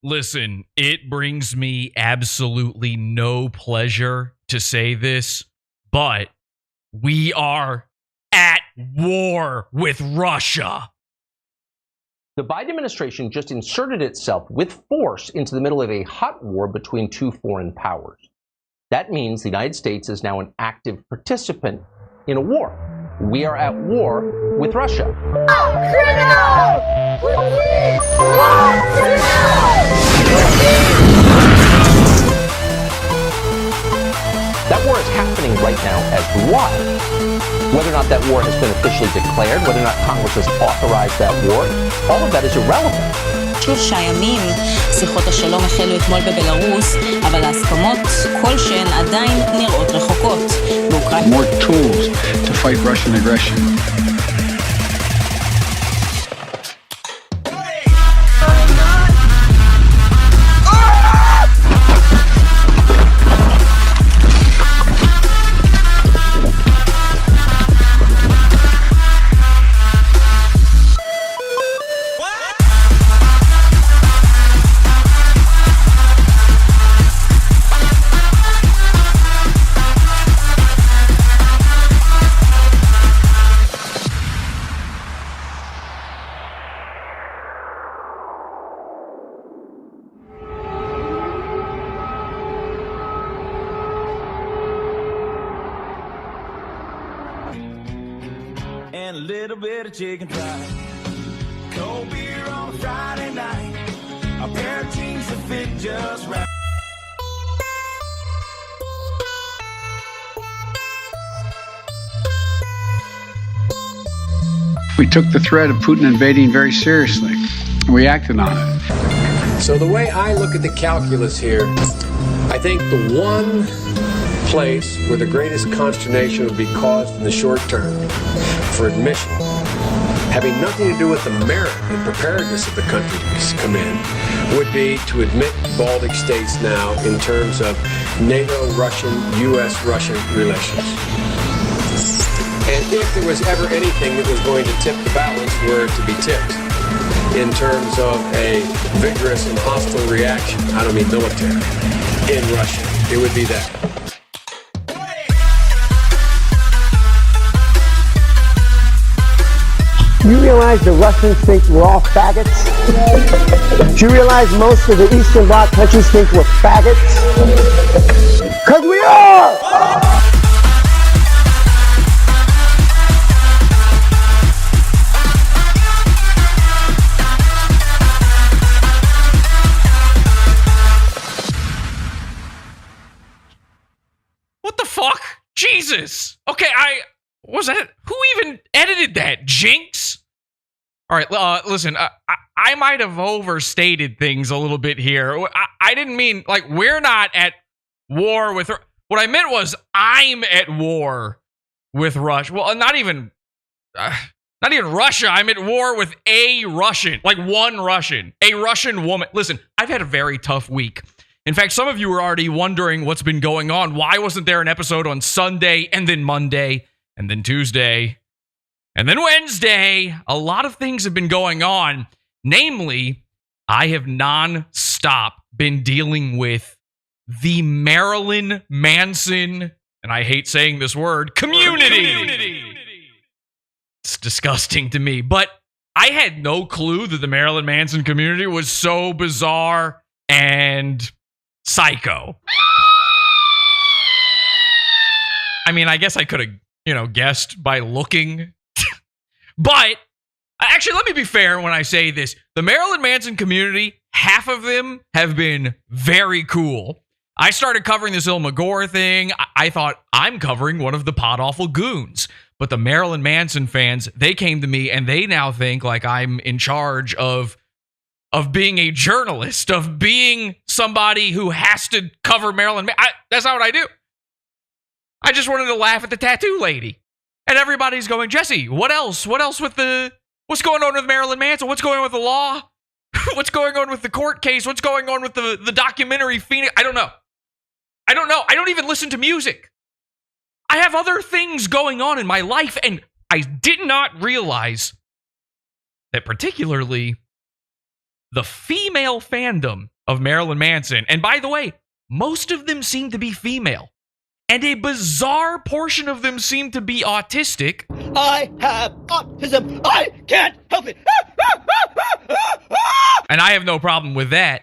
Listen, it brings me absolutely no pleasure to say this, but we are at war with Russia. The Biden administration just inserted itself with force into the middle of a hot war between two foreign powers. That means the United States is now an active participant in a war. We are at war with Russia. Criminal! Police! That war is happening right now as we watch. Whether or not that war has been officially declared, whether or not Congress has authorized that war, all of that is irrelevant. 3 ימים, שיחות השלום החלו אתמול בבלרוס, אבל ההסכמות כלשהן עדיין נראות רחוקות. More tools to fight Russian aggression. And a little bit of chicken fried, cold beer on a Friday night, a pair of jeans that fit just right. We took the threat of Putin invading very seriously, and we acted on it. So the way I look at the calculus here, I think the one place where the greatest consternation would be caused in the short term for admission, having nothing to do with the merit and preparedness of the country to come in, would be to admit Baltic states now in terms of NATO-Russian, U.S.-Russian relations. And if there was ever anything that was going to tip the balance, were it to be tipped in terms of a vigorous and hostile reaction, I don't mean military, in Russia, it would be that. You realize the Russians think we're all faggots? Do you realize most of the Eastern Bloc countries think we're faggots? Because we are! What the fuck? Jesus! Okay, was that? Who even edited that? Jinx? All right, listen, I might have overstated things a little bit here. I didn't mean, like, we're not at war with... What I meant was I'm at war with Russia. Well, not even Russia. I'm at war with a Russian. Like, one Russian. A Russian woman. Listen, I've had a very tough week. In fact, some of you are already wondering what's been going on. Why wasn't there an episode on Sunday, and then Monday, and then Tuesday, and then Wednesday? A lot of things have been going on. Namely, I have non-stop been dealing with the Marilyn Manson, and I hate saying this word, community. It's disgusting to me, but I had no clue that the Marilyn Manson community was so bizarre and psycho. I mean, I guess I could have, guessed by looking. But actually, let me be fair when I say this. The Marilyn Manson community, half of them have been very cool. I started covering this Il McGore thing. I thought I'm covering one of the pod-awful goons. But the Marilyn Manson fans, they came to me and they now think like I'm in charge of being a journalist, of being somebody who has to cover Marilyn Manson. That's not what I do. I just wanted to laugh at the tattoo lady. And everybody's going, Jesse, what else? What's going on with Marilyn Manson? What's going on with the law? What's going on with the court case? What's going on with the documentary Phoenix? I don't know. I don't even listen to music. I have other things going on in my life, and I did not realize that particularly the female fandom of Marilyn Manson. And by the way, most of them seem to be female. And a bizarre portion of them seem to be autistic. I have autism. I can't help it. And I have no problem with that.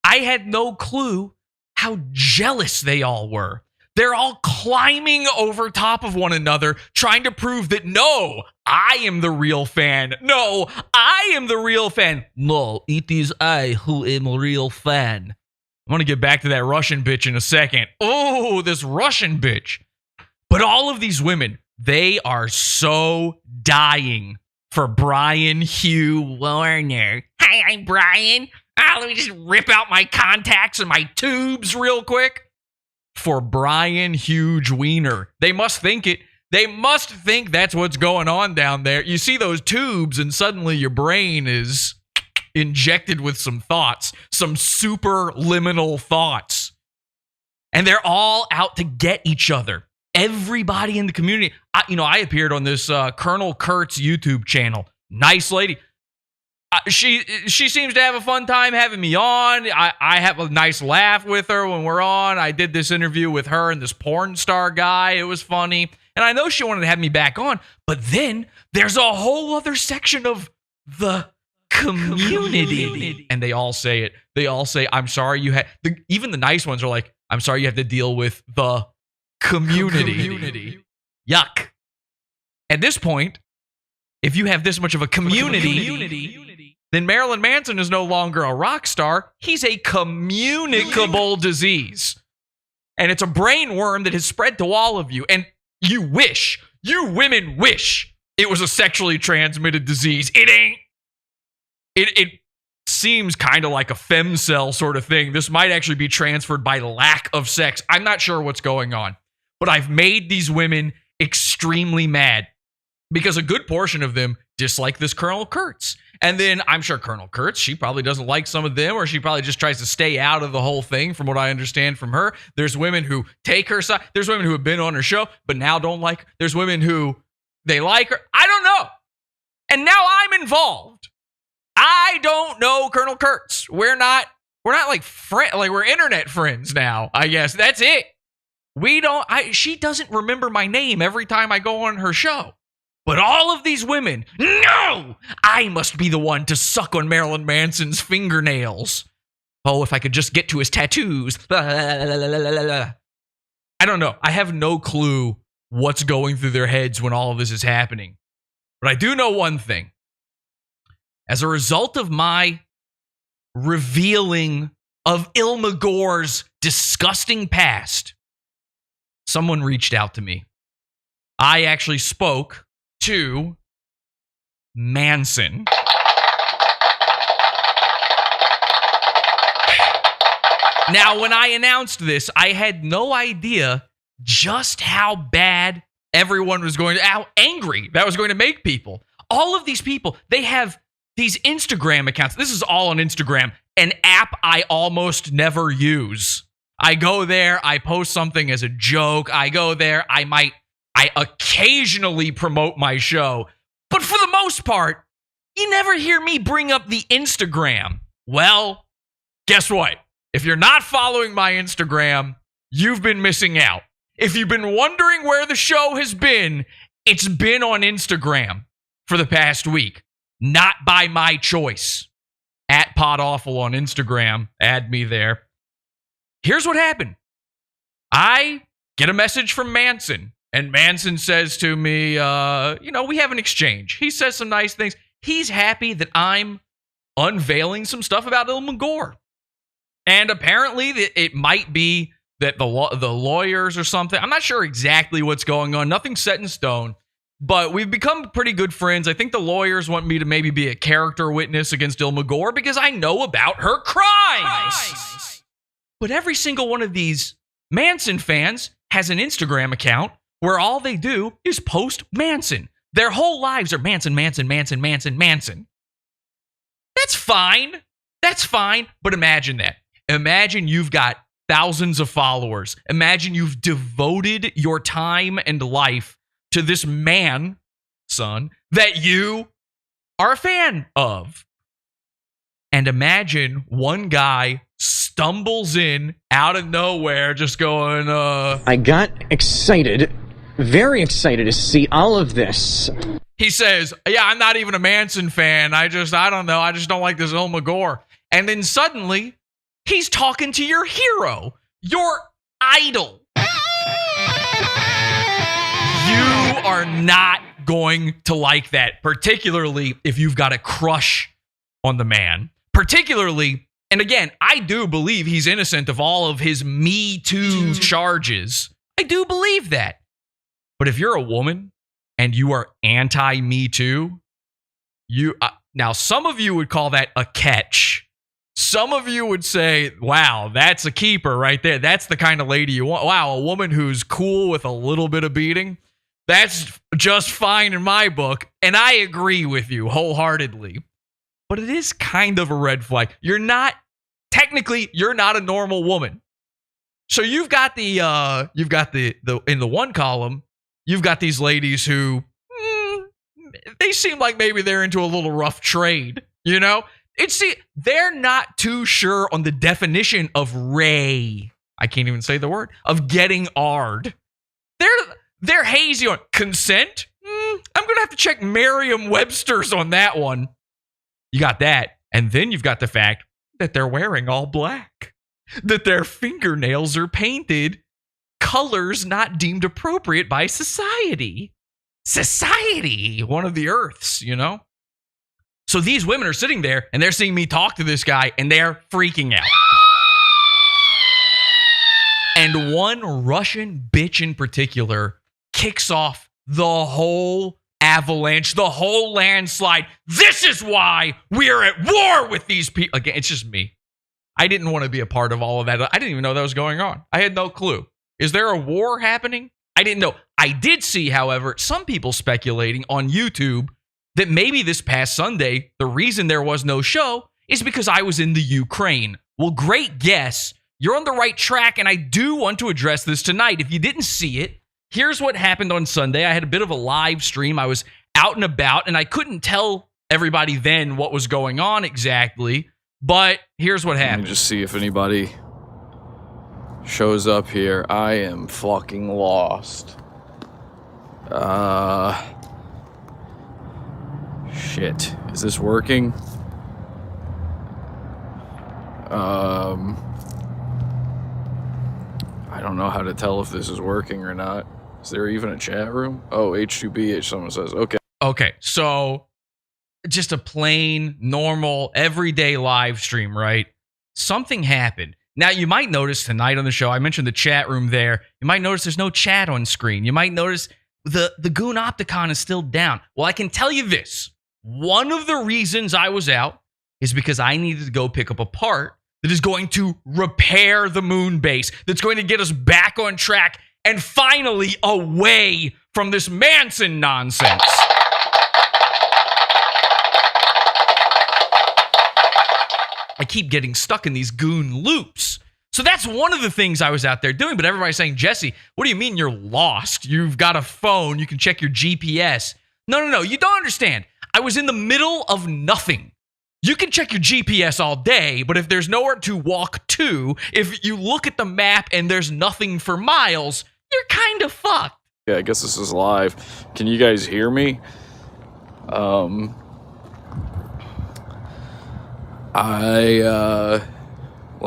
I had no clue how jealous they all were. They're all climbing over top of one another, trying to prove that, no, I am the real fan. No, I am the real fan. No, it is I who am a real fan. I'm going to get back to that Russian bitch in a second. Oh, this Russian bitch. But all of these women, they are so dying for Brian Hugh Warner. Hi, I'm Brian. Let me just rip out my contacts and my tubes real quick. For Brian Huge Wiener. They must think it. They must think that's what's going on down there. You see those tubes and suddenly your brain is injected with some thoughts, some super liminal thoughts. And they're all out to get each other. Everybody in the community. I appeared on this Colonel Kurtz YouTube channel. Nice lady. She seems to have a fun time having me on. I have a nice laugh with her when we're on. I did this interview with her and this porn star guy. It was funny. And I know she wanted to have me back on. But then there's a whole other section of the community. And they all say it. They all say, I'm sorry you had... Even the nice ones are like, I'm sorry you have to deal with the community. Yuck. At this point, if you have this much of a community, then Marilyn Manson is no longer a rock star. He's a communicable disease. And it's a brain worm that has spread to all of you. And you women wish it was a sexually transmitted disease. It ain't. It seems kind of like a femcell sort of thing. This might actually be transferred by lack of sex. I'm not sure what's going on. But I've made these women extremely mad. Because a good portion of them dislike this Colonel Kurtz. And then I'm sure Colonel Kurtz, she probably doesn't like some of them, or she probably just tries to stay out of the whole thing from what I understand from her. There's women who take her side. There's women who have been on her show, but now don't like her. There's women who they like her. I don't know. And now I'm involved. I don't know Colonel Kurtz. We're not like friends, like we're internet friends now, I guess. That's it. She doesn't remember my name every time I go on her show. But all of these women, no! I must be the one to suck on Marilyn Manson's fingernails. Oh, if I could just get to his tattoos. I don't know. I have no clue what's going through their heads when all of this is happening. But I do know one thing. As a result of my revealing of Ilma Gore's disgusting past, someone reached out to me. I actually spoke to Manson. Now, when I announced this, I had no idea just how bad everyone was going to, how angry that was going to make people. All of these people, they have these Instagram accounts. This is all on Instagram, an app I almost never use. I go there, I post something as a joke. I go there, I occasionally promote my show. But for the most part, you never hear me bring up the Instagram. Well, guess what? If you're not following my Instagram, you've been missing out. If you've been wondering where the show has been, it's been on Instagram for the past week. Not by my choice. At PodAwful on Instagram. Add me there. Here's what happened. I get a message from Manson. And Manson says to me, we have an exchange. He says some nice things. He's happy that I'm unveiling some stuff about Ilma Gore. And apparently it might be that the lawyers or something. I'm not sure exactly what's going on. Nothing's set in stone. But we've become pretty good friends. I think the lawyers want me to maybe be a character witness against Ilma Gore because I know about her crimes. But every single one of these Manson fans has an Instagram account where all they do is post Manson. Their whole lives are Manson, Manson, Manson, Manson, Manson. That's fine. That's fine. But imagine that. Imagine you've got thousands of followers. Imagine you've devoted your time and life to this man, son, that you are a fan of. And imagine one guy stumbles in out of nowhere, just going, I got excited, very excited to see all of this. He says, yeah, I'm not even a Manson fan. I don't know. I just don't like this Ilma Gore. And then suddenly, he's talking to your hero, your idol. You are not going to like that, particularly if you've got a crush on the man. Particularly, and again, I do believe he's innocent of all of his Me Too charges. I do believe that. But if you're a woman and you are anti-Me Too, now some of you would call that a catch. Some of you would say, wow, that's a keeper right there. That's the kind of lady you want. Wow, a woman who's cool with a little bit of beating. That's just fine in my book. And I agree with you wholeheartedly. But it is kind of a red flag. You're not a normal woman. So you've got the in the one column, you've got these ladies who they seem like maybe they're into a little rough trade, you know? They're not too sure on the definition of Ray. I can't even say the word of getting ard. They're hazy on consent. I'm gonna have to check Merriam-Webster's on that one. You got that, and then you've got the fact that they're wearing all black, that their fingernails are painted colors not deemed appropriate by society. Society, one of the earths, you know. So these women are sitting there and they're seeing me talk to this guy and they're freaking out. And one Russian bitch in particular kicks off the whole avalanche, the whole landslide. This is why we are at war with these people. Again, it's just me. I didn't want to be a part of all of that. I didn't even know that was going on. I had no clue. Is there a war happening? I didn't know. I did see, however, some people speculating on YouTube that maybe this past Sunday, the reason there was no show is because I was in the Ukraine. Well, great guess. You're on the right track, and I do want to address this tonight. If you didn't see it, here's what happened on Sunday. I had a bit of a live stream. I was out and about, and I couldn't tell everybody then what was going on exactly, but here's what happened. Let me just see if anybody shows up here. I am fucking lost. Shit. Is this working? I don't know how to tell if this is working or not. Is there even a chat room? Oh, H2BH, someone says. Okay, so just a plain, normal, everyday live stream, right? Something happened. Now, you might notice tonight on the show, I mentioned the chat room there. You might notice there's no chat on screen. You might notice the Goon Opticon is still down. Well, I can tell you this. One of the reasons I was out is because I needed to go pick up a part that is going to repair the moon base, that's going to get us back on track and finally away from this Manson nonsense. I keep getting stuck in these goon loops. So that's one of the things I was out there doing, but everybody's saying, Jesse, what do you mean you're lost? You've got a phone, you can check your GPS. No, you don't understand. I was in the middle of nothing. You can check your GPS all day, but if there's nowhere to walk to, if you look at the map and there's nothing for miles, you're kind of fucked. Yeah, I guess this is live. Can you guys hear me? Let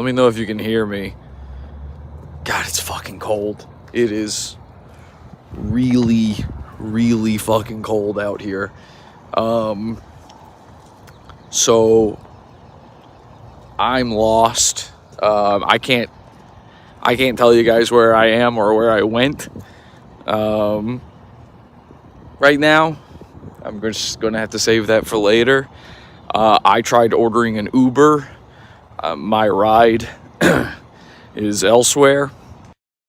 me know if you can hear me. God, it's fucking cold. It is really, really fucking cold out here. So I'm lost. I can't tell you guys where I am or where I went. Right now, I'm just gonna have to save that for later. I tried ordering an Uber. My ride is elsewhere.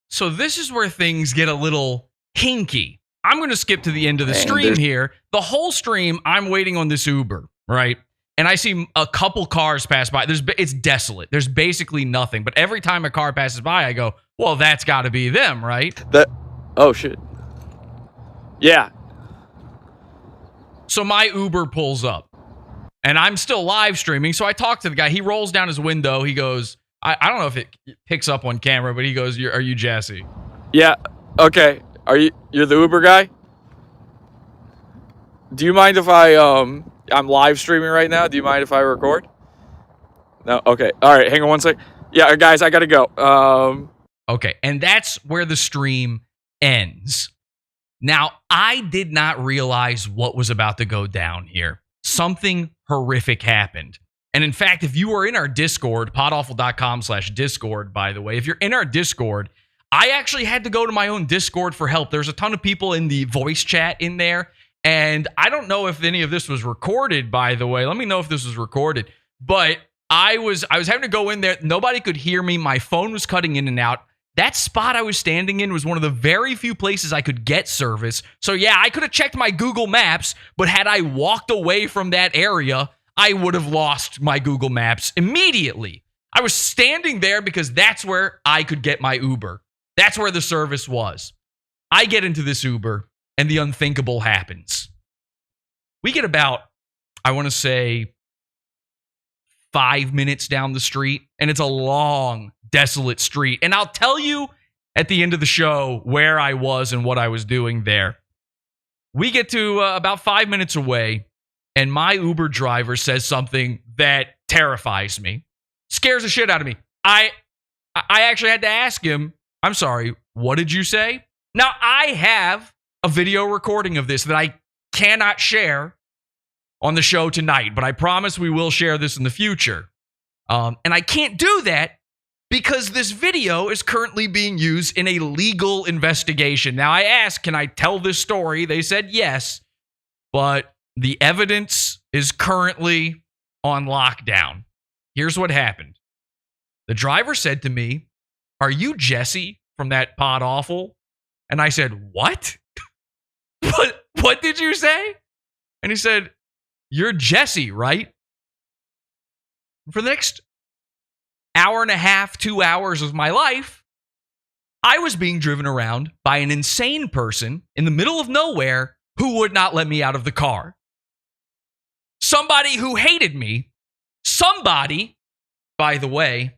So this is where things get a little hinky. I'm going to skip to the end of the stream here. The whole stream, I'm waiting on this Uber, right? And I see a couple cars pass by. It's desolate. There's basically nothing. But every time a car passes by, I go, well, that's got to be them, right? Oh, shit. Yeah. So my Uber pulls up. and I'm still live streaming. So I talk to the guy. He rolls down his window. He goes, I don't know if it picks up on camera, but he goes, are you Jesse? Yeah. Okay. You're the Uber guy? Do you mind if I'm live streaming right now. Do you mind if I record? No? Okay. All right. Hang on one sec. Yeah, guys, I got to go. Okay. And that's where the stream ends. Now, I did not realize what was about to go down here. Something horrific happened. And in fact, if you are in our Discord, podawful.com/Discord, by the way, if you're in our Discord, I actually had to go to my own Discord for help. There's a ton of people in the voice chat in there. And I don't know if any of this was recorded, by the way. Let me know if this was recorded. But I was having to go in there. Nobody could hear me. My phone was cutting in and out. That spot I was standing in was one of the very few places I could get service. So yeah, I could have checked my Google Maps, but had I walked away from that area, I would have lost my Google Maps immediately. I was standing there because that's where I could get my Uber. That's where the service was. I get into this Uber, and the unthinkable happens. We get about, I want to say, 5 minutes down the street, and it's a long, desolate street. And I'll tell you at the end of the show where I was and what I was doing there. We get to about 5 minutes away, and my Uber driver says something that terrifies me, scares the shit out of me. I actually had to ask him, I'm sorry, what did you say? Now, I have a video recording of this that I cannot share on the show tonight, but I promise we will share this in the future. And I can't do that because this video is currently being used in a legal investigation. Now, I asked, can I tell this story? They said yes, but the evidence is currently on lockdown. Here's what happened. The driver said to me, "Are you Jesse from that Pod Awful?" And I said, "What? What did you say?" And he said, "You're Jesse, right?" For the next hour and a half, 2 hours of my life, I was being driven around by an insane person in the middle of nowhere who would not let me out of the car. Somebody who hated me. Somebody, by the way,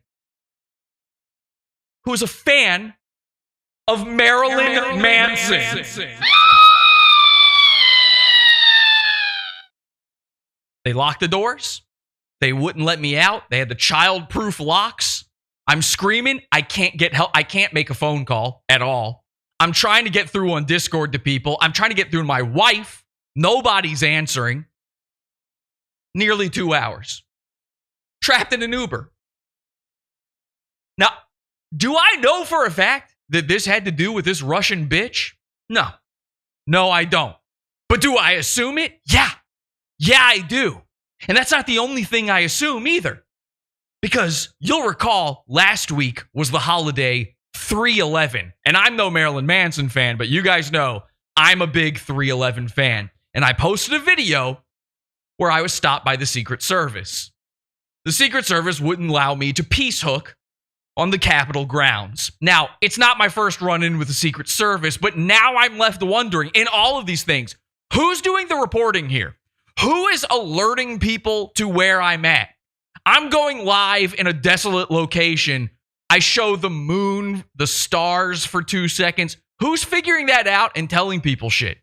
who was a fan of Marilyn Manson. They locked the doors. They wouldn't let me out. They had the child-proof locks. I'm screaming. I can't get help. I can't make a phone call at all. I'm trying to get through on Discord to people. I'm trying to get through to my wife. Nobody's answering. Nearly 2 hours. Trapped in an Uber. Now, do I know for a fact that this had to do with this Russian bitch? No. No, I don't. But do I assume it? Yeah. Yeah, I do. And that's not the only thing I assume either. Because you'll recall last week was the holiday 3/11. And I'm no Marilyn Manson fan, but you guys know I'm a big 3/11 fan. And I posted a video where I was stopped by the Secret Service. The Secret Service wouldn't allow me to peace hook on the Capitol grounds. Now, it's not my first run-in with the Secret Service, but now I'm left wondering, in all of these things, who's doing the reporting here? Who is alerting people to where I'm at? I'm going live in a desolate location. I show the moon, the stars for 2 seconds. Who's figuring that out and telling people shit?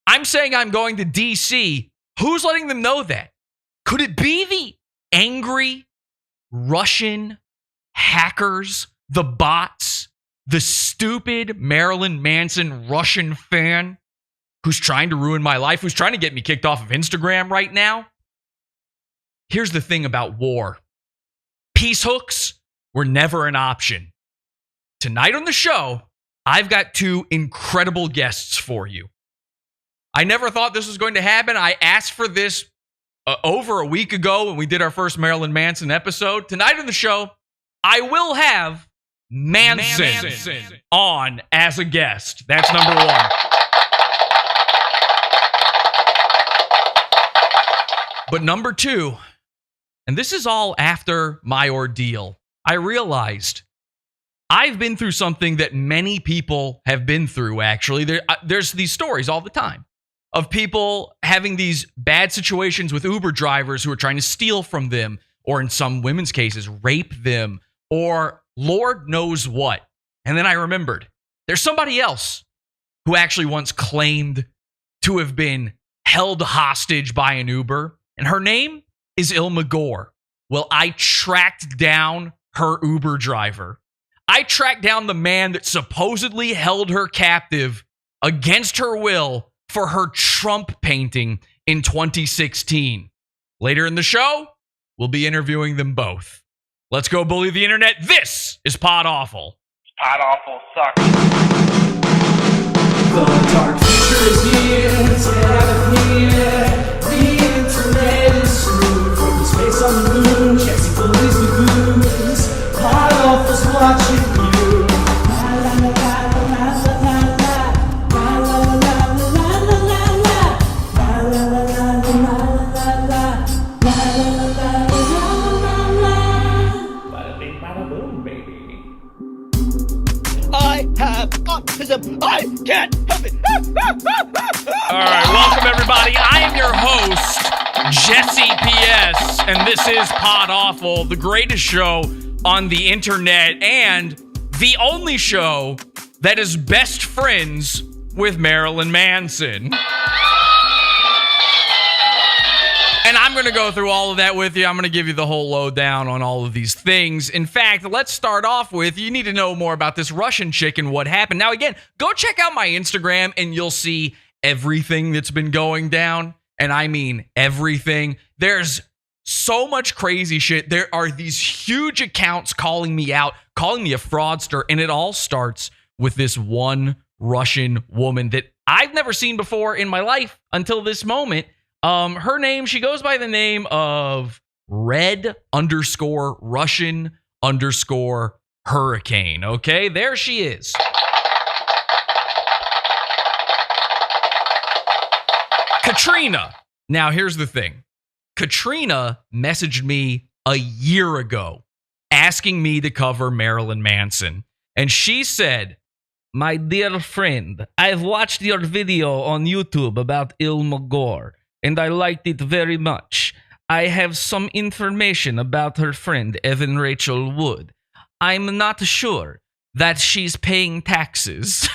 I'm saying I'm going to DC. Who's letting them know that? Could it be the angry Russian hackers, the bots, the stupid Marilyn Manson Russian fan who's trying to ruin my life, who's trying to get me kicked off of Instagram right now? Here's the thing about war. Peace hooks were never an option. Tonight on the show, I've got two incredible guests for you. I never thought this was going to happen. I asked for this over a week ago when we did our first Marilyn Manson episode. Tonight on the show, I will have Manson on as a guest. That's number one. But number two, and this is all after my ordeal, I realized I've been through something that many people have been through, actually. There's these stories all the time of people having these bad situations with Uber drivers who are trying to steal from them, or in some women's cases, rape them, or Lord knows what. And then I remembered there's somebody else who actually once claimed to have been held hostage by an Uber, and her name is Ilma Gore. Well, I tracked down her Uber driver. I tracked down the man that supposedly held her captive against her will for her Trump painting in 2016. Later in the show, we'll be interviewing them both. Let's go bully the internet. This is Pod Awful. Pod Awful sucks. The dark future is here, it's here. The internet is screwed. From the space on the moon, Jesse bullies the goons. Pod Awful's watching you. I have autism. I can't help it. All right, welcome everybody. I am your host, Jesse PS, and this is Pod Awful, the greatest show on the internet and the only show that is best friends with Marilyn Manson. And I'm going to go through all of that with you. I'm going to give you the whole lowdown on all of these things. In fact, let's start off with, you need to know more about this Russian chick and what happened. Now, again, go check out my Instagram and you'll see everything that's been going down. And I mean everything. There's so much crazy shit. There are these huge accounts calling me out, calling me a fraudster. And it all starts with this one Russian woman that I've never seen before in my life until this moment. Her name, she goes by the name of Red_Russian_Hurricane. Okay, there she is. Katrina. Now, here's the thing. Katrina messaged me a year ago asking me to cover Marilyn Manson. And she said, "My dear friend, I've watched your video on YouTube about Ilma Gore, and I liked it very much. I have some information about her friend, Evan Rachel Wood. I'm not sure that she's paying taxes."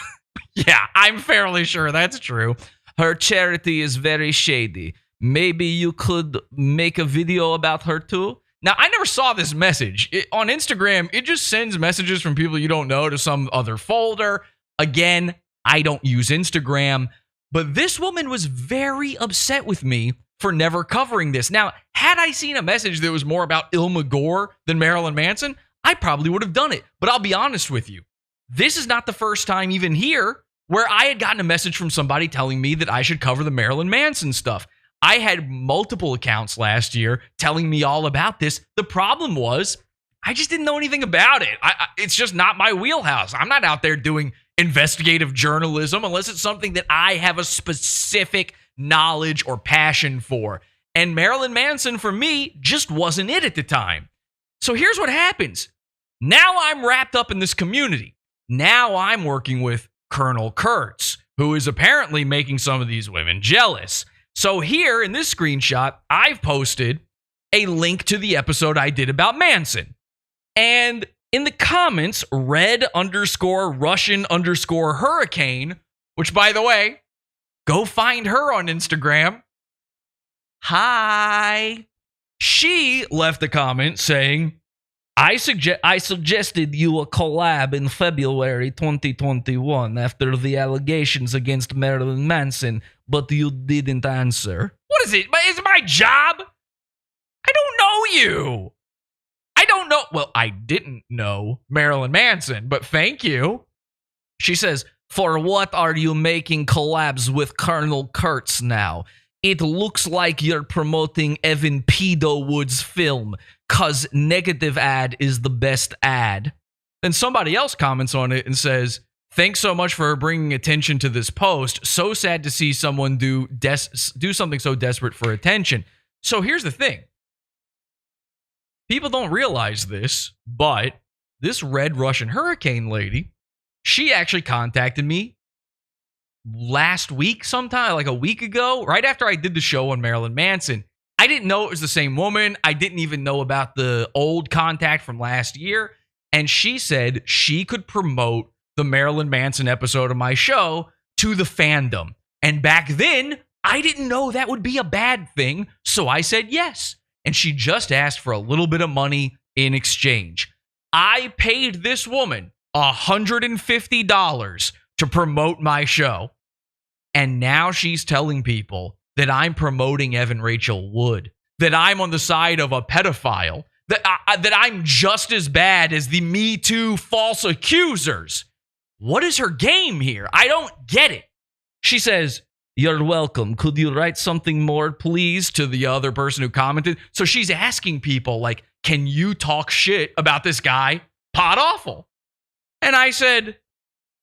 Yeah, I'm fairly sure that's true. "Her charity is very shady. Maybe you could make a video about her too?" Now, I never saw this message. On Instagram, it just sends messages from people you don't know to some other folder. Again, I don't use Instagram. But this woman was very upset with me for never covering this. Now, had I seen a message that was more about Ilma Gore than Marilyn Manson, I probably would have done it. But I'll be honest with you. This is not the first time even here where I had gotten a message from somebody telling me that I should cover the Marilyn Manson stuff. I had multiple accounts last year telling me all about this. The problem was I just didn't know anything about it. It's just not my wheelhouse. I'm not out there doing investigative journalism unless it's something that I have a specific knowledge or passion for. And Marilyn Manson, for me, just wasn't it at the time. So here's what happens. Now I'm wrapped up in this community. Now I'm working with Colonel Kurtz, who is apparently making some of these women jealous. So here in this screenshot, I've posted a link to the episode I did about Manson. And in the comments, Red_Russian_Hurricane, which, by the way, go find her on Instagram. Hi. She left a comment saying, I suggested you a collab in February 2021 after the allegations against Marilyn Manson, but you didn't answer." What is it? Is it my job? I don't know you. I don't know. Well, I didn't know Marilyn Manson, but thank you. She says, "For what are you making collabs with Colonel Kurtz now? It looks like you're promoting Evan Pedo Wood's film, cause negative ad is the best ad." Then somebody else comments on it and says, "Thanks so much for bringing attention to this post. So sad to see someone do something so desperate for attention." So here's the thing. People don't realize this, but this Red Russian Hurricane lady, she actually contacted me last week sometime, like a week ago, right after I did the show on Marilyn Manson. I didn't know it was the same woman. I didn't even know about the old contact from last year. And she said she could promote the Marilyn Manson episode of my show to the fandom. And back then, I didn't know that would be a bad thing. So I said yes. And she just asked for a little bit of money in exchange. I paid this woman $150 to promote my show. And now she's telling people that I'm promoting Evan Rachel Wood, that I'm on the side of a pedophile, that I'm just as bad as the Me Too false accusers. What is her game here? I don't get it. She says, "You're welcome. Could you write something more, please?" to the other person who commented. So she's asking people, like, can you talk shit about this guy, Pod Awful? And I said,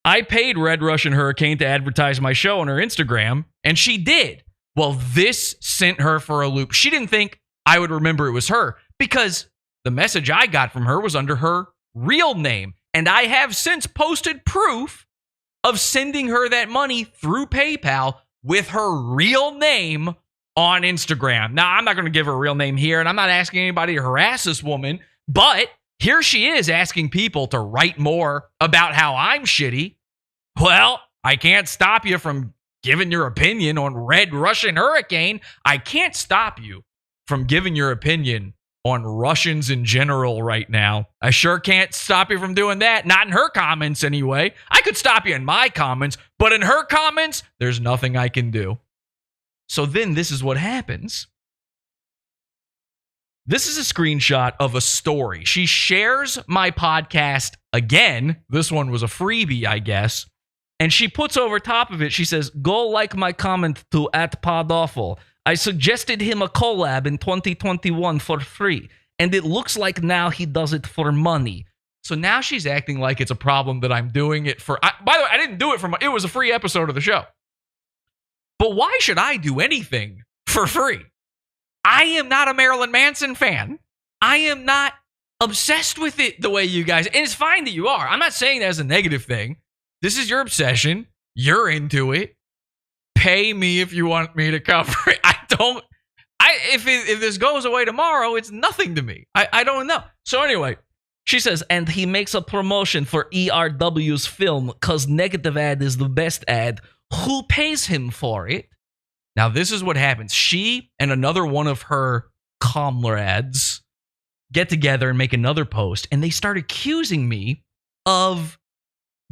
I paid Red Russian Hurricane to advertise my show on her Instagram, and she did. Well, this sent her for a loop. She didn't think I would remember it was her because the message I got from her was under her real name. And I have since posted proof of sending her that money through PayPal with her real name on Instagram. Now, I'm not going to give her a real name here, and I'm not asking anybody to harass this woman, but here she is asking people to write more about how I'm shitty. Well, I can't stop you from giving your opinion on Red Russian Hurricane. I can't stop you from giving your opinion on Russians in general right now. I sure can't stop you from doing that. Not in her comments anyway. I could stop you in my comments, but in her comments, there's nothing I can do. So then this is what happens. This is a screenshot of a story. She shares my podcast again. This one was a freebie, I guess. And she puts over top of it, she says, "Go like my comment to @PodAwful. I suggested him a collab in 2021 for free, and it looks like now he does it for money." So now she's acting like it's a problem that I'm doing it for. By the way, I didn't do it for money. It was a free episode of the show. But why should I do anything for free? I am not a Marilyn Manson fan. I am not obsessed with it the way you guys. And it's fine that you are. I'm not saying that as a negative thing. This is your obsession. You're into it. Pay me if you want me to cover it. If this goes away tomorrow, it's nothing to me. I don't know. So anyway, she says, and he makes a promotion for ERW's film because negative ad is the best ad. Who pays him for it? Now, this is what happens. She and another one of her comrades get together and make another post, and they start accusing me of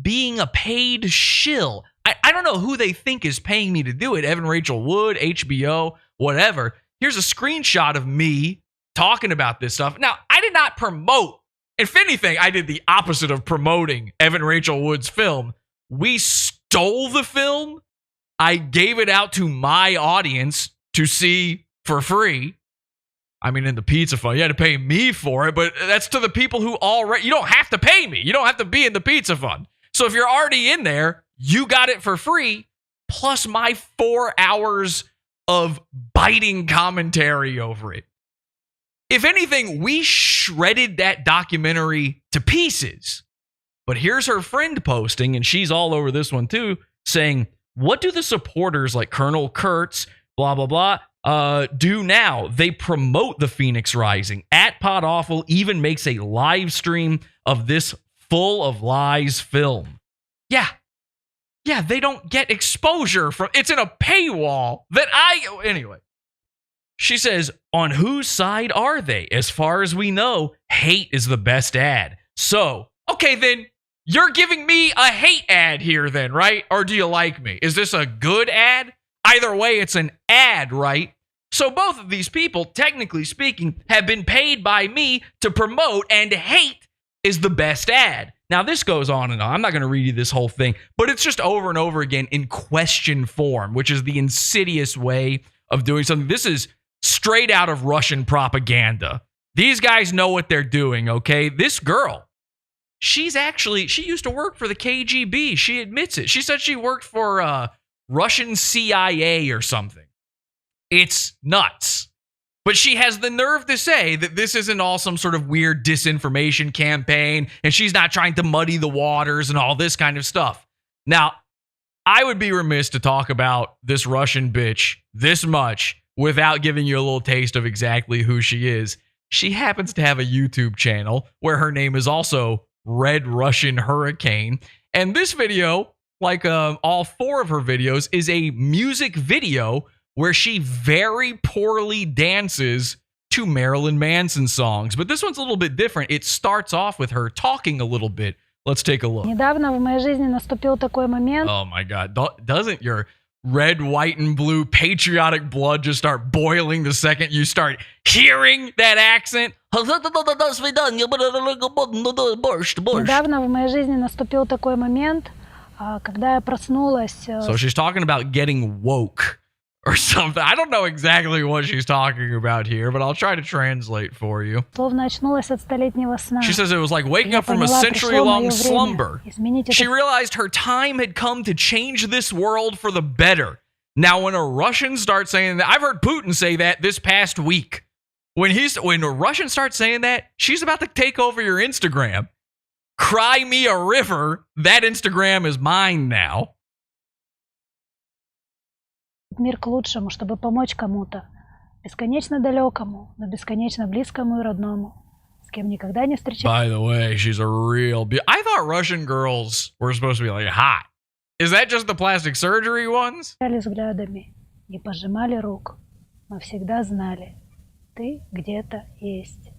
being a paid shill. I don't know who they think is paying me to do it. Evan Rachel Wood, HBO, whatever. Here's a screenshot of me talking about this stuff. Now, I did not promote. If anything, I did the opposite of promoting Evan Rachel Wood's film. We stole the film. I gave it out to my audience to see for free. I mean, in the pizza fund, you had to pay me for it, but that's to the people who already, you don't have to pay me. You don't have to be in the pizza fund. So if you're already in there, you got it for free, plus my 4 hours of biting commentary over it. If anything, we shredded that documentary to pieces. But here's her friend posting, and she's all over this one too, saying, what do the supporters like Colonel Kurtz, blah, blah, blah, do now? They promote the Phoenix Rising. @PodAwful even makes a live stream of this full of lies film. Yeah, they don't get exposure from, it's in a paywall that anyway. She says, on whose side are they? As far as we know, hate is the best ad. So, okay, then you're giving me a hate ad here then, right? Or do you like me? Is this a good ad? Either way, it's an ad, right? So both of these people, technically speaking, have been paid by me to promote, and hate is the best ad. Now, this goes on and on. I'm not going to read you this whole thing, but it's just over and over again in question form, which is the insidious way of doing something. This is straight out of Russian propaganda. These guys know what they're doing, okay? This girl, she used to work for the KGB. She admits it. She said she worked for Russian CIA or something. It's nuts. But she has the nerve to say that this isn't all some sort of weird disinformation campaign, and she's not trying to muddy the waters and all this kind of stuff. Now, I would be remiss to talk about this Russian bitch this much without giving you a little taste of exactly who she is. She happens to have a YouTube channel where her name is also Red Russian Hurricane. And this video, like all 4 of her videos, is a music video where she very poorly dances to Marilyn Manson songs. But this one's a little bit different. It starts off with her talking a little bit. Let's take a look. Недавно в моей жизни наступил такой момент. Oh my God. Doesn't your red, white, and blue patriotic blood just start boiling the second you start hearing that accent? Недавно в моей жизни наступил такой момент, когда я проснулась. So she's talking about getting woke or something. I don't know exactly what she's talking about here, but I'll try to translate for you. Словно очнулась от столетнего сна. She says it was like waking up from a century-long slumber. She realized her time had come to change this world for the better. Now, when a Russian starts saying that, I've heard Putin say that this past week. When a Russian starts saying that, she's about to take over your Instagram. Cry me a river. That Instagram is mine now. Мир к лучшему, чтобы помочь кому-то, бесконечно далекому, но бесконечно близкому и родному, с кем никогда не встречался. By the way, she's a real I thought Russian girls were supposed to be like hot. Is that just the plastic surgery ones? Взглядами, не пожимали рук. Мы всегда знали, ты где-то есть,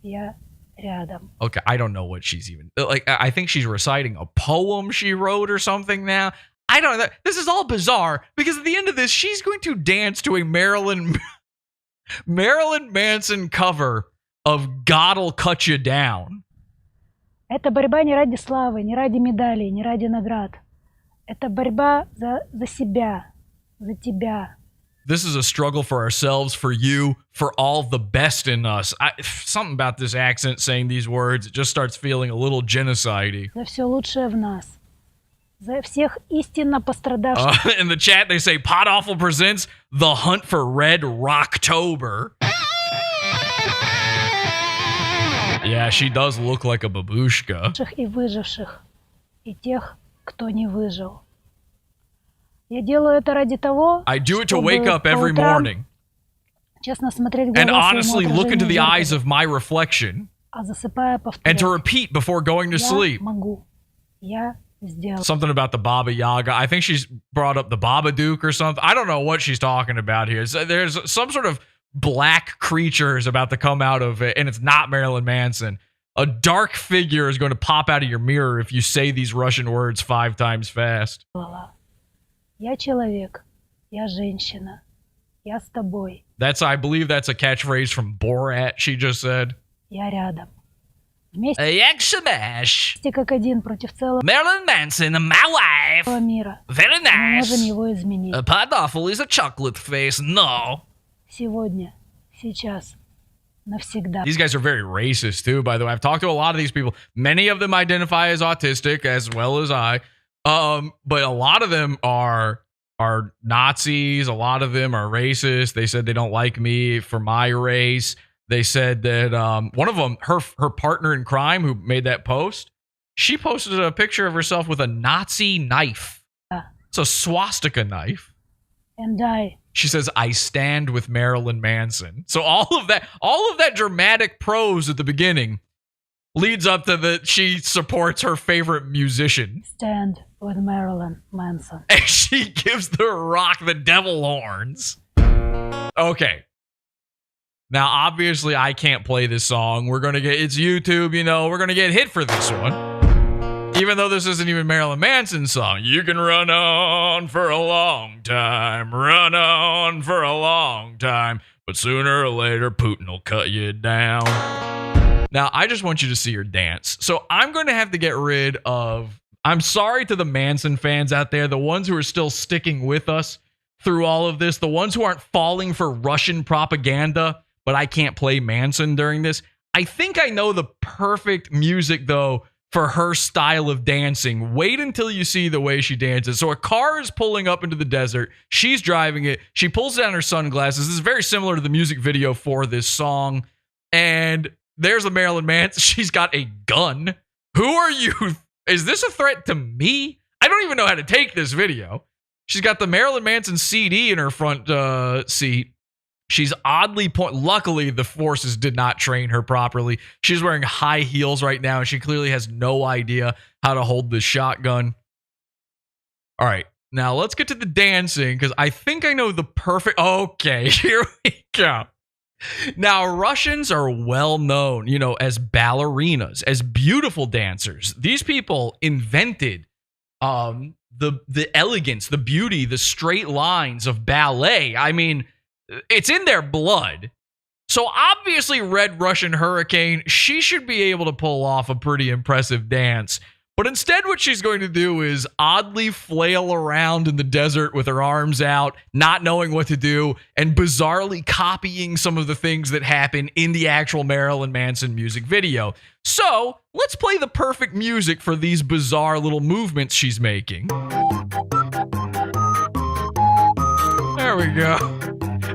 я рядом. Okay, I don't know what she's even like. I think she's reciting a poem she wrote or something now. I don't know. This is all bizarre because at the end of this, she's going to dance to a Marilyn Manson cover of God'll Cut You Down. Это борьба не ради славы, не ради медалей, не ради наград. Это борьба за себя, за тебя. This is a struggle for ourselves, for you, for all the best in us. Something about this accent saying these words, it just starts feeling a little genocide-y. За все лучшее в нас. За всех истинно пострадавших. In the chat, they say, Pot Awful presents The Hunt for Red Rocktober. Yeah, she does look like a babushka. И выживших, и тех, кто не выжил. Я делаю это ради того, I do it to wake up every morning честно смотреть в and глаза honestly своему look into the eyes отражению of my reflection а засыпая повторять. and to repeat before going to Я sleep. могу. Я сделал. Something about the Baba Yaga. I think she's brought up the Babadook or something. I don't know what she's talking about here. So there's some sort of black creatures about to come out of it, and it's not Marilyn Manson. A dark figure is going to pop out of your mirror if you say these Russian words 5 times fast. Я человек, я женщина, я с тобой. I believe that's a catchphrase from Borat, she just said. Я рядом. Вместе как один против целого Marilyn Manson, my wife. Мира. Very nice. Мы можем его изменить. A Pot-Awful is a chocolate face. No. Сегодня, сейчас, навсегда. These guys are very racist too, by the way. I've talked to a lot of these people. Many of them identify as autistic as well as I. But a lot of them are Nazis. A lot of them are racist. They said they don't like me for my race. They said that one of them, her partner in crime who made that post, she posted a picture of herself with a Nazi knife. It's a swastika knife. And she says, I stand with Marilyn Manson. So all of that dramatic prose at the beginning leads up to that she supports her favorite musician. Stand with Marilyn Manson. And she gives The Rock the devil horns. Okay. Now, obviously, I can't play this song. It's YouTube, we're going to get hit for this one. Even though this isn't even Marilyn Manson's song. You can run on for a long time, but sooner or later, Putin will cut you down. Now, I just want you to see her dance. So I'm going to have to get rid of... I'm sorry to the Manson fans out there, the ones who are still sticking with us through all of this, the ones who aren't falling for Russian propaganda, but I can't play Manson during this. I think I know the perfect music, though, for her style of dancing. Wait until you see the way she dances. So a car is pulling up into the desert. She's driving it. She pulls down her sunglasses. This is very similar to the music video for this song. And there's the Marilyn Manson. She's got a gun. Who are you? Is this a threat to me? I don't even know how to take this video. She's got the Marilyn Manson CD in her front seat. She's oddly luckily, the forces did not train her properly. She's wearing high heels right now, and she clearly has no idea how to hold this shotgun. All right, now let's get to the dancing, because I think I know the perfect... Okay, here we go. Now, Russians are well known, as ballerinas, as beautiful dancers. These people invented the elegance, the beauty, the straight lines of ballet. I mean, it's in their blood. So obviously, Red Russian Hurricane, she should be able to pull off a pretty impressive dance. But instead, what she's going to do is oddly flail around in the desert with her arms out, not knowing what to do, and bizarrely copying some of the things that happen in the actual Marilyn Manson music video. So let's play the perfect music for these bizarre little movements she's making. There we go.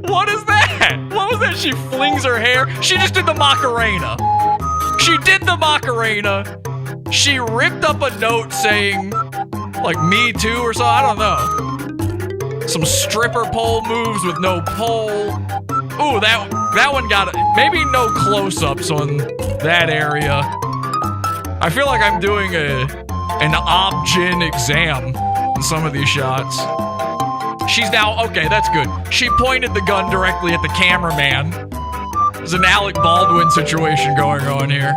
What is that? What was that? She flings her hair. She just did the Macarena. She did the Macarena. She ripped up a note saying, like, me too or so. I don't know. Some stripper pole moves with no pole. Ooh, that one got it. Maybe no close-ups on that area. I feel like I'm doing an Obgyn exam in some of these shots. She's now, okay, that's good. She pointed the gun directly at the cameraman. There's an Alec Baldwin situation going on here.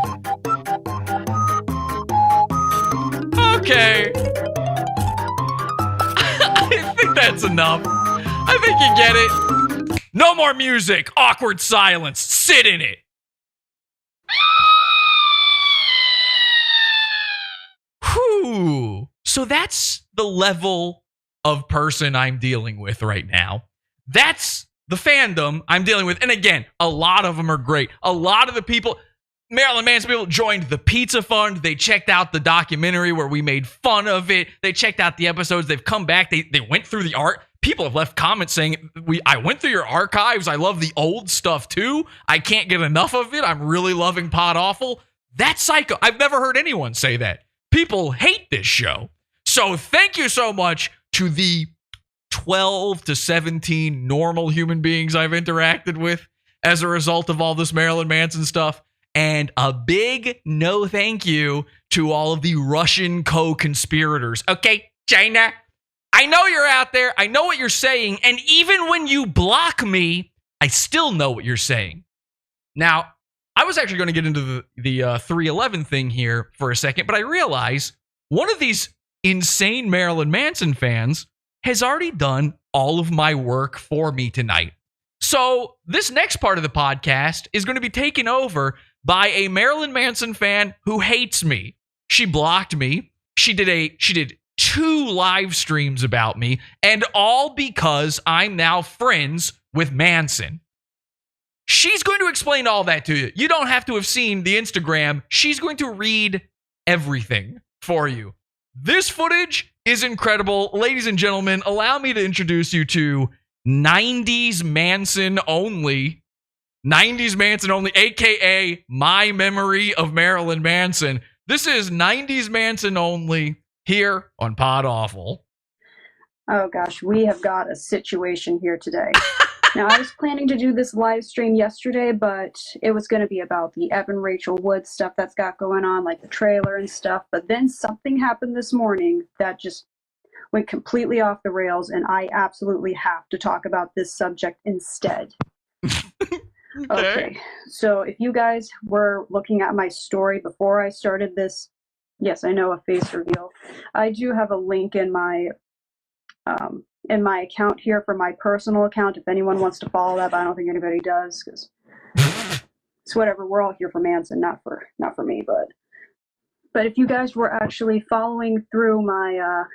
Okay. I think that's enough. I think you get it. No more music. Awkward silence. Sit in it. Whew. So that's the level of person I'm dealing with right now. That's the fandom I'm dealing with. And again, a lot of them are great. A lot of the people... Marilyn Manson people joined the Pizza Fund. They checked out the documentary where we made fun of it. They checked out the episodes. They've come back. They went through the art. People have left comments saying, I went through your archives. I love the old stuff too. I can't get enough of it. I'm really loving Pod Awful. That's psycho. I've never heard anyone say that. People hate this show. So thank you so much to the 12 to 17 normal human beings I've interacted with as a result of all this Marilyn Manson stuff. And a big no thank you to all of the Russian co-conspirators. Okay, China, I know you're out there. I know what you're saying. And even when you block me, I still know what you're saying. Now, I was actually going to get into the 311 thing here for a second, but I realize one of these insane Marilyn Manson fans has already done all of my work for me tonight. So this next part of the podcast is going to be taken over by a Marilyn Manson fan who hates me. She blocked me. She did 2 live streams about me, and all because I'm now friends with Manson. She's going to explain all that to you. You don't have to have seen the Instagram. She's going to read everything for you. This footage is incredible. Ladies and gentlemen, allow me to introduce you to 90s Manson only. 90s Manson only, a.k.a. my memory of Marilyn Manson. This is 90s Manson only here on Pod Awful. Oh gosh, we have got a situation here today. Now, I was planning to do this live stream yesterday, but it was going to be about the Evan Rachel Wood stuff that's got going on, like the trailer and stuff. But then something happened this morning that just went completely off the rails, and I absolutely have to talk about this subject instead. Okay, so if you guys were looking at my story before I started this, yes, I know, a face reveal. I do have a link in my account here for my personal account if anyone wants to follow that, but I don't think anybody does because it's whatever. We're all here for Manson, not for me. But if you guys were actually following through my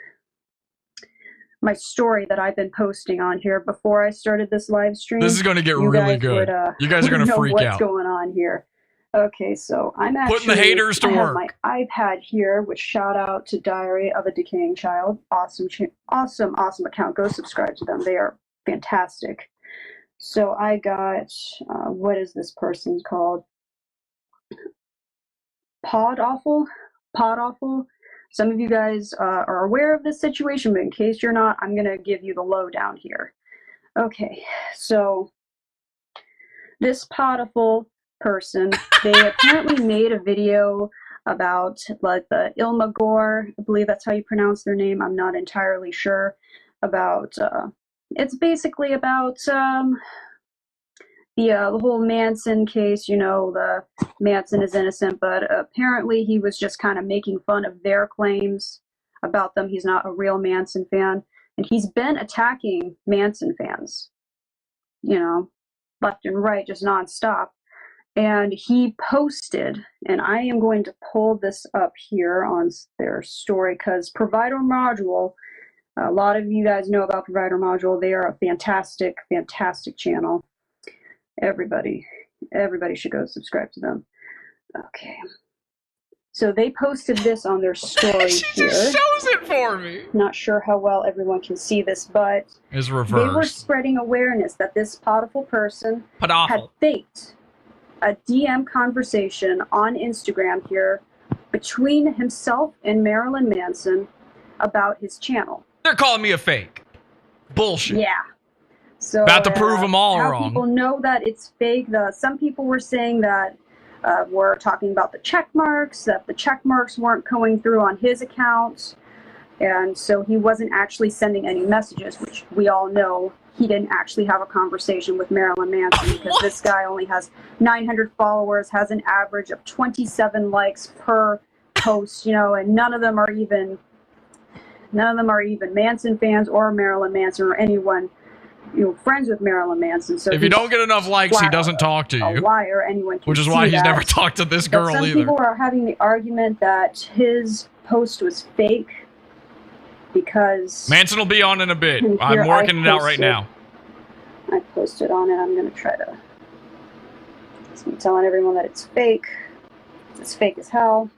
my story that I've been posting on here before I started this live stream. This is going to get really good. You guys are going to freak out. What's going on here? Okay, so I'm actually putting the haters to work. I have my iPad here, which shout out to Diary of a Decaying Child. Awesome account. Go subscribe to them. They are fantastic. So I got what is this person called? Pod Awful. Some of you guys are aware of this situation, but in case you're not, I'm going to give you the lowdown here. Okay, so this potiphal person, they apparently made a video about like the Ilma Gore, I believe that's how you pronounce their name, I'm not entirely sure, about, it's basically about the whole Manson case. You know, the Manson is innocent, but apparently he was just kind of making fun of their claims about them. He's not a real Manson fan, and he's been attacking Manson fans, you know, left and right, just nonstop. And he posted, and I am going to pull this up here on their story, because Provider Module, a lot of you guys know about Provider Module. They are a fantastic, fantastic channel. Everybody should go subscribe to them. Okay. So they posted this on their story she here. just shows it for me. Not sure how well everyone can see this, but It's they were reversed. spreading awareness that this powerful person had Powerful. faked a DM conversation on Instagram here between himself and Marilyn Manson about his channel. They're calling me a fake. Bullshit. Yeah. So About to prove them all how wrong. people know that it's fake. Some people were saying that we're talking about the check marks, that the check marks weren't going through on his account, and so he wasn't actually sending any messages, which we all know he didn't actually have a conversation with Marilyn Manson, because this guy only has 900 followers, has an average of 27 likes per post, you know, and none of them are even Manson fans or Marilyn Manson or anyone, you know, friends with Marilyn Manson. So if you don't get enough likes, he doesn't talk to a you. liar. Anyone can Which is see why he's that. never talked to this But girl some either. people are having the argument that his post was fake because Manson will be on in a bit. And I'm here working I it out right posted- now. I posted on it. I'm going to try to. I'm telling everyone that it's fake. It's fake as hell.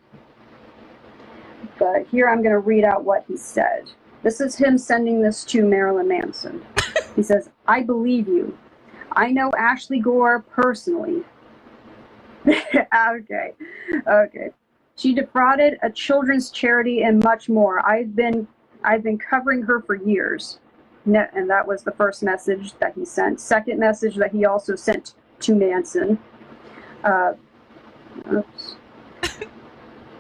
But here I'm going to read out what he said. This is him sending this to Marilyn Manson. He says, "I believe you. I know Ashley Gore personally." Okay. She defrauded a children's charity and much more. I've been covering her for years. And that was the first message that he sent. Second message that he also sent to Manson. Oops.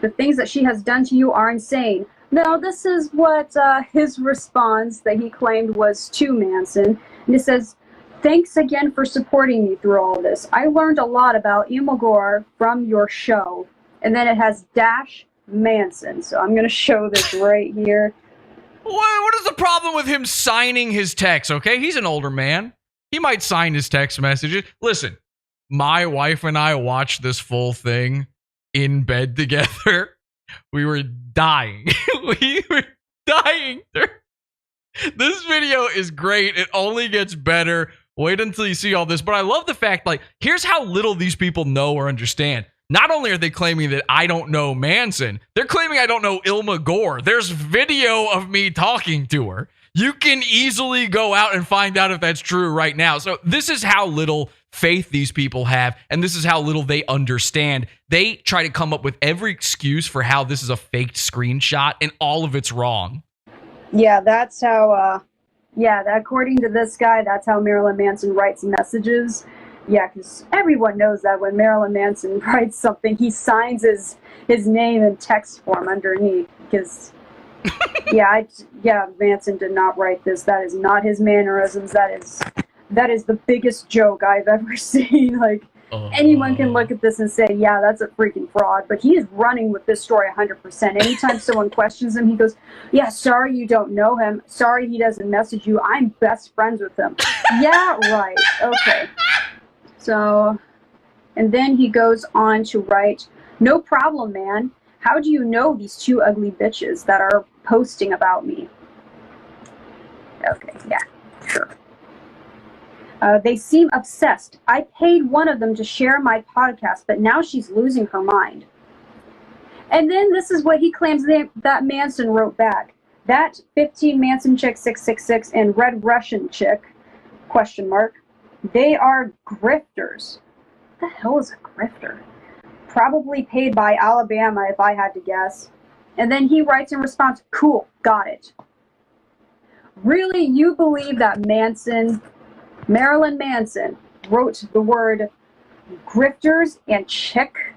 The things that she has done to you are insane. Now, this is what his response that he claimed was to Manson. And it says, "Thanks again for supporting me through all this. I learned a lot about Ilma Gore from your show." And then it has dash Manson. So I'm going to show this right here. What is the problem with him signing his text, okay? He's an older man. He might sign his text messages. Listen, my wife and I watched this full thing in bed together. We were dying. We were dying. This video is great. It only gets better. Wait until you see all this. But I love the fact, like, here's how little these people know or understand. Not only are they claiming that I don't know Manson, they're claiming I don't know Ilma Gore. There's video of me talking to her. You can easily go out and find out if that's true right now. So this is how little faith these people have, and this is how little they understand. They try to come up with every excuse for how this is a faked screenshot, and all of it's wrong. Yeah, that's how, according to this guy, that's how Marilyn Manson writes messages. Yeah, because everyone knows that when Marilyn Manson writes something, he signs his name in text form underneath. Because, Manson did not write this. That is not his mannerisms. That is the biggest joke I've ever seen. Like, anyone can look at this and say, yeah, that's a freaking fraud. But he is running with this story 100%. Anytime someone questions him, he goes, yeah, sorry you don't know him. Sorry he doesn't message you. I'm best friends with him. Yeah, right. Okay. So, and then he goes on to write, "No problem, man. How do you know these two ugly bitches that are posting about me?" Okay, yeah, sure. They seem obsessed. I paid one of them to share my podcast, but now she's losing her mind. And then this is what he claims that Manson wrote back. That 15 Manson chick 666 and Red Russian chick, ? They are grifters. What the hell is a grifter? Probably paid by Alabama, if I had to guess. And then he writes in response, cool, got it. Really, you believe that Marilyn Manson, wrote the word grifters and chick?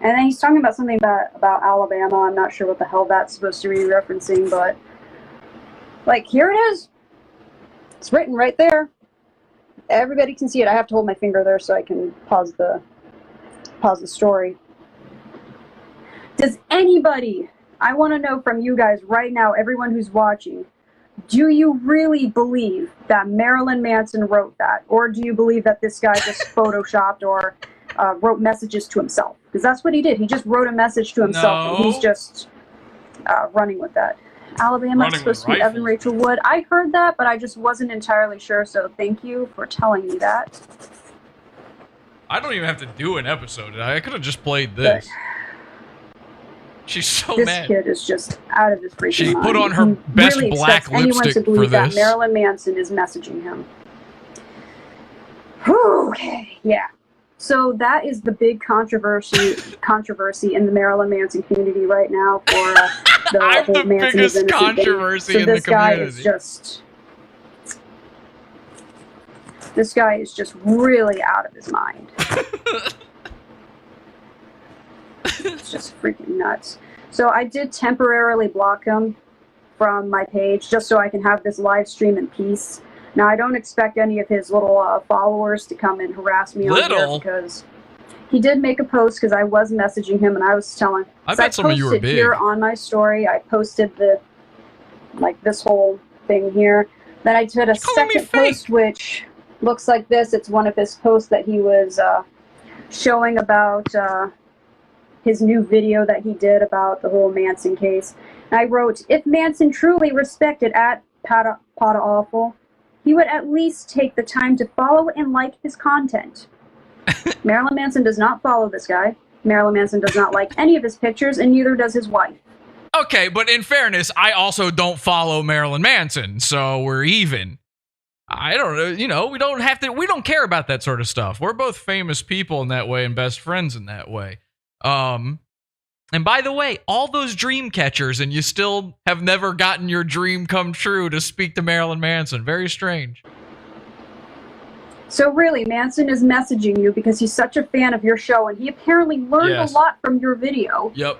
And then he's talking about something about Alabama. I'm not sure what the hell that's supposed to be referencing, but like, here it is. It's written right there. Everybody can see it. I have to hold my finger there so I can pause the story. Does anybody, I want to know from you guys right now, everyone who's watching, do you really believe that Marilyn Manson wrote that? Or do you believe that this guy just photoshopped or wrote messages to himself? Because that's what he did. He just wrote a message to himself, and he's just running with that. Alabama is supposed to be Evan Rachel Wood. I heard that, but I just wasn't entirely sure, so thank you for telling me that. I don't even have to do an episode. I could have just played this. She's so mad. This kid is just out of his freaking She mind. put on her best really black lipstick to believe for this. that Marilyn Manson is messaging him. Whew, okay, yeah. So that is the big controversy in the Marilyn Manson community right now for the I'm whole the Manson biggest is innocent controversy thing. So in the this guy community. is just... This guy is just really out of his mind. It's just freaking nuts. So I did temporarily block him from my page just so I can have this live stream in peace. Now, I don't expect any of his little followers to come and harass me on here because he did make a post because I was messaging him and I was telling him. I bet some of you were big. Here on my story, I posted this whole thing here. Then I did a second post which looks like this. It's one of his posts that he was showing about his new video that he did about the whole Manson case. And I wrote, if Manson truly respected at Pata Awful, he would at least take the time to follow and like his content. Marilyn Manson does not follow this guy. Marilyn Manson does not like any of his pictures, and neither does his wife. Okay, but in fairness, I also don't follow Marilyn Manson, so we're even. I don't know, we don't care about that sort of stuff. We're both famous people in that way and best friends in that way. And by the way, all those dream catchers, and you still have never gotten your dream come true to speak to Marilyn Manson. Very strange. So really, Manson is messaging you because he's such a fan of your show, and he apparently learned a lot from your video. Yep.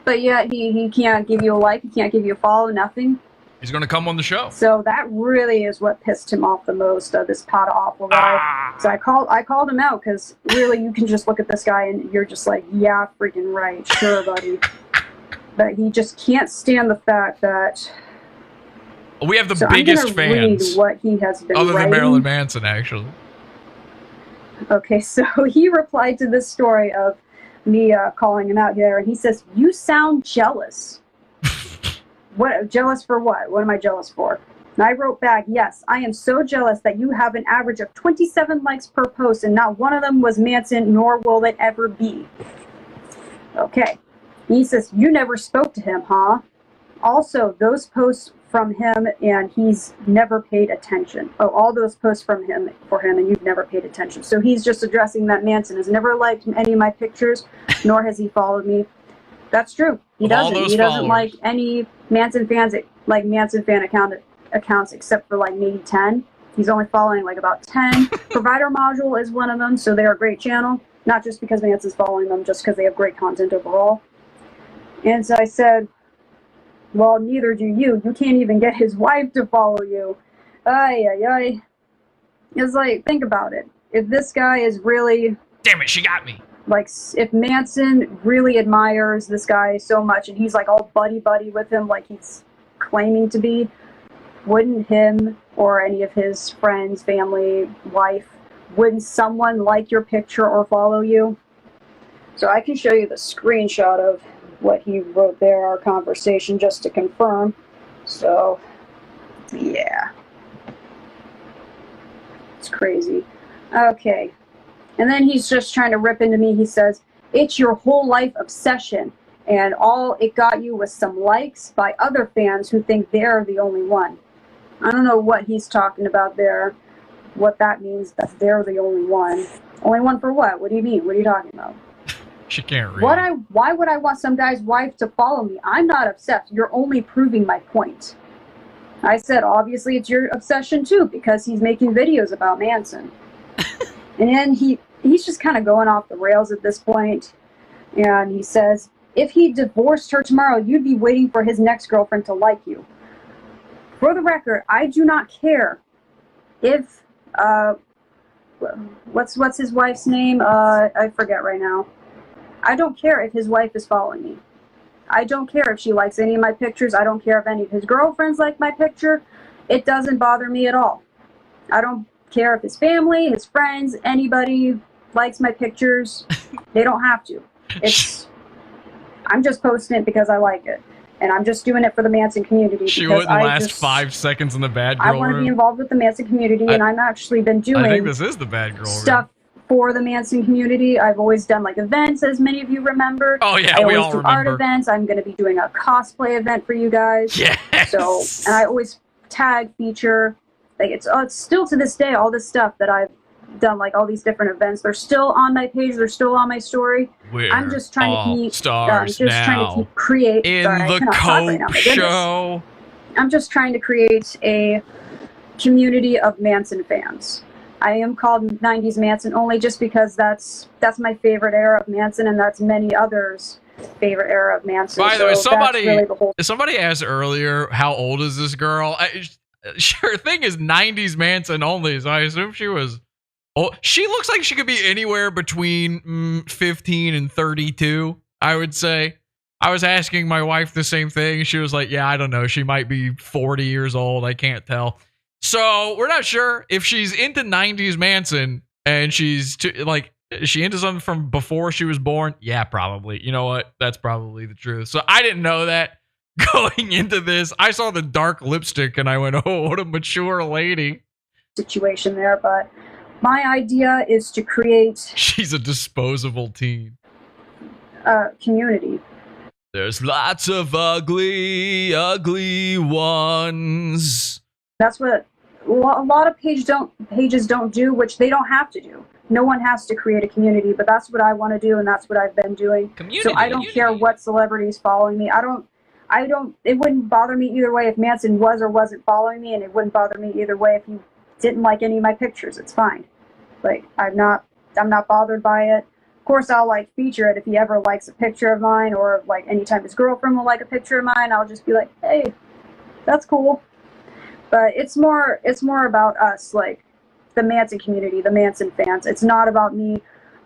But yet he can't give you a like, he can't give you a follow, nothing. He's going to come on the show. So that really is what pissed him off the most, this Pata Awful guy. So I called him out because really you can just look at this guy and you're just like, yeah, freaking right, sure, buddy. But he just can't stand the fact that... We have the biggest I'm fans. Read what he has been other writing. than Marilyn Manson, actually. Okay, so he replied to this story of me calling him out here, and he says, you sound jealous. What, jealous for what? What am I jealous for? And I wrote back, yes, I am so jealous that you have an average of 27 likes per post, and not one of them was Manson, nor will it ever be. Okay. He says, you never spoke to him, huh? Also, those posts from him, and he's never paid attention. Oh, all those posts for him, and you've never paid attention. So he's just addressing that Manson has never liked any of my pictures, nor has he followed me. That's true. He doesn't. He doesn't like any Manson fans, like Manson fan accounts, except for like maybe 10. He's only following like about 10. Provider Module is one of them, so they're a great channel. Not just because Manson's following them, just because they have great content overall. And so I said, well, neither do you. You can't even get his wife to follow you. Ay, ay, ay. It's like, think about it. If this guy is really... Damn it, she got me. Like, if Manson really admires this guy so much, and he's like all buddy-buddy with him like he's claiming to be, wouldn't him or any of his friends, family, wife, wouldn't someone like your picture or follow you? So I can show you the screenshot of what he wrote there, our conversation, just to confirm. So, yeah. It's crazy. Okay. And then he's just trying to rip into me. He says, it's your whole life obsession, and all it got you was some likes by other fans who think they're the only one. I don't know what he's talking about there, what that means, that they're the only one. Only one for what? What do you mean? What are you talking about? She can't read. Why would I want some guy's wife to follow me? I'm not obsessed. You're only proving my point. I said, obviously it's your obsession too, because he's making videos about Manson. And then he's just kind of going off the rails at this point. And he says, if he divorced her tomorrow, you'd be waiting for his next girlfriend to like you. For the record, I do not care if, what's his wife's name? I forget right now. I don't care if his wife is following me. I don't care if she likes any of my pictures. I don't care if any of his girlfriends like my picture. It doesn't bother me at all. I don't care if his family, his friends, anybody likes my pictures. They don't have to. I'm just posting it because I like it. And I'm just doing it for the Manson community. She wouldn't last 5 seconds in the bad girl room. I want to be involved with the Manson community, and I've actually been doing I think this is the bad girl stuff for the Manson community. I've always done like events, as many of you remember. Oh yeah, I we always all do remember. art events. I'm going to be doing a cosplay event for you guys. Yes. So, and I always tag, feature. Like it's still to this day, all this stuff that I've done, like all these different events, they're still on my page. They're still on my story. I'm just trying to keep stars trying to create in the Cope Show. I'm just trying to create a community of Manson fans. I am called 90s Manson only just because that's my favorite era of Manson, and that's many others' favorite era of Manson. By the way, really somebody asked earlier, how old is this girl? Her thing is 90s Manson only, so I assume she was. Oh, she looks like she could be anywhere between 15 and 32, I would say. I was asking my wife the same thing. She was like, yeah, I don't know. She might be 40 years old. I can't tell. So we're not sure if she's into 90s Manson and she's is she into something from before she was born? Yeah, probably. You know what? That's probably the truth. So I didn't know that going into this. I saw the dark lipstick and I went, oh, what a mature lady. Situation there, but my idea is to create... She's a disposable teen. Community. There's lots of ugly ones. That's what a lot of pages don't do, which they don't have to do. No one has to create a community, but that's what I want to do, and that's what I've been doing. So I don't care what celebrities following me. It wouldn't bother me either way if Manson was or wasn't following me, and it wouldn't bother me either way if he didn't like any of my pictures. It's fine. Like I'm not bothered by it. Of course, I'll like feature it if he ever likes a picture of mine, or like anytime his girlfriend will like a picture of mine, I'll just be like, hey, that's cool. But it's more about us, like the Manson community, the Manson fans. It's not about me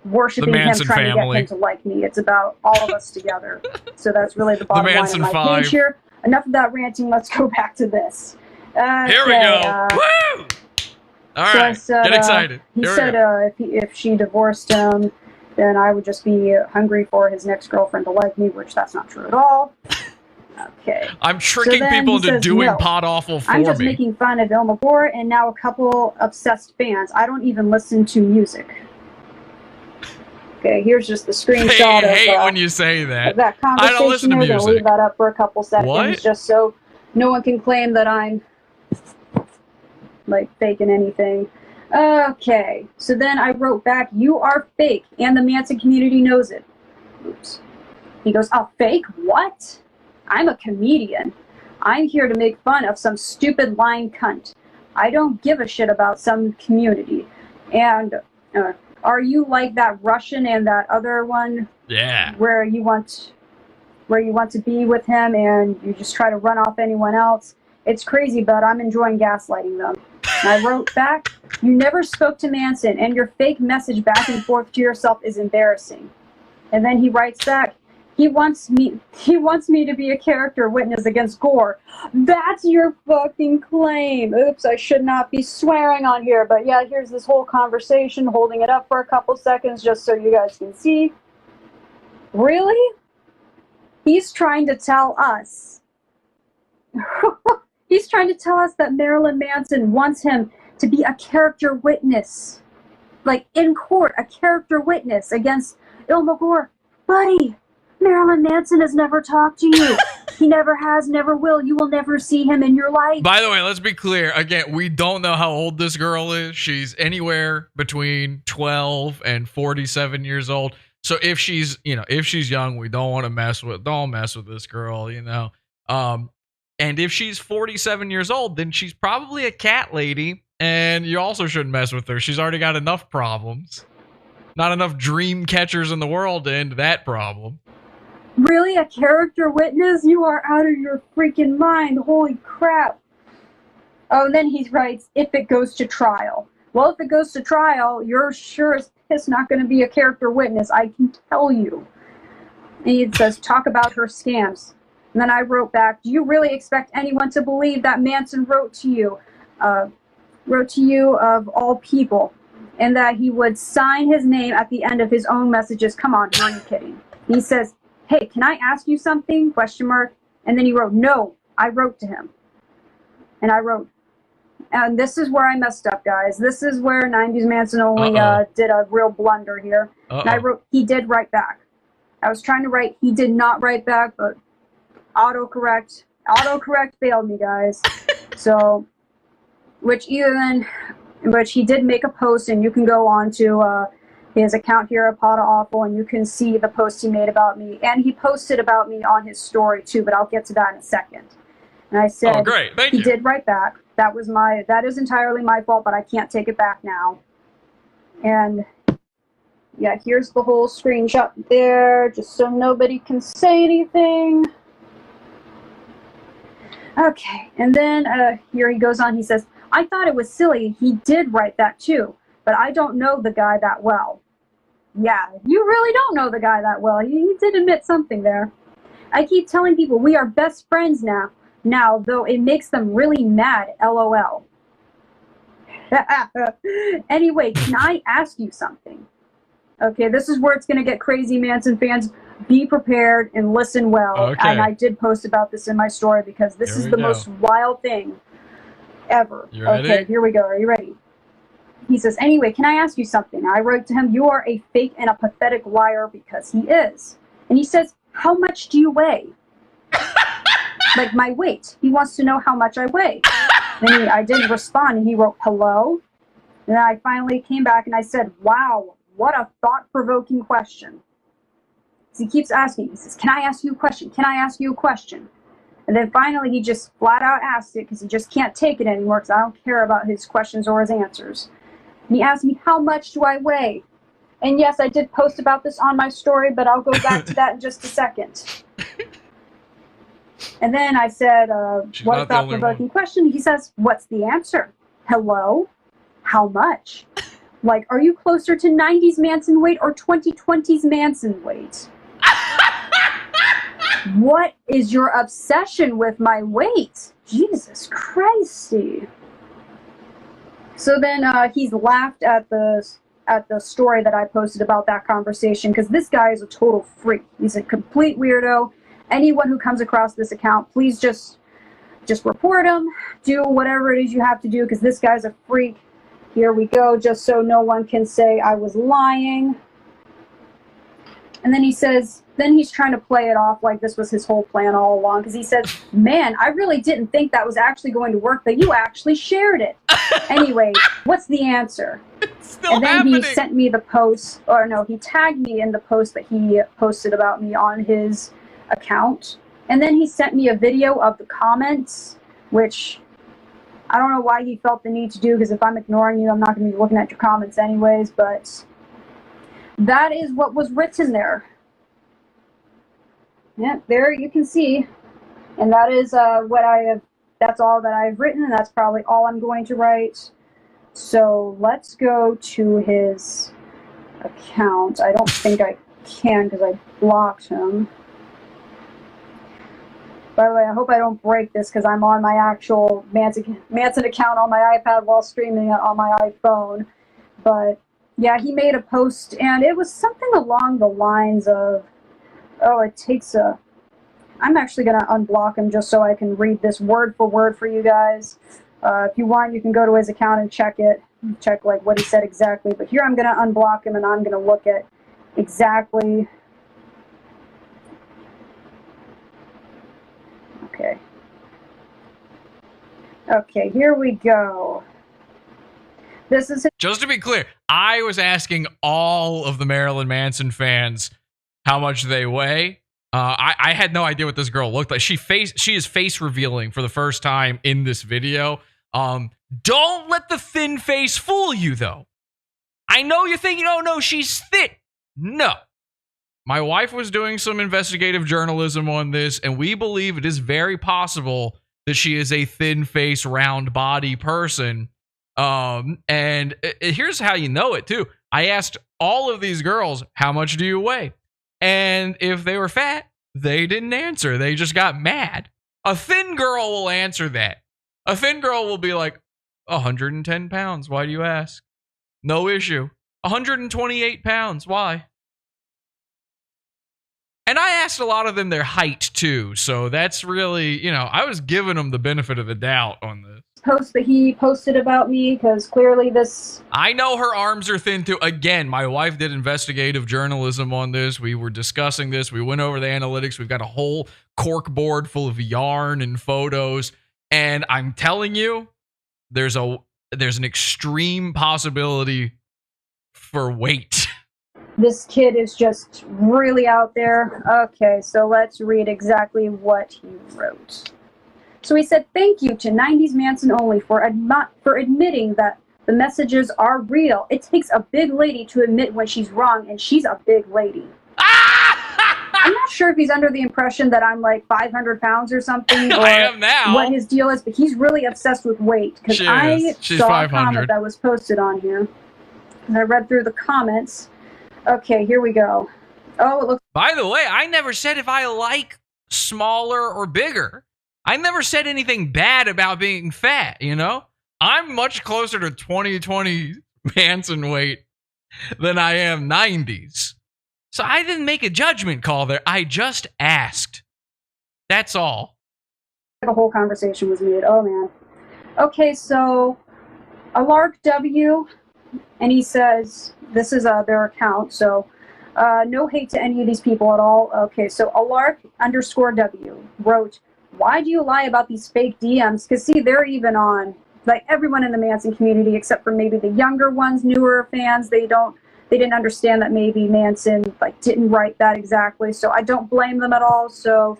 worshiping him, trying to get him to like me. It's about all of us together. So that's really the bottom line of my page here. Enough of that ranting. Let's go back to this. Here we go. Woo! All right, get excited. He said if she divorced him, then I would just be hungry for his next girlfriend to like me, which that's not true at all. Okay. I'm tricking people into doing pot awful for me. I'm just making fun of Ilma Gore and now a couple obsessed fans. I don't even listen to music. Okay, here's just the screenshot I hate when you say that. Of that conversation. I don't listen to music. Gonna leave that up for a couple seconds just so no one can claim that I'm like faking anything. Okay, so then I wrote back, you are fake, and the Manson community knows it. Oops. He goes, oh, fake? What? I'm a comedian. I'm here to make fun of some stupid lying cunt. I don't give a shit about some community. And are you like that Russian and that other one? Yeah. Where you want to be with him and you just try to run off anyone else? It's crazy, but I'm enjoying gaslighting them. And I wrote back, you never spoke to Manson, and your fake message back and forth to yourself is embarrassing. And then he writes back, he wants me to be a character witness against Gore. That's your fucking claim. Oops, I should not be swearing on here, but yeah, here's this whole conversation, holding it up for a couple seconds just so you guys can see. Really? He's trying to tell us. He's trying to tell us that Marilyn Manson wants him to be a character witness. Like, in court, a character witness against Ilma Gore. Buddy, Marilyn Manson has never talked to you. He never has, never will. You will never see him in your life. By the way, let's be clear. Again, we don't know how old this girl is. She's anywhere between 12 and 47 years old. So if she's, if she's young, we don't want to don't mess with this girl, and if she's 47 years old, then she's probably a cat lady, and you also shouldn't mess with her. She's already got enough problems. Not enough dream catchers in the world to end that problem. Really? A character witness? You are out of your freaking mind. Holy crap. Oh, and then he writes, if it goes to trial. Well, if it goes to trial, you're sure as piss not going to be a character witness, I can tell you. And he says, talk about her scams. And then I wrote back, do you really expect anyone to believe that Manson wrote to you of all people, and that he would sign his name at the end of his own messages? Come on, are you kidding? And he says, hey, can I ask you something? ? And then he wrote, no, I wrote to him. And I wrote, and this is where I messed up, guys. This is where 90s Manson only did a real blunder here. And I wrote, he did write back. I was trying to write, he did not write back, but autocorrect failed me, guys. So, which he did make a post, and you can go on to his account here at Pot of Awful, and you can see the post he made about me. And he posted about me on his story too, but I'll get to that in a second. And I said, great. Thank you. He did write back. That is entirely my fault, but I can't take it back now. And yeah, here's the whole screenshot there, just so nobody can say anything. Okay, and then here he goes on, he says, I thought it was silly. He did write that too, but I don't know the guy that well. Yeah, you really don't know the guy that well. He did admit something there. I keep telling people we are best friends now, though it makes them really mad, LOL. Anyway, can I ask you something? Okay, this is where it's going to get crazy, Manson fans. Be prepared and listen well. Okay. And I did post about this in my story because this is the most wild thing ever. You ready? Okay, here we go. Are you ready? He says, anyway, can I ask you something? I wrote to him, you are a fake and a pathetic liar, because he is. And he says, how much do you weigh? Like my weight. He wants to know how much I weigh. Then I didn't respond, and he wrote, hello? And then I finally came back and I said, wow, what a thought-provoking question. So he keeps asking. He says, can I ask you a question? Can I ask you a question? And then finally he just flat out asked it because he just can't take it anymore, because I don't care about his questions or his answers. And he asked me, how much do I weigh? And yes, I did post about this on my story, but I'll go back to that in just a second. And then I said, what a thought-provoking question. He says, what's the answer? Hello? How much? Like, are you closer to 90s Manson weight or 2020s Manson weight? What is your obsession with my weight? Jesus Christy. So then he's laughed at the story that I posted about that conversation, because this guy is a total freak. He's a complete weirdo. Anyone who comes across this account, please just report him. Do whatever it is you have to do, because this guy's a freak. Here we go, just so no one can say I was lying. And then he says, then he's trying to play it off like this was his whole plan all along, because he says, man, I really didn't think that was actually going to work, but you actually shared it. Anyway, what's the answer? And then he sent me the post, or no, he tagged me in the post that he posted about me on his account. And then he sent me a video of the comments, which I don't know why he felt the need to do, because if I'm ignoring you, I'm not going to be looking at your comments anyways, but that is what was written there. Yeah, there you can see. And that is that's all that I've written, and that's probably all I'm going to write. So let's go to his account. I don't think I can because I blocked him. By the way, I hope I don't break this because I'm on my actual Manson account on my iPad while streaming it on my iPhone. But yeah, he made a post, and it was something along the lines of, oh, it takes a... I'm actually going to unblock him just so I can read this word for word for you guys. If you want, you can go to his account and check like what he said exactly. But here I'm going to unblock him, and I'm going to look at exactly... Okay, here we go. This is just to be clear, I was asking all of the Marilyn Manson fans how much they weigh. I had no idea what this girl looked like. She is face revealing for the first time in this video. Don't let the thin face fool you, though. I know you're thinking, oh no, she's thick. No. My wife was doing some investigative journalism on this, and we believe it is very possible that she is a thin face, round body person. And here's how you know it, too. I asked all of these girls, how much do you weigh? And if they were fat, they didn't answer. They just got mad. A thin girl will answer that. A thin girl will be like, 110 pounds. Why do you ask? No issue. 128 pounds. Why? And I asked a lot of them their height, too. So that's really, you know, I was giving them the benefit of the doubt on this. Post that he posted about me, because clearly this... I know her arms are thin, too. Again, my wife did investigative journalism on this. We were discussing this. We went over the analytics. We've got a whole cork board full of yarn and photos. And I'm telling you, there's an extreme possibility for weight. This kid is just really out there. Okay, so let's read exactly what he wrote. So he said, thank you to 90s Manson Only for admitting that the messages are real. It takes a big lady to admit when she's wrong, and she's a big lady. I'm not sure if he's under the impression that I'm like 500 pounds or something, or I am now. what his deal is, but he's really obsessed with weight. Because She's saw 500. a comment that was posted on here, and I read through the comments. Okay, here we go. Oh, it looks... By the way, I never said if I like smaller or bigger. I never said anything bad about being fat, you know? I'm much closer to 2020 Manson weight than I am 90s. So I didn't make a judgment call there. I just asked. That's all. The whole conversation was made. Oh, man. Okay, so a Lark W, and he says, this is their account, so no hate to any of these people at all. Okay, so Alark_W wrote, why do you lie about these fake DMs? Because, see, they're even on, like, everyone in the Manson community, except for maybe the younger ones, newer fans, they didn't understand that maybe Manson, like, didn't write that exactly, so I don't blame them at all. So,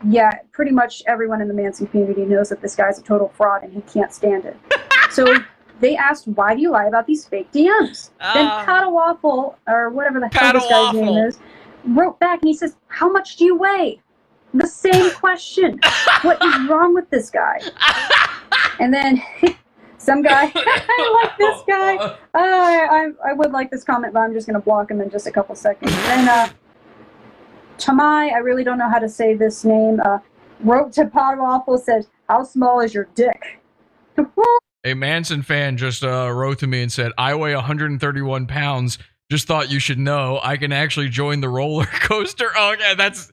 yeah, pretty much everyone in the Manson community knows that this guy's a total fraud and he can't stand it. So they asked, why do you lie about these fake DMs? Then Patawaffle, or whatever the hell this guy's name is, wrote back and he says, how much do you weigh? The same question. What is wrong with this guy? And then some guy, I like this guy. I would like this comment, but I'm just going to block him in just a couple seconds. And Tamai, I really don't know how to say this name, wrote to Patawaffle, says, how small is your dick? A Manson fan just wrote to me and said, I weigh 131 pounds. Just thought you should know I can actually join the roller coaster. Okay, that's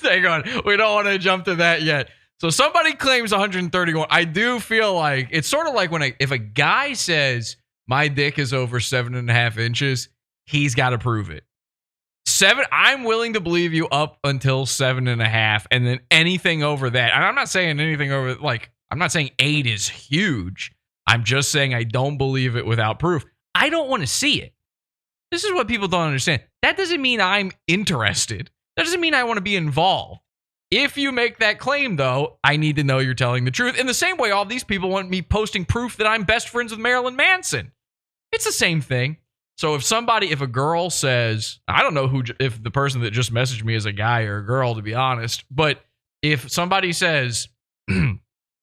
hang on. We don't want to jump to that yet. So somebody claims 131. I do feel like it's sort of like if a guy says my dick is over 7.5 inches, he's got to prove it. I'm willing to believe you up until 7.5, and then anything over that. And I'm not saying anything over, like, I'm not saying 8 is huge. I'm just saying I don't believe it without proof. I don't want to see it. This is what people don't understand. That doesn't mean I'm interested. That doesn't mean I want to be involved. If you make that claim, though, I need to know you're telling the truth. In the same way, all these people want me posting proof that I'm best friends with Marilyn Manson. It's the same thing. So if a girl says, I don't know if the person that just messaged me is a guy or a girl, to be honest, but if somebody says,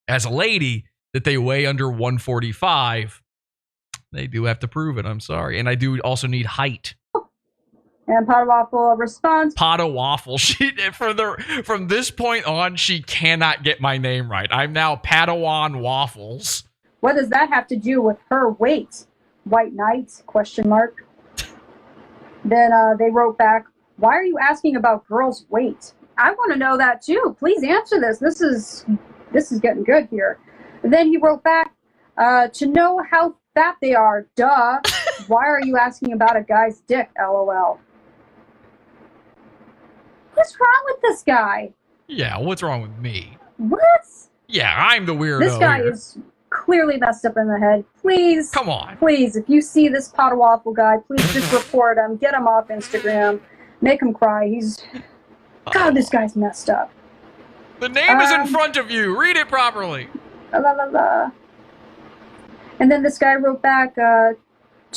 as a lady, that they weigh under 145, they do have to prove it. I'm sorry. And I do also need height. And Patawaffle responds. Patawaffle. From this point on, she cannot get my name right. I'm now Padawan Waffles. What does that have to do with her weight? White Knight? ? Then they wrote back, why are you asking about girls' weight? I want to know that too. Please answer this. This is getting good here. And then he wrote back, to know how fat they are, duh. Why are you asking about a guy's dick, LOL? What's wrong with this guy? Yeah, what's wrong with me? What? Yeah, I'm the weirdo. This guy here. is clearly messed up in the head. Please, come on. Please, if you see this pot of waffle guy, please just report him. Get him off Instagram. Make him cry. God, this guy's messed up. The name is in front of you. Read it properly. La la la. And then this guy wrote back, to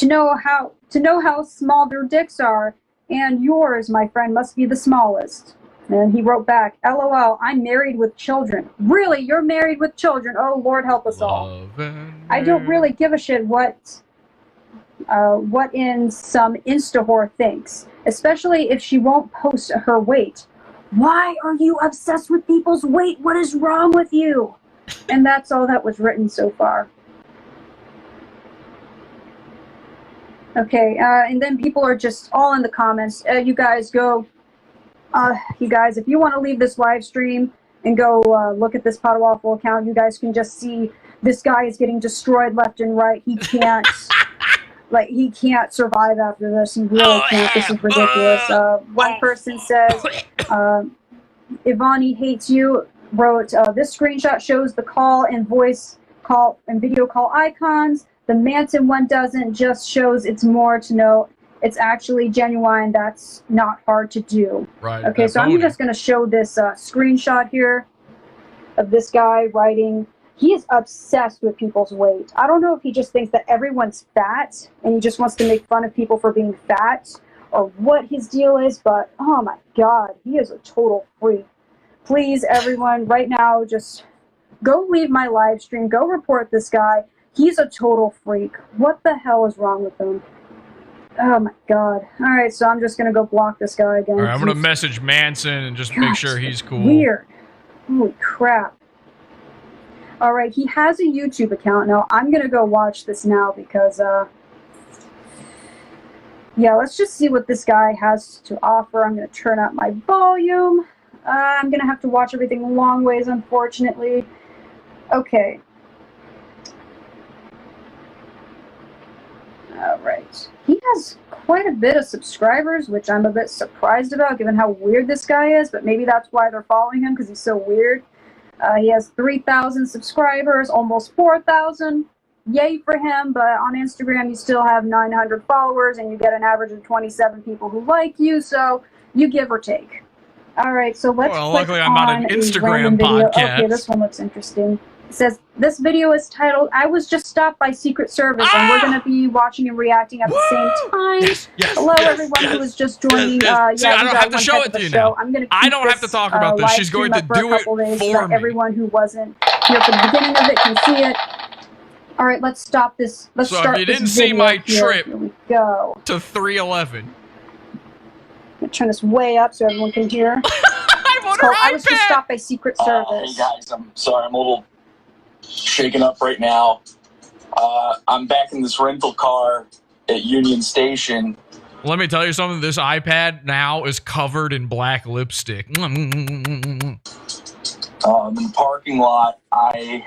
know how small their dicks are, and yours, my friend, must be the smallest. And he wrote back, LOL, I'm married with children. Really? You're married with children? Oh, Lord help us all. I don't really give a shit what in some Insta whore thinks, especially if she won't post her weight. Why are you obsessed with people's weight? What is wrong with you? And that's all that was written so far. Okay, and then people are just all in the comments. You guys, if you want to leave this live stream and go look at this Pot of Waffle account, you guys can just see this guy is getting destroyed left and right. He can't, he can't survive after this. He really can't. This is ridiculous. One person says, Ivani hates you, wrote, this screenshot shows the call and voice call and video call icons. The Manson one doesn't, just shows it's more to know it's actually genuine. That's not hard to do. Right. Okay, so I'm just going to show this screenshot here of this guy writing. He is obsessed with people's weight. I don't know if he just thinks that everyone's fat and he just wants to make fun of people for being fat or what his deal is, but oh my God, he is a total freak. Please, everyone, right now, just go leave my live stream. Go report this guy. He's a total freak. What the hell is wrong with him? Oh my God. All right, so I'm just going to go block this guy again. All right, I'm going to message Manson and just make sure he's cool. Weird. Holy crap. All right, he has a YouTube account now. I'm going to go watch this now because, yeah, let's just see what this guy has to offer. I'm going to turn up my volume. I'm going to have to watch everything long ways, unfortunately. Okay. All right. He has quite a bit of subscribers, which I'm a bit surprised about, given how weird this guy is, but maybe that's why they're following him, because he's so weird. He has 3,000 subscribers, almost 4,000. Yay for him, but on Instagram you still have 900 followers, and you get an average of 27 people who like you, so you give or take. All right, so let's click luckily I'm not an Instagram podcast. Okay, this one looks interesting. It says, this video is titled, I was just stopped by Secret Service, and we're going to be watching and reacting at the same time. Hello, everyone who is just joining. See, I don't have to show it to you now. I don't have to talk about this. She's going to do it for me. Everyone who wasn't here for the beginning of it can see it. All right, let's stop this. Let's start this video. So if you didn't see my trip to 311. I'm going to turn this way up so everyone can hear. I was just stopped by Secret Service. Hey guys, I'm sorry, I'm a little shaken up right now. I'm back in this rental car at Union Station. Let me tell you something. This iPad now is covered in black lipstick. In the parking lot, I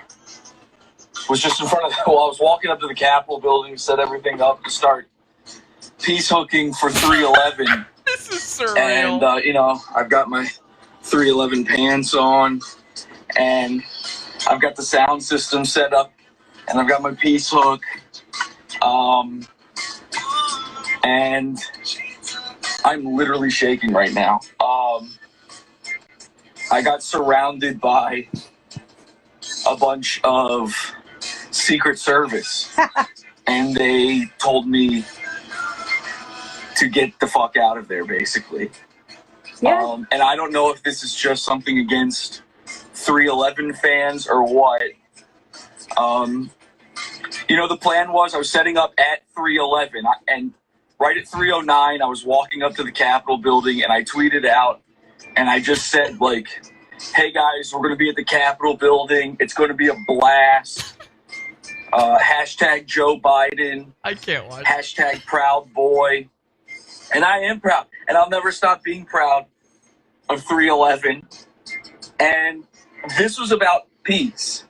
was just in front of, I was walking up to the Capitol building, set everything up to start peace hooking for 311. This is surreal. And, I've got my 311 pants on, and I've got the sound system set up, and I've got my peace hook, and I'm literally shaking right now. I got surrounded by a bunch of Secret Service, and they told me to get the fuck out of there, basically. Yeah. And I don't know if this is just something against 311 fans or what. The plan was I was setting up at 311, and right at 309 I was walking up to the Capitol building, and I tweeted out, and I just said, like, hey guys, we're going to be at the Capitol building. It's going to be a blast. Hashtag Joe Biden. I can't watch. Hashtag Proud Boy. And I am proud, and I'll never stop being proud of 311. And this was about peace.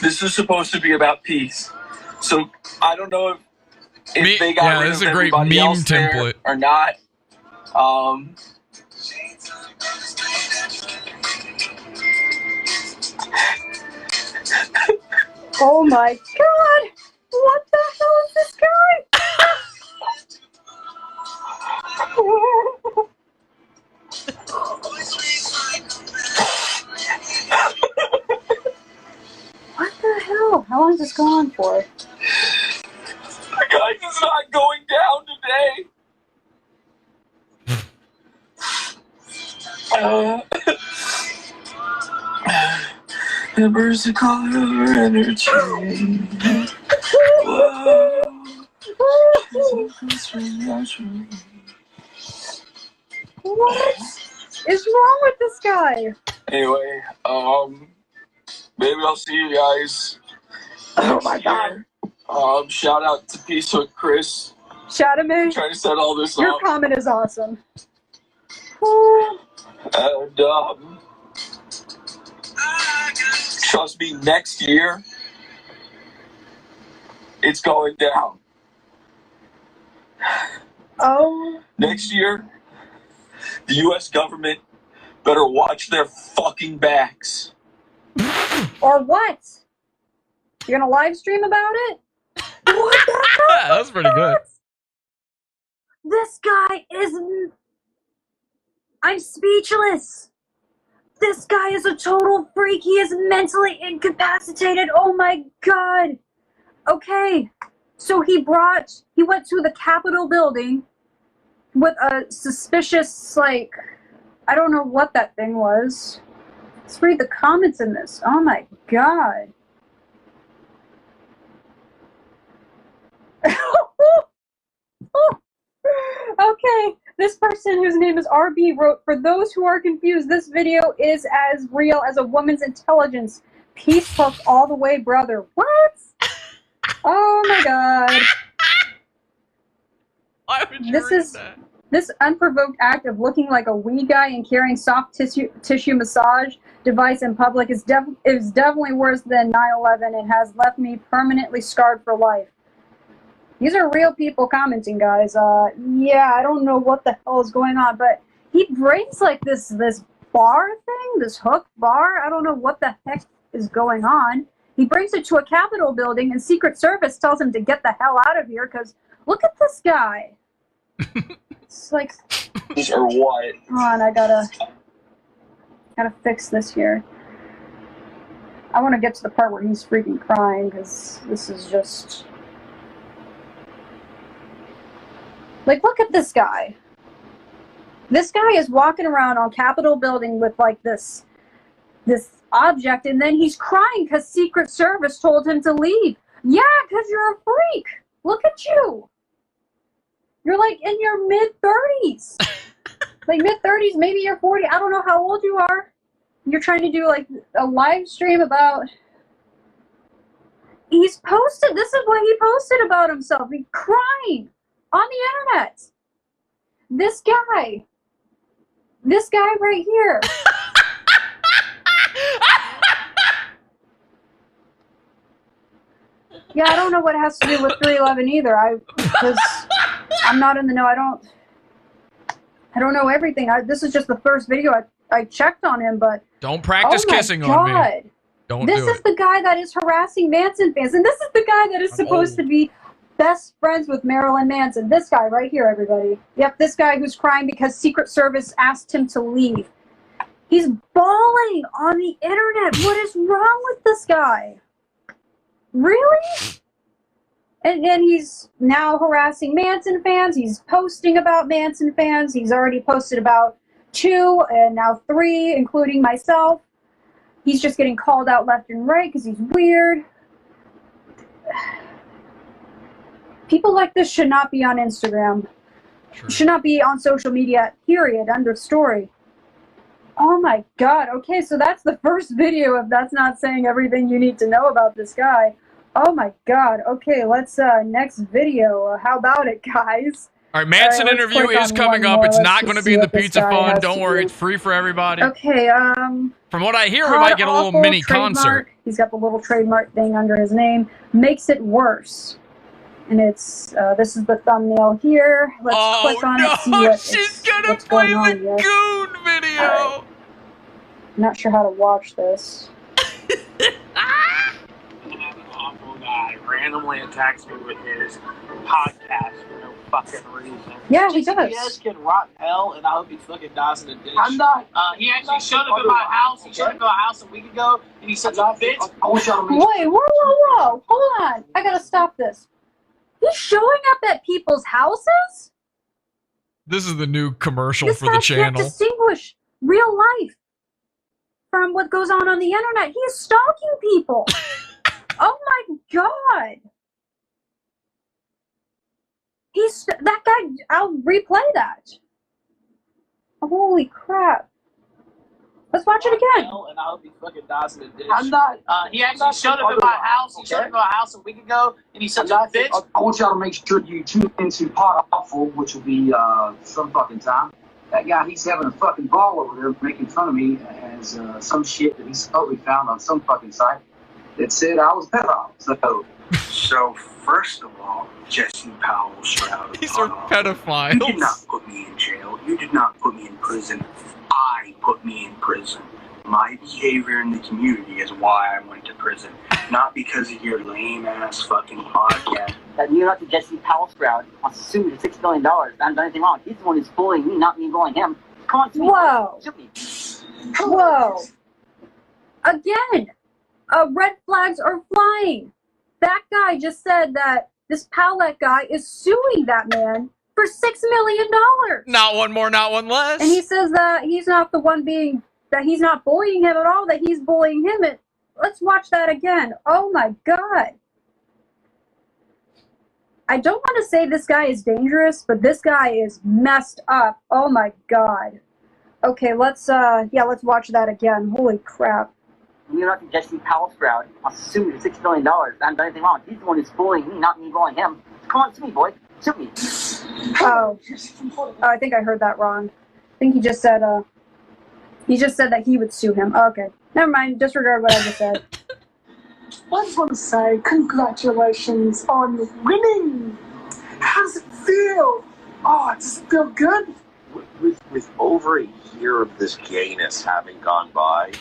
This is supposed to be about peace. So I don't know if they got rid this of is a great everybody meme else there template or not. Oh my god! What the hell is this guy? What the hell? How long is this going on for? The guy is not going down today. Embers of color energy. Whoa. What is wrong with this guy? Anyway, maybe I'll see you guys. Oh my god. Shout out to Peace Hook Chris. Shout him in. Trying to set all this Your up. comment is awesome. And trust me, next year it's going down. Oh. Next year, the U.S. government better watch their fucking backs. Or what? You're gonna live stream about it? What the hell? That was pretty good. This guy is... I'm speechless. This guy is a total freak. He is mentally incapacitated. Oh my god. Okay. So he went to the Capitol building with a suspicious, like, I don't know what that thing was. Let's read the comments in this. Oh my god. Okay, this person whose name is RB wrote, "For those who are confused, this video is as real as a woman's intelligence. Peace Hook all the way, brother." What? Oh my god. Why would you This read is that? this unprovoked act of looking like a wee guy and carrying soft tissue massage device in public is definitely worse than 9/11 and has left me permanently scarred for life. These are real people commenting, guys. Yeah, I don't know what the hell is going on, but he brings like this bar thing, this hook bar. I don't know what the heck is going on. He brings it to a Capitol building, and Secret Service tells him to get the hell out of here, because look at this guy. It's like... Or what? Hold on, I gotta fix this here. I want to get to the part where he's freaking crying, because this is just... Like, look at this guy. This guy is walking around on Capitol building with, like, this object, and then he's crying because Secret Service told him to leave. Yeah, because you're a freak. Look at you. You're, like, in your mid-30s. Like, mid-30s, maybe you're 40. I don't know how old you are. You're trying to do, like, a live stream about... He's posted... This is what he posted about himself. He's crying on the internet. This guy right here. Yeah, I don't know what it has to do with 3/11 either. Because I'm not in the know. I don't know everything. This is just the first video I checked on him, but don't practice kissing on me. Don't This do is it. the guy that is harassing Manson fans, and this is the guy that is supposed to be best friends with Marilyn Manson. This guy right here, everybody. Yep, this guy who's crying because Secret Service asked him to leave. He's bawling on the internet. What is wrong with this guy? Really? And he's now harassing Manson fans. He's posting about Manson fans. He's already posted about 2 and now 3, including myself. He's just getting called out left and right because he's weird. People like this should not be on Instagram. Sure. Should not be on social media, period, under story. Oh my god. Okay, so that's the first video if that's not saying everything you need to know about this guy. Oh my god. Okay, let's, next video. How about it, guys? All right, Manson let's interview click is on coming one up. more. It's Let's not just going to see be in the what this Pizza guy Fund. has Don't to worry, do. it's free for everybody. Okay, From what I hear, we might get a little Awful mini trademark. concert. He's got the little trademark thing under his name. Makes it worse. And it's, this is the thumbnail here. Let's click on it, see what's going on here. Goon video. Right. I'm not sure how to watch this. randomly attacks me with his podcast for no fucking reason. Yeah, he does. JCPS can rot in hell, and I hope he fucking dies in a ditch. I'm not. He actually showed up at my house. He showed up at my house a week ago, and he said, "Bitch." Wait, whoa. Hold on. I gotta stop this. He's showing up at people's houses? This is the new commercial This for guy the can't channel. distinguish real life from what goes on the internet. He is stalking people. Oh my god. That guy, I'll replay that. Holy crap. Let's watch it again. And I hope he fucking dies in a ditch. I'm not. He actually showed up at my house. He showed up at my house a week ago, and he said, "Bitch." I want y'all to make sure you tune into Pot Awful, which will be some fucking time. That guy, he's having a fucking ball over there making fun of me as some shit that he supposedly found on some fucking site that said I was pedophile. So first of all, Jesse Powell Stroud. These are pedophiles. You did not put me in jail. You did not put me in prison. I put me in prison. My behavior in the community is why I went to prison, not because of your lame ass fucking podcast. That knew not to Jesse Powell Stroud wants to sue me for $6 million. I haven't done anything wrong. He's the one who's bullying me, not me bullying him. Come on, sue me. Whoa. Shoot me. Whoa. Again, red flags are flying. That guy just said that this Powlett guy is suing that man for $6 million. Not one more, not one less. And he says that he's not the one that he's not bullying him at all, that he's bullying him. Let's watch that again. Oh my god. I don't want to say this guy is dangerous, but this guy is messed up. Oh my god. Okay, let's watch that again. Holy crap. You're not to Jesse Powell Stroud wants to sue me for $6 million. I haven't done anything wrong. He's the one who's bullying me, not me bullying him. Come on, sue me, boy. Shoot me. Oh, I think I heard that wrong. I think he just said that he would sue him. Oh, okay. Never mind. Disregard what I just said. I just want to say congratulations on winning. How does it feel? Oh, does it feel good? With over a year of this gayness having gone by,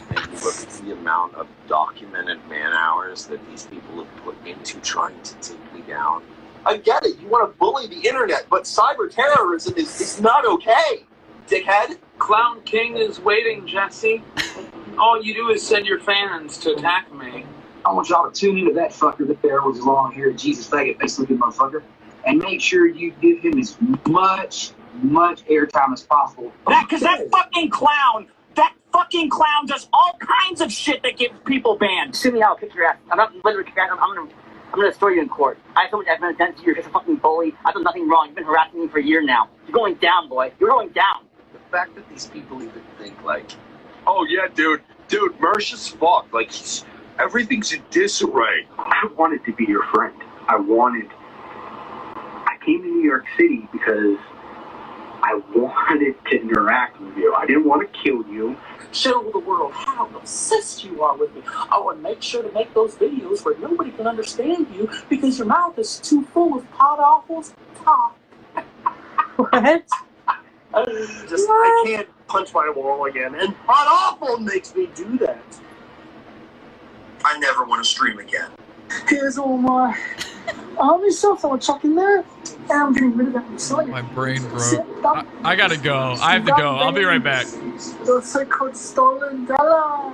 and you look at the amount of documented man hours that these people have put into trying to take me down. I get it. You want to bully the internet, but cyber terrorism is not okay, dickhead. Clown King is waiting, Jesse. All you do is send your fans to attack me. I want y'all to tune into that fucker that there with his long hair, Jesus faggot face looking motherfucker, and make sure you give him as much airtime as possible. Because that fucking clown does all kinds of shit that gets people banned. Sue me out, kick your ass. I'm gonna store you in court. I have so much evidence against you. You're just a fucking bully. I've done nothing wrong. You've been harassing me for a year now. You're going down, boy. You're going down. The fact that these people even think like, Oh yeah, dude, Mersh is fucked. Like everything's in disarray. I wanted to be your friend. I came to New York City because I wanted to interact with you. I didn't want to kill you. Show the world how obsessed you are with me. I want to make sure to make those videos where nobody can understand you because your mouth is too full of pot awfuls. Talk. What? I can't punch my wall again, and Pot Awful makes me do that. I never want to stream again. Here's all my army stuff I'll chuck in there. And I'm getting rid of that inside. My brain broke. I gotta go. I have to go. I'll be right back. The so-called stolen dollar.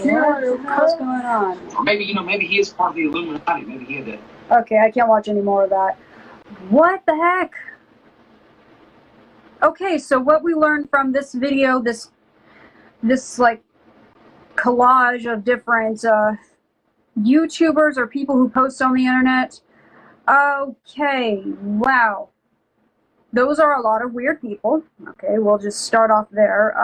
Yeah, what's going on? Or maybe he is part of the Illuminati. Maybe he had that. Okay, I can't watch any more of that. What the heck? Okay, so what we learned from this video, this like collage of different YouTubers or people who post on the internet. Okay, wow. Those are a lot of weird people. Okay, we'll just start off there.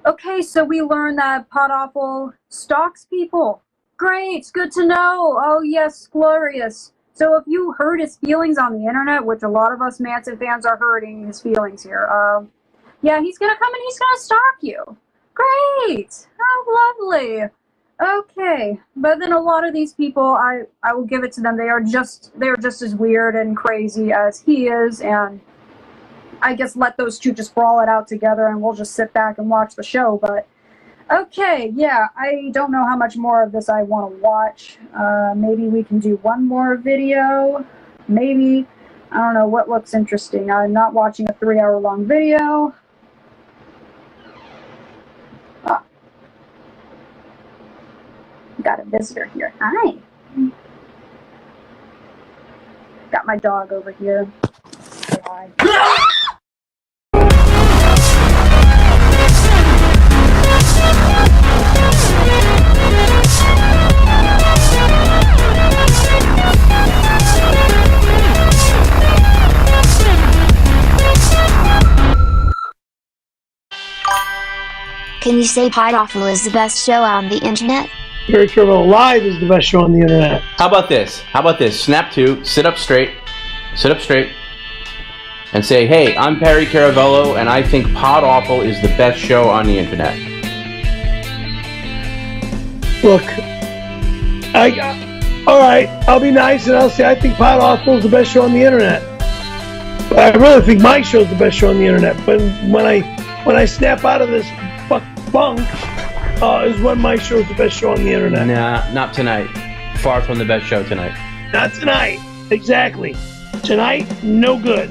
Okay, so we learned that Pot Awful stalks people. Great, good to know. Oh yes, glorious. So if you hurt his feelings on the internet, which a lot of us Manson fans are hurting his feelings here, yeah, he's gonna come and he's gonna stalk you. Great! How lovely. Okay, but then a lot of these people, I will give it to them. They're just as weird and crazy as he is, and I guess let those two just brawl it out together, and we'll just sit back and watch the show. But Okay, yeah, I don't know how much more of this I want to watch. Maybe we can do one more video. Maybe. I don't know what looks interesting. I'm not watching a 3-hour long video. Ah. Got a visitor here. Hi. Got my dog over here. Say hi. Can you say Pod Awful is the best show on the internet? Perry Caravello Live is the best show on the internet. How about this? Snap to, sit up straight, and say, hey, I'm Perry Caravello, and I think Pod Awful is the best show on the internet. Look, all right, I'll be nice and I'll say I think Pod Awful is the best show on the internet. But I really think my show is the best show on the internet. But when I snap out of this funk, is when my show is the best show on the internet. Nah, not tonight. Far from the best show tonight. Not tonight. Exactly. Tonight, no good.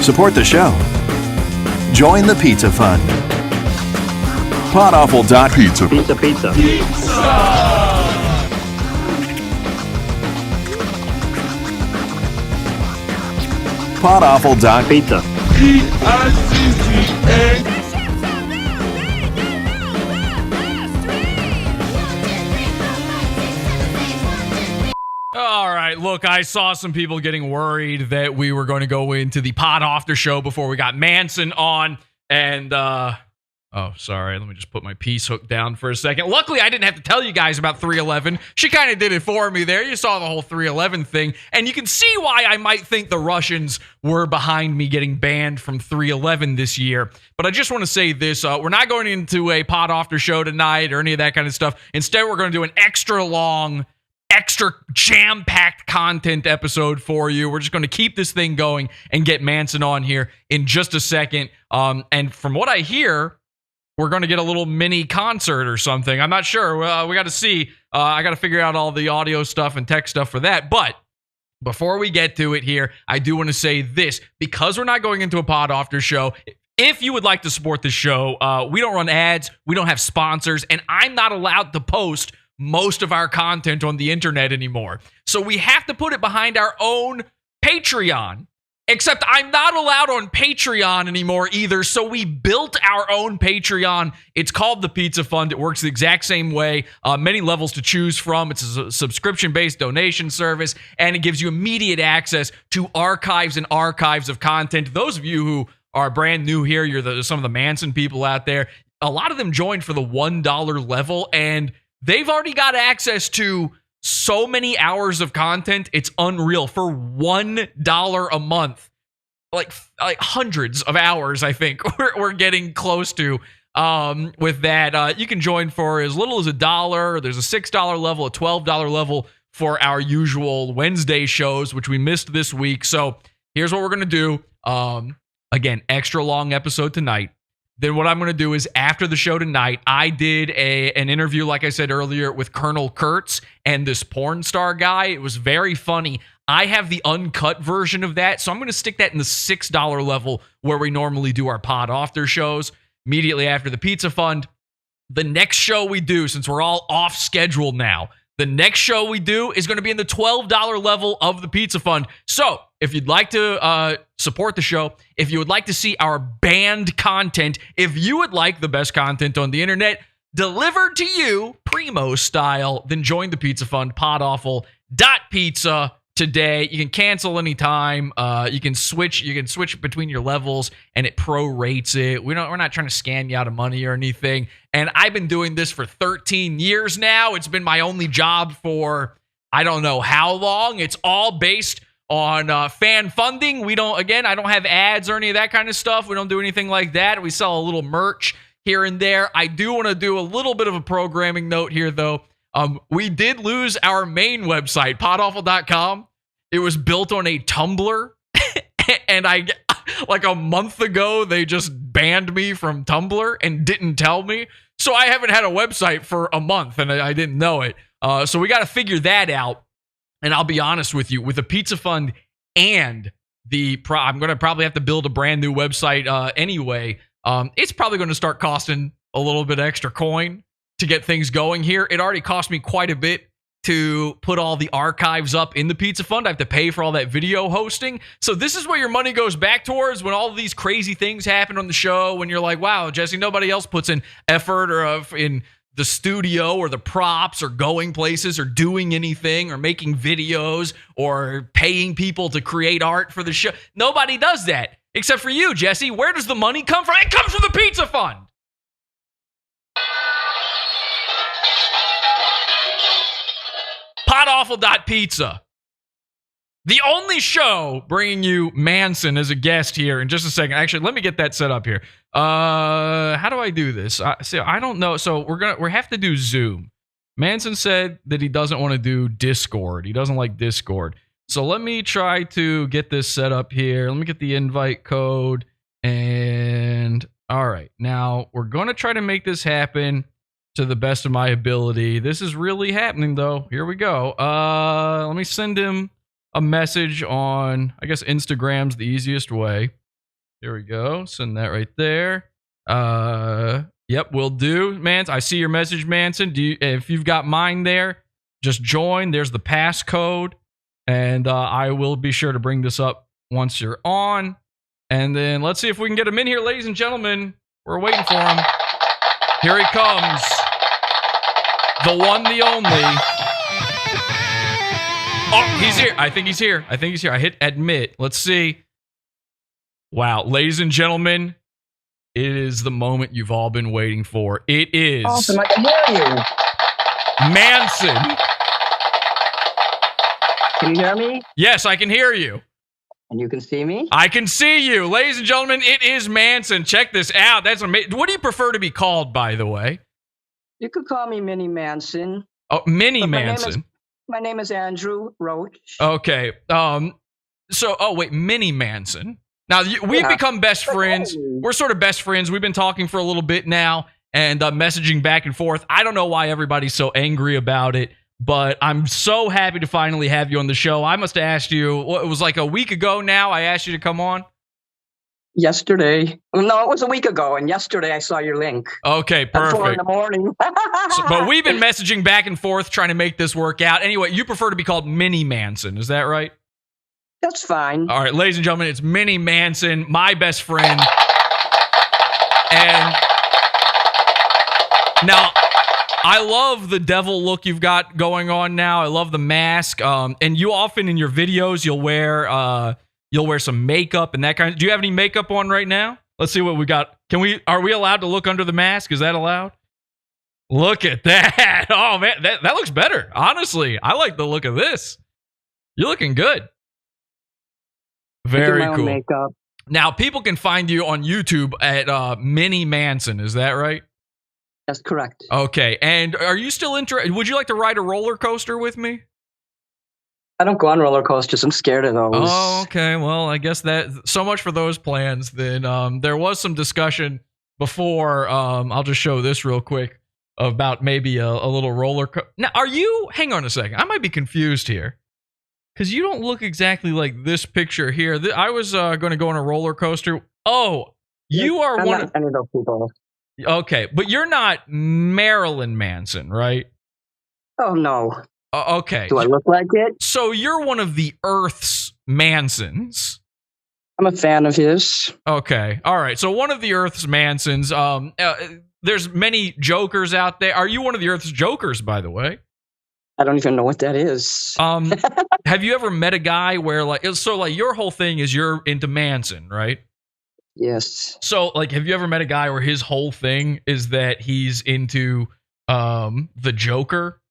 Support the show. Join the Pizza Fund. Podawful.pizza. Pizza. Podawful.pizza. All right, look, I saw some people getting worried that we were going to go into the Pod After show before we got Manson on, and oh, sorry, let me just put my piece hook down for a second. Luckily, I didn't have to tell you guys about 311. She kind of did it for me there. You saw the whole 311 thing, and you can see why I might think the Russians were behind me getting banned from 311 this year. But I just want to say this. We're not going into a Pod After show tonight or any of that kind of stuff. Instead, we're going to do an extra long, extra jam-packed content episode for you. We're just going to keep this thing going and get Manson on here in just a second. And from what I hear, we're going to get a little mini concert or something. I'm not sure. We got to see. I got to figure out all the audio stuff and tech stuff for that. But before we get to it here, I do want to say this. Because we're not going into a Pod After show, if you would like to support the show, we don't run ads. We don't have sponsors. And I'm not allowed to post most of our content on the internet anymore. So we have to put it behind our own Patreon. Except I'm not allowed on Patreon anymore either, so we built our own Patreon. It's called the Pizza Fund. It works the exact same way. Many levels to choose from. It's a subscription-based donation service, and it gives you immediate access to archives and archives of content. Those of you who are brand new here, you're some of the Manson people out there. A lot of them joined for the $1 level, and they've already got access to so many hours of content. It's unreal. For $1 a month, like hundreds of hours, I think we're getting close to with that. You can join for as little as $1. There's a $6 level, a $12 level for our usual Wednesday shows, which we missed this week. So here's what we're going to do. Again, extra long episode tonight. Then what I'm going to do is after the show tonight, I did an interview, like I said earlier, with Colonel Kurtz and this porn star guy. It was very funny. I have the uncut version of that, so I'm going to stick that in the $6 level where we normally do our Pod After shows immediately after the Pizza Fund. The next show we do, since we're all off schedule now, the next show we do is going to be in the $12 level of the Pizza Fund. So if you'd like to support the show, if you would like to see our banned content, if you would like the best content on the internet delivered to you primo style, then join the Pizza Fund, podawful.pizza today. You can cancel anytime. You can switch between your levels and it prorates it. We're not trying to scam you out of money or anything. And I've been doing this for 13 years now. It's been my only job for I don't know how long. It's all based on fan funding. I don't have ads or any of that kind of stuff. We don't do anything like that. We sell a little merch here and there. I do want to do a little bit of a programming note here, though. We did lose our main website, podawful.com. It was built on a Tumblr, and like a month ago, they just banned me from Tumblr and didn't tell me. So I haven't had a website for a month, and I didn't know it. So we got to figure that out. And I'll be honest with you, with the Pizza Fund and I'm going to probably have to build a brand new website anyway. It's probably going to start costing a little bit extra coin to get things going here. It already cost me quite a bit to put all the archives up in the Pizza Fund. I have to pay for all that video hosting. So this is where your money goes back towards when all of these crazy things happen on the show, when you're like, wow, Jesse, nobody else puts in effort or in the studio or the props or going places or doing anything or making videos or paying people to create art for the show. Nobody does that except for you, Jesse. Where does the money come from? It comes from the Pizza Fund. Podawful.pizza. The only show bringing you Manson as a guest here in just a second. Actually, let me get that set up here. How do I do this? I don't know. So we have to do Zoom. Manson said that he doesn't want to do Discord. He doesn't like Discord. So let me try to get this set up here. Let me get the invite code. And all right, now we're going to try to make this happen to the best of my ability. This is really happening, though. Here we go. Let me send him a message on, I guess Instagram's the easiest way. Here we go. Send that right there. Yep, will do. Manson, I see your message, Manson. If you've got mine there, just join. There's the passcode. And I will be sure to bring this up once you're on. And then let's see if we can get him in here, ladies and gentlemen. We're waiting for him. Here he comes. The one, the only. Oh, he's here. I think he's here. I hit admit. Let's see. Wow, ladies and gentlemen, it is the moment you've all been waiting for. It is awesome. I can hear you. Manson. Can you hear me? Yes, I can hear you. And you can see me? I can see you. Ladies and gentlemen, it is Manson. Check this out. That's amazing. What do you prefer to be called, by the way? You could call me Mini Manson. Oh, Mini Manson. My name is Andrew Roach. Okay. Wait, Mini Manson. Now, we've become best friends. We're sort of best friends. We've been talking for a little bit now and messaging back and forth. I don't know why everybody's so angry about it, but I'm so happy to finally have you on the show. I must have asked you, it was like a week ago now, I asked you to come on? Yesterday. No, it was a week ago, and yesterday I saw your link. Okay, perfect. At 4 in the morning. But we've been messaging back and forth trying to make this work out. Anyway, you prefer to be called Mini Manson, is that right? That's fine. All right, ladies and gentlemen, it's Mini Manson, my best friend. And now, I love the devil look you've got going on now. I love the mask. And you often in your videos, you'll wear some makeup and that kind of. Do you have any makeup on right now? Let's see what we got. Are we allowed to look under the mask? Is that allowed? Look at that. Oh man, that looks better. Honestly, I like the look of this. You're looking good. Very cool. Makeup. Now, people can find you on YouTube at Mini Manson. Is that right? That's correct. Okay. And are you still interested? Would you like to ride a roller coaster with me? I don't go on roller coasters. I'm scared of those. Oh, okay. Well, I guess that so much for those plans. Then there was some discussion before. I'll just show this real quick about maybe a little roller coaster. Now, hang on a second. I might be confused here. Because you don't look exactly like this picture here. I was going to go on a roller coaster. Oh, you are one of those people. Okay, but you're not Marilyn Manson, right? Oh, no. Okay. Do I look like it? So you're one of the Earth's Mansons. I'm a fan of his. Okay. All right. So one of the Earth's Mansons. There's many Jokers out there. Are you one of the Earth's Jokers, by the way? I don't even know what that is. Have you ever met a guy where your whole thing is you're into Manson, right? Yes. So have you ever met a guy where his whole thing is that he's into the Joker?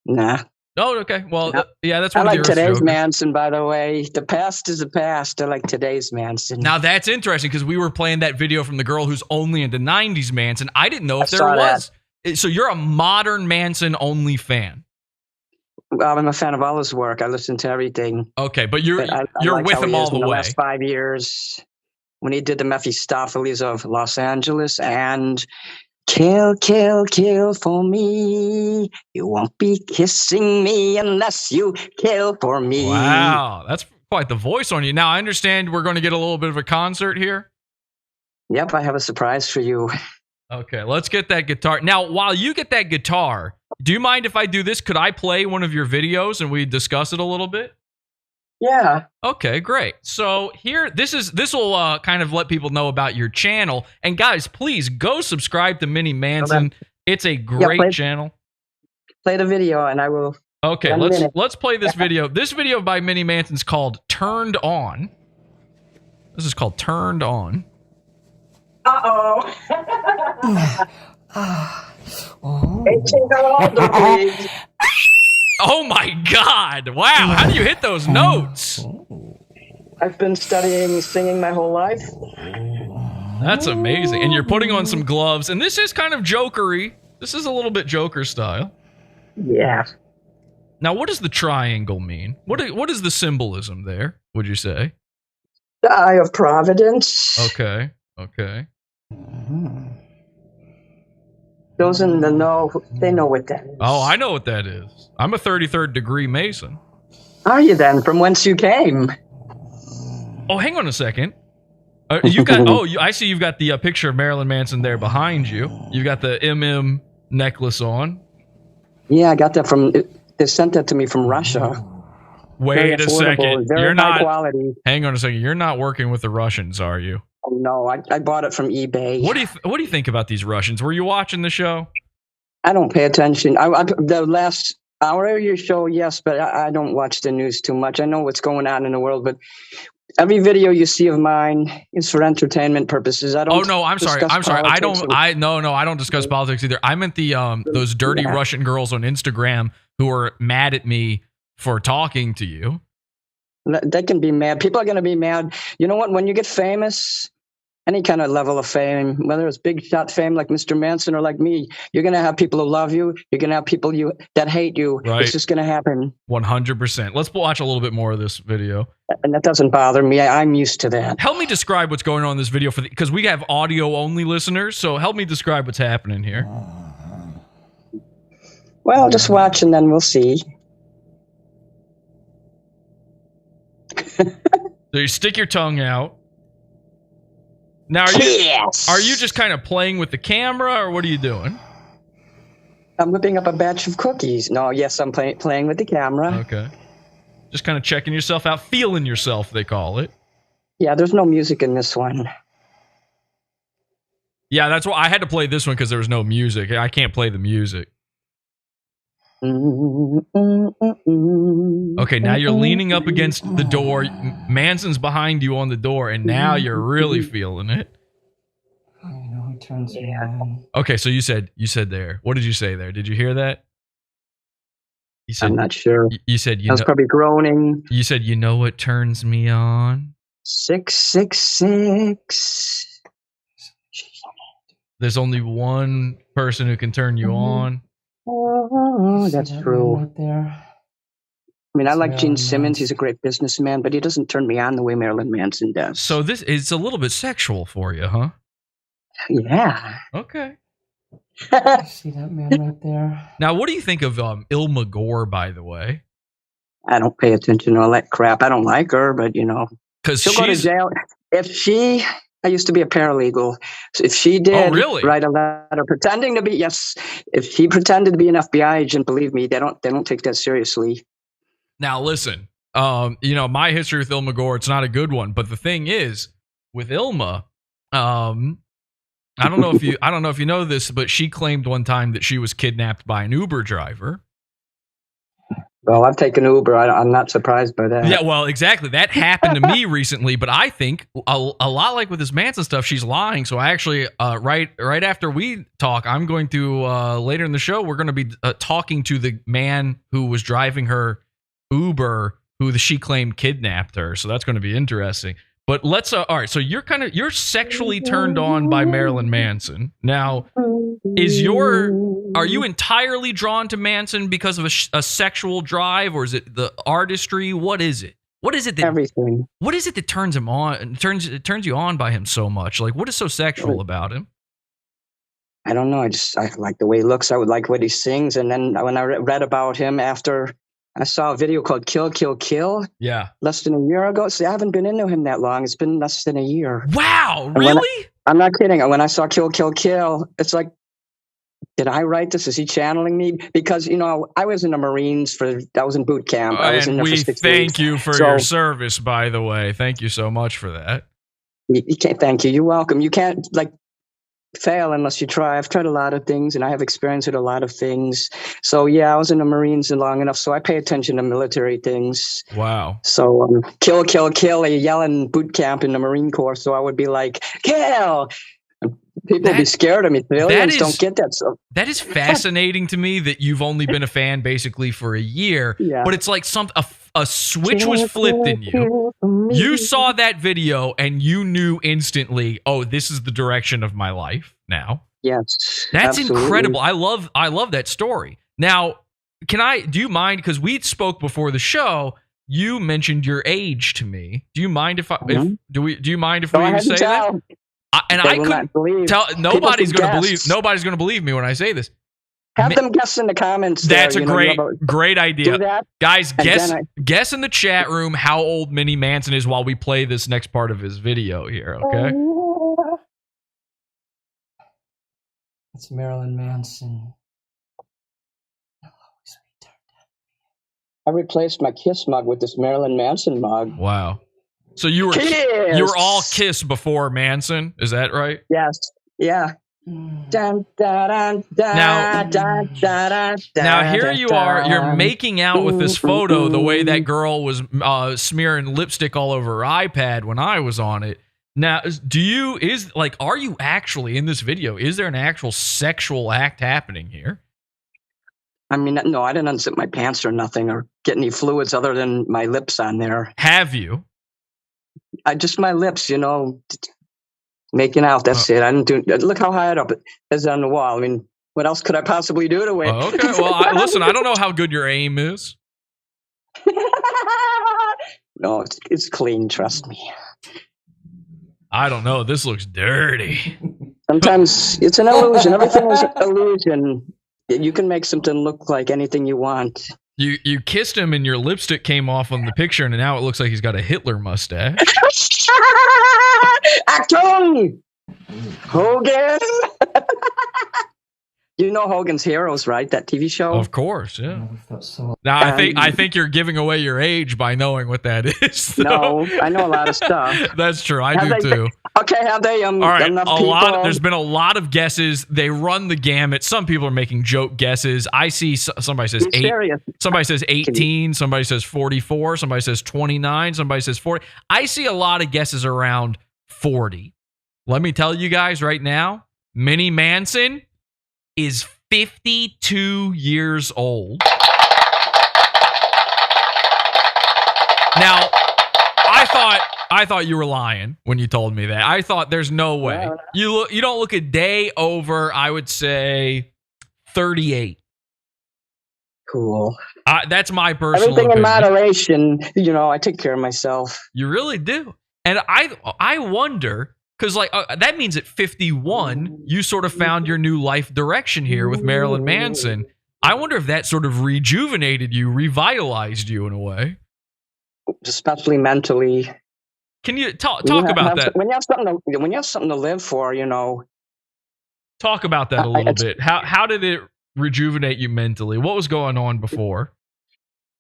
Nah. Oh, okay. Well, yeah, that's I one of like yours, today's Joker. Manson, by the way. The past is the past. I like today's Manson. Now that's interesting because we were playing that video from the girl who's only into 90s Manson. I didn't know if there saw was. So you're a modern Manson only fan. Well, I'm a fan of all his work. I listen to everything. Okay, but you're I like with how him he all is the in way. last 5 years when he did the Mephistopheles of Los Angeles and Kill, kill, kill for me. You won't be kissing me unless you kill for me. Wow, that's quite the voice on you. Now I understand we're going to get a little bit of a concert here. Yep, I have a surprise for you. Okay, let's get that guitar. Now, while you get that guitar, do you mind if I do this? Could I play one of your videos and we discuss it a little bit? Yeah. Okay, great. So here, this will kind of let people know about your channel. And guys, please go subscribe to Mini Manson. It's a great channel. Play the video, and I will. Okay, let's play this video. This video by Mini Manson's called "Turned On." This is called "Turned On." Oh my God! Wow, how do you hit those notes? I've been studying singing my whole life. That's amazing. And you're putting on some gloves, and this is kind of Joker-y. This is a little bit Joker style. Yeah. Now, what does the triangle mean? What is the symbolism there, would you say? The Eye of Providence. Okay. Those in the know, they know what that is. Oh, I know what that is. I'm a 33rd degree Mason. Are you then? From whence you came? Oh, hang on a second. You've got. I see. You've got the picture of Marilyn Manson there behind you. You've got the necklace on. Yeah, I got that from. They sent that to me from Russia. Wait a second. Very You're high not. Quality. Hang on a second. You're not working with the Russians, are you? Oh, no, I bought it from eBay. What do you think about these Russians? Were you watching the show? I don't pay attention. The last hour of your show, yes, but I don't watch the news too much. I know what's going on in the world, but every video you see of mine is for entertainment purposes. I don't. Oh no, I'm sorry. I don't discuss politics either. I meant the those dirty Russian girls on Instagram who are mad at me for talking to you. They can be mad. People are going to be mad. You know what? When you get famous, any kind of level of fame, whether it's big shot fame like Mr. Manson or like me, you're going to have people who love you. You're going to have people that hate you. Right. It's just going to happen. 100%. Let's watch a little bit more of this video. And that doesn't bother me. I'm used to that. Help me describe what's going on in this video because we have audio only listeners. So help me describe what's happening here. Well, just watch and then we'll see. So you stick your tongue out. Now, are you just kind of playing with the camera, or what are you doing? I'm whipping up a batch of cookies. No, yes, I'm playing with the camera. Okay. Just kind of checking yourself out, feeling yourself, they call it. Yeah, there's no music in this one. Yeah, that's why I had to play this one because there was no music. I can't play the music. Okay, now you're leaning up against the door. Manson's behind you on the door, and now you're really feeling it. I know he turns me on. Okay, so you said there. What did you say there? Did you hear that? You said, I'm not sure. You said I was probably groaning. You said you know what turns me on? 666. There's only one person who can turn you on. Oh, that's true. Right there. I mean, I like Gene Simmons. He's a great businessman, but he doesn't turn me on the way Marilyn Manson does. So this is a little bit sexual for you, huh? Yeah. Okay. See that man right there? Now, what do you think of Ilma Gore, by the way? I don't pay attention to all that crap. I don't like her, but she'll go to jail. I used to be a paralegal. So if she did write a letter pretending to be, if she pretended to be an FBI agent, believe me, they don't take that seriously. Now listen, my history with Ilma Gore, it's not a good one. But the thing is, with Ilma, I don't know if you know this, but she claimed one time that she was kidnapped by an Uber driver. Well, I've taken Uber. I'm not surprised by that. Yeah, well, exactly. That happened to me recently, but I think a lot like with this Manson stuff, she's lying. So I actually, right after we talk, I'm going to, later in the show, we're going to be talking to the man who was driving her Uber, who she claimed kidnapped her. So that's going to be interesting. But let's, all right, so you're sexually turned on by Marilyn Manson. Now, are you entirely drawn to Manson because of a sexual drive, or is it the artistry? What is it? What is it that everything? What is it that turns him on? Turns you on by him so much? Like, what is so sexual about him? I don't know. I like the way he looks. I would like what he sings. And then when I read about him after I saw a video called Kill, Kill, Kill. Yeah. Less than a year ago. See, I haven't been into him that long. It's been less than a year. Wow. Really? I'm not kidding. When I saw Kill, Kill, Kill, it's like, did I write this? Is he channeling me? Because, I was in the Marines I was in boot camp. I was in there for 6 weeks. Thank you for your service, by the way. Thank you so much for that. You can't, thank you. You're welcome. You can't, fail unless you try. I've tried a lot of things and I have experience with a lot of things. So yeah, I was in the Marines long enough, so I pay attention to military things. Wow. So kill, kill, kill, they yell in boot camp in the Marine Corps, so I would be like, kill! People would be scared of me. Civilians don't get that. So that is fascinating to me that you've only been a fan basically for a year, but it's like a switch was flipped in you. You saw that video and you knew instantly, oh, this is the direction of my life now. Yes. That's absolutely incredible. I love that story. Now, do you mind, because we spoke before the show, you mentioned your age to me. Do you mind if do you mind if we say that? I couldn't tell. Nobody's going to believe me when I say this. Have them guess in the comments. That's a great idea. Guys, guess in the chat room how old Minnie Manson is while we play this next part of his video here, okay? It's Marilyn Manson. I replaced my Kiss mug with this Marilyn Manson mug. Wow. So you were all Kiss before Manson, is that right? Yes. Yeah. Dun, dun, dun, now here you are, you're making out with this photo the way that girl was smearing lipstick all over her iPad when I was on it. Now, are you actually in this video? Is there an actual sexual act happening here? I mean, no, I didn't unzip my pants or nothing or get any fluids other than my lips on there. Have you? Just my lips, making out. That's it. I didn't do. Look how high it up it is on the wall. I mean, what else could I possibly do to it? Okay. Well, listen, I don't know how good your aim is. No, it's clean. Trust me. I don't know. This looks dirty. Sometimes it's an illusion. Everything is an illusion. You can make something look like anything you want. You kissed him and your lipstick came off on the picture, and now it looks like he's got a Hitler mustache. Achtung! Hogan! You know Hogan's Heroes, right? That TV show? Of course, yeah. Now, I think you're giving away your age by knowing what that is. Though. No, I know a lot of stuff. That's true. I do too. Okay, have they? All right, there's been a lot of guesses. They run the gamut. Some people are making joke guesses. I see somebody says 8. Somebody says 18. Somebody says 44. Somebody says 29. Somebody says 40. I see a lot of guesses around 40. Let me tell you guys right now, Minnie Manson is 52 years old. Now, I thought you were lying when you told me that. I thought there's no way. You don't look a day over, I would say, 38. Cool. That's my personal Everything opinion. in moderation. I take care of myself. You really do. And I wonder, because that means at 51, you sort of found your new life direction here with Marilyn Manson. I wonder if that sort of rejuvenated you, revitalized you in a way. Especially mentally. Can you talk about that? When you have something to live for, Talk about that a little bit. How did it rejuvenate you mentally? What was going on before?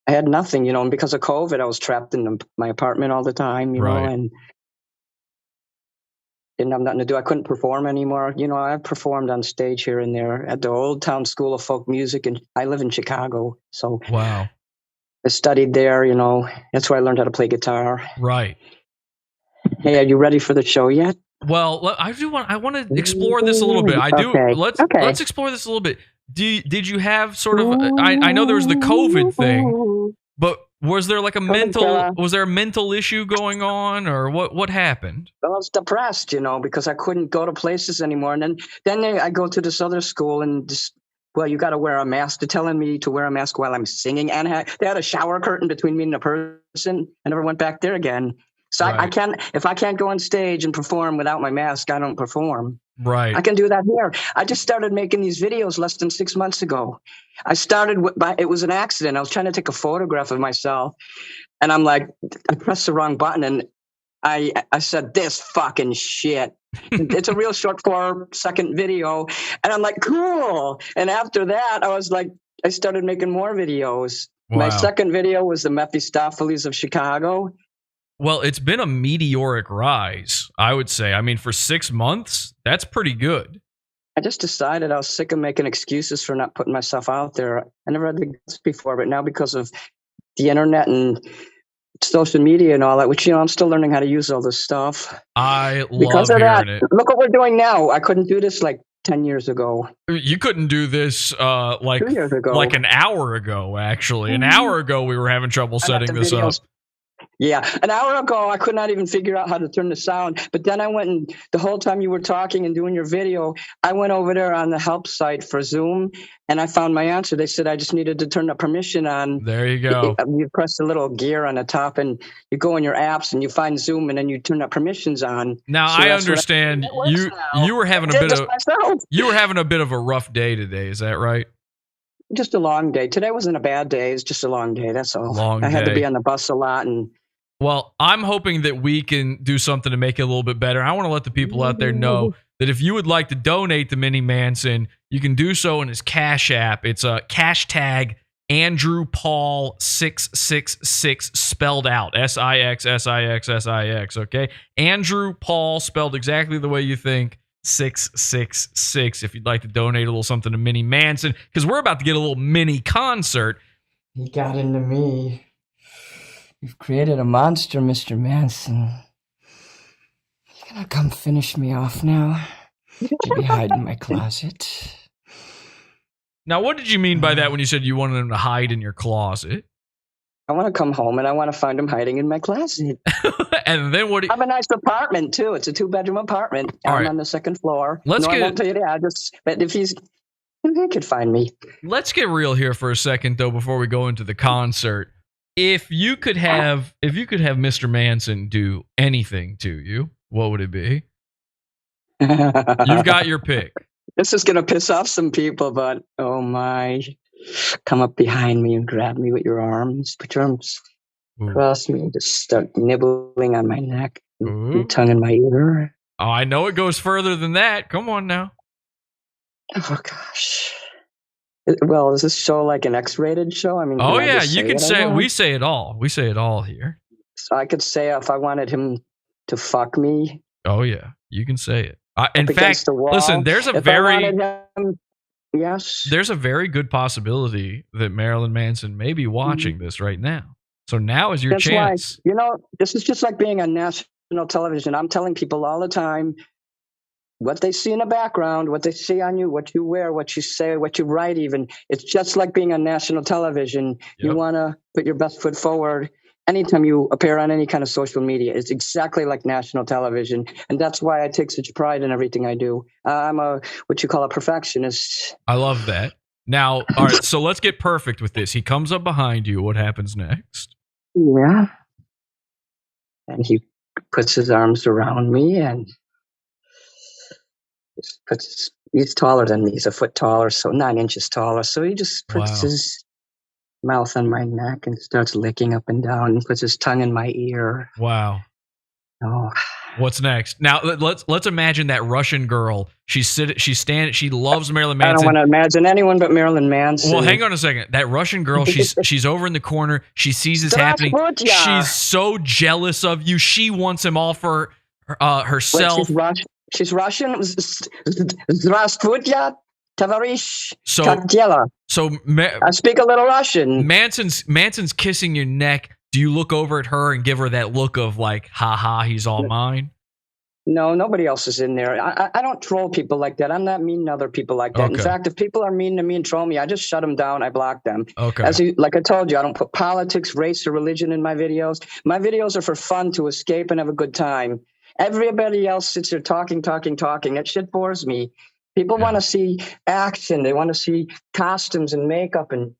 I had nothing, and because of COVID, I was trapped in my apartment all the time, know, and didn't have nothing to do. I couldn't perform anymore. I performed on stage here and there at the Old Town School of Folk Music, and I live in Chicago. So wow. I studied there, you know. That's where I learned how to play guitar. Right. Hey, are you ready for the show yet? Well, I want to explore this a little bit. Okay. Let's explore this a little bit. Did you have sort of I know there was the COVID thing, but was there like a mental issue going on, or what happened? Well, I was depressed, you know, because I couldn't go to places anymore. And then I go to this other school and just, well, you got to wear a mask. They're telling me to wear a mask while I'm singing. And they had a shower curtain between me and the person. I never went back there again. So right. I can't, if I can't go on stage and perform without my mask, I don't perform. Right. I can do that here. I just started making these videos less than 6 months ago. I started it was an accident. I was trying to take a photograph of myself, and I'm like, I pressed the wrong button, and I said, this fucking shit. It's a real short 4-second video, and I'm like, cool. And after that, I was like, I started making more videos. Wow. My second video was the Mephistopheles of Chicago. Well, it's been a meteoric rise, I would say. I mean, for 6 months, that's pretty good. I just decided I was sick of making excuses for not putting myself out there. I never had this before, but now because of the internet and social media and all that, which, you know, I'm still learning how to use all this stuff. I love hearing it. Look what we're doing now. I couldn't do this like 10 years ago. You couldn't do this like 2 years ago. Like an hour ago, actually. An hour ago, we were having trouble setting this up. Yeah, an hour ago, I could not even figure out how to turn the sound. But then I went and the whole time you were talking and doing your video, I went over there on the help site for Zoom and I found my answer. They said I just needed to turn the permission on. There you go. You press the little gear on the top and you go in your apps and you find Zoom and then you turn the permissions on. Now so I understand you were having a bit of a rough day today. Is that right? Just a long day. Today wasn't a bad day. It's just a long day. That's all. I had to be on the bus a lot. Well, I'm hoping that we can do something to make it a little bit better. I want to let the people out there know that if you would like to donate to Mini Manson, you can do so in his Cash App. It's a #, Andrew Paul 666 spelled out. SIXSIXSIX. Okay, Andrew Paul spelled exactly the way you think. 666 if you'd like to donate a little something to Mini Manson, because we're about to get a little mini concert. He got into me. You've created a monster, Mr. Manson. You're gonna come finish me off now? Maybe hide in my closet. Now, what did you mean by that when you said you wanted him to hide in your closet? I want to come home and I want to find him hiding in my closet. And then what? I have a nice apartment too. It's a 2-bedroom apartment. I'm on the second floor. I won't tell you the address, but if he could find me. Let's get real here for a second, though, before we go into the concert. If you could have Mr. Manson do anything to you, what would it be? You've got your pick. This is gonna piss off some people, but oh my. Come up behind me and grab me with your arms. Put your arms across me and just start nibbling on my neck and your tongue in my ear. Oh, I know it goes further than that. Come on now. Oh, gosh. Well, is this show like an X-rated show? I mean, oh, yeah, you can say it. We say it all. We say it all here. So I could say if I wanted him to fuck me. Oh, yeah, you can say it. In fact, listen, there's a very... Yes. There's a very good possibility that Marilyn Manson may be watching this right now. So now is your chance. You know, this is just like being on national television. I'm telling people all the time what they see in the background, what they see on you, what you wear, what you say, what you write even. It's just like being on national television. Yep. You want to put your best foot forward. Anytime you appear on any kind of social media, it's exactly like national television. And that's why I take such pride in everything I do. I'm what you call a perfectionist. I love that. Now, all right, so let's get perfect with this. He comes up behind you. What happens next? Yeah. And he puts his arms around me and he's taller than me. He's a foot taller, so 9 inches taller. So he just puts his mouth on my neck and starts licking up and down and puts his tongue in my ear. Wow. Oh. What's next? Now let's imagine that Russian girl. She loves Marilyn Manson. I don't want to imagine anyone but Marilyn Manson. Well, hang on a second. That Russian girl, she's over in the corner. She sees this happening. She's so jealous of you. She wants him all for herself. Wait, she's Russian. Здравствуйте. Tavarish So Kaktiela. I speak a little Russian. Manson's kissing your neck. Do you look over at her and give her that look of like, ha, he's all mine? No, nobody else is in there. I don't troll people like that. I'm not mean to other people like that. Okay. In fact, if people are mean to me and troll me, I just shut them down. I block them. Okay. Like I told you, I don't put politics, race, or religion in my videos. My videos are for fun, to escape and have a good time. Everybody else sits there talking. That shit bores me. People want to see action. They want to see costumes and makeup and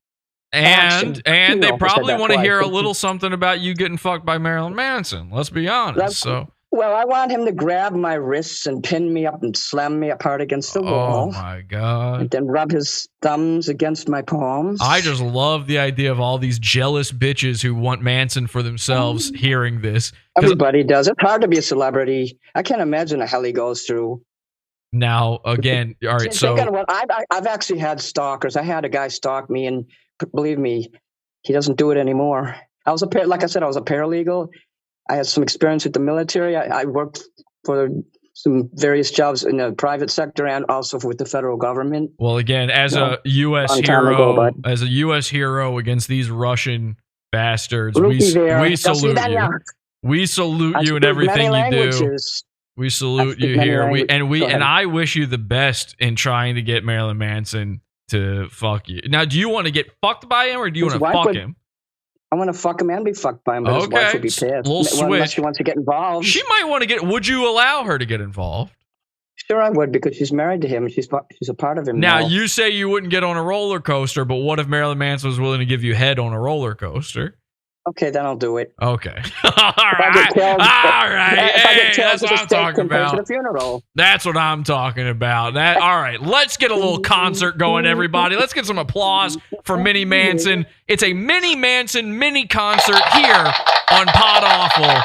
they probably want to hear a little something about you getting fucked by Marilyn Manson. Let's be honest. Well, I want him to grab my wrists and pin me up and slam me apart against the wall. Oh, my God. And then rub his thumbs against my palms. I just love the idea of all these jealous bitches who want Manson for themselves hearing this. Everybody does. It's hard to be a celebrity. I can't imagine the hell he goes through. Now, again, all right, so... I've actually had stalkers. I had a guy stalk me, and believe me, he doesn't do it anymore. Like I said, I was a paralegal. I had some experience with the military. I worked for some various jobs in the private sector and also with the federal government. Well, again, as a U.S. hero against these Russian bastards, we salute you. We salute you in everything you do. We salute you here. And I wish you the best in trying to get Marilyn Manson to fuck you. Now, do you want to get fucked by him or do you want to fuck him? I want to fuck him and be fucked by him, but his wife would be pissed. Unless she wants to get involved. She might want to get... Would you allow her to get involved? Sure, I would, because she's married to him. She's a part of him now. You say you wouldn't get on a roller coaster, but what if Marilyn Manson was willing to give you head on a roller coaster? Okay, then I'll do it. Okay. All right. Hey, that's what I'm talking about. The funeral. That's what I'm talking about. All right, let's get a little concert going, everybody. Let's get some applause for Mini Manson. It's a Mini Manson mini concert here on Pod Awful.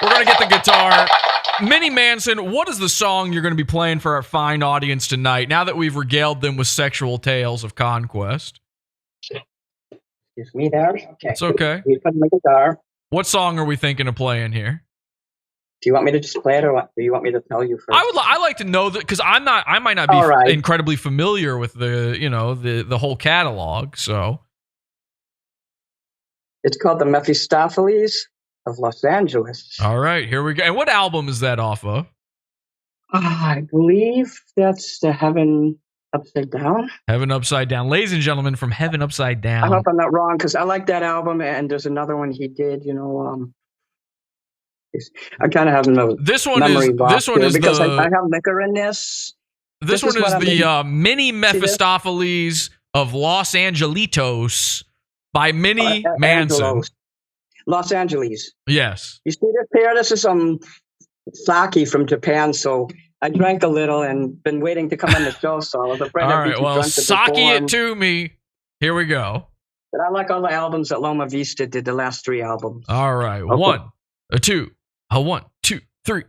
We're going to get the guitar. Mini Manson, what is the song you're going to be playing for our fine audience tonight, now that we've regaled them with sexual tales of conquest? Excuse me there. Okay. It's okay. You put my guitar. What song are we thinking of playing here? Do you want me to just play it, or do you want me to tell you first? I like to know that, because I might not be incredibly familiar with the whole catalog. So it's called the Mephistopheles of Los Angeles. All right, here we go. And what album is that off of? I believe that's the Heaven Upside Down. Heaven Upside Down. Ladies and gentlemen, from Heaven Upside Down. I hope I'm not wrong, because I like that album, and there's another one he did, I kind of have no memory box because I have liquor in this. This one is the Mini Mephistopheles of Los Angelitos by Mini Manson. Los Angeles. Yes. You see this here? This is some sake from Japan, so I drank a little and been waiting to come on the show, so I was afraid I'd be too drunk to sake perform. it to me. Here we go. But I like all the albums that Loma Vista did, the last 3 albums. All right. Okay. 1, 2, 1, 2, 3.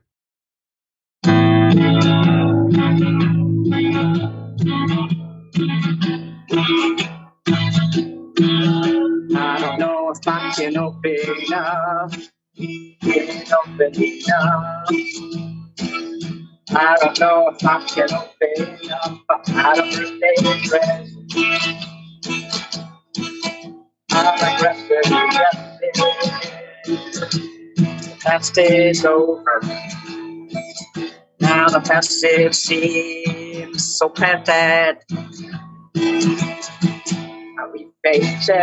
I don't know if I can open enough. Get open enough. I don't know if I can open enough, but I don't think they regret. I'm aggressive. The past is over. Now the passive seems so pathetic. Are we face it,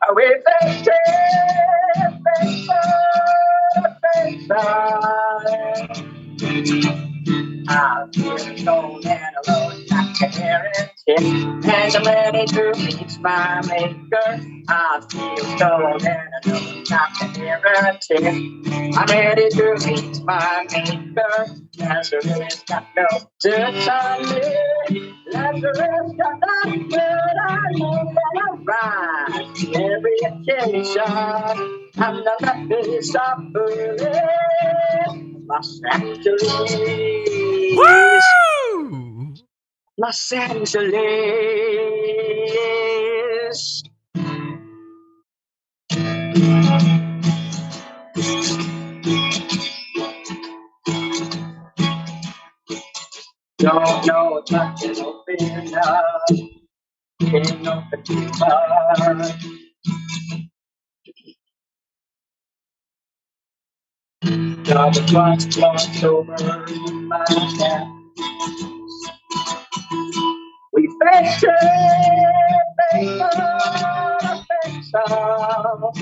Are we face I feel alone and alone, I can hear it. And I'm ready to reach my maker. I feel alone and alone, I can hear it. I'm ready to reach my maker. Lazarus got no dirt on me. Lazarus got nothing, but I know that I rise every occasion. I'm the Mephistopheles, Los Angeles. Woo! Los Angeles. Don't know nothing open up. Can't open too much. Double cross glossed over my head. We face it, face off.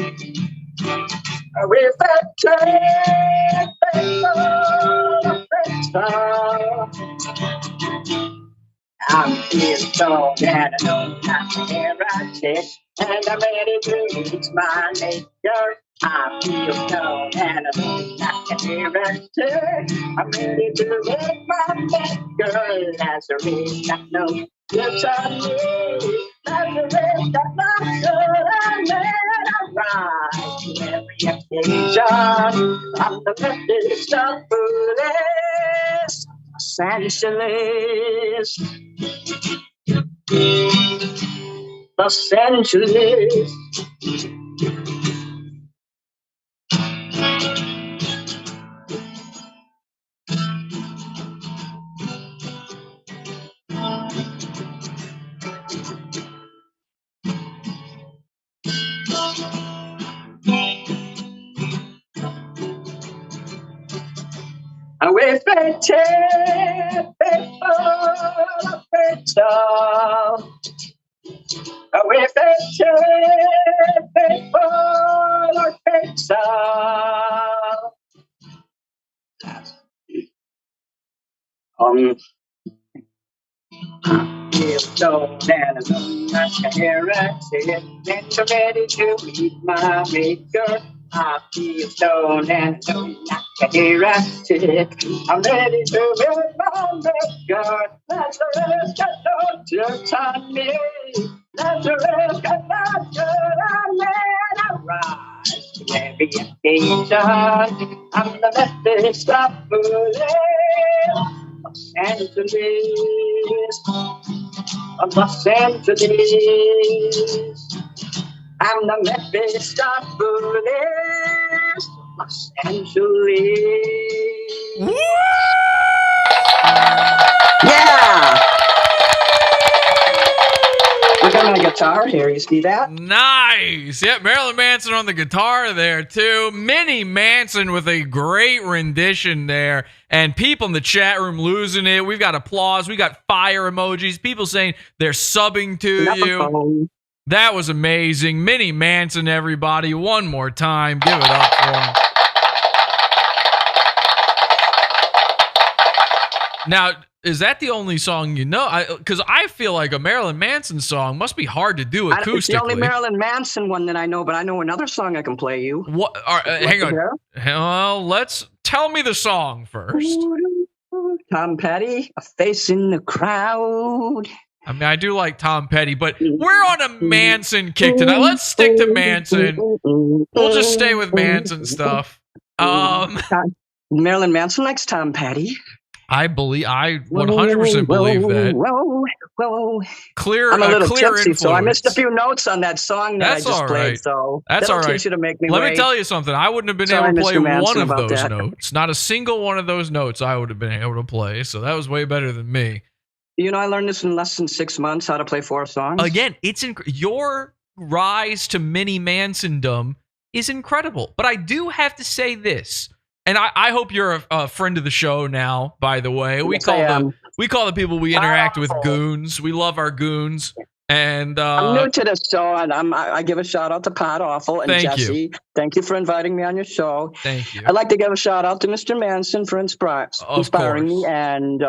We face it, face off. I'm feeling so bad, I know not to hear right shit, and I'm ready to reach my nature. I feel so bad, I know not to hear right shit. I'm ready to reach my nature. Lazarus got no good on me. Lazarus got no good on me. I rise to every occasion. I'm the best of foolish. Los Angeles, Los Angeles. Away fete, away fete, feel so bad, I can hear it, and I'm ready to meet my maker. I feel stoned and I can hear it. I'm ready to meet my maker. Lazarus got no dirt on me. Lazarus got no dirt on me. I rise to every occasion. I'm the Methodist of Los Angeles, Los Angeles. I'm the Memphis of Bullies, Los Angeles. Yeah! We got my guitar here, you see that? Nice! Yep, Marilyn Manson on the guitar there, too. Minnie Manson with a great rendition there. And people in the chat room losing it. We've got applause. We got fire emojis. People saying they're subbing to you. That was amazing. Minnie Manson, everybody. One more time. Give it up for him. Now, is that the only song you know? Because I feel like a Marilyn Manson song must be hard to do acoustically. It's the only Marilyn Manson one that I know, but I know another song I can play you. What? Hang on. Well, tell me the song first. Tom Petty, A Face in the Crowd. I mean, I do like Tom Petty, but we're on a Manson kick tonight. Let's stick to Manson. We'll just stay with Manson stuff. Marilyn Manson likes Tom Petty. I 100% believe that. I'm a little tipsy, so I missed a few notes on that song that I just played. So that's all right. You to make me Let wait. me tell you something. I wouldn't have been able to play one of those notes. Not a single one of those notes I would have been able to play. So that was way better than me. You know, I learned this in less than 6 months, how to play 4 songs. Again, your rise to Minnie Mansondom is incredible. But I do have to say this. And I hope you're a friend of the show now, by the way. We call the people we interact with goons. We love our goons. And I'm new to this show, and I give a shout out to Pod Awful and Jesse. Thank you for inviting me on your show. Thank you. I'd like to give a shout out to Mr. Manson for inspiring me, and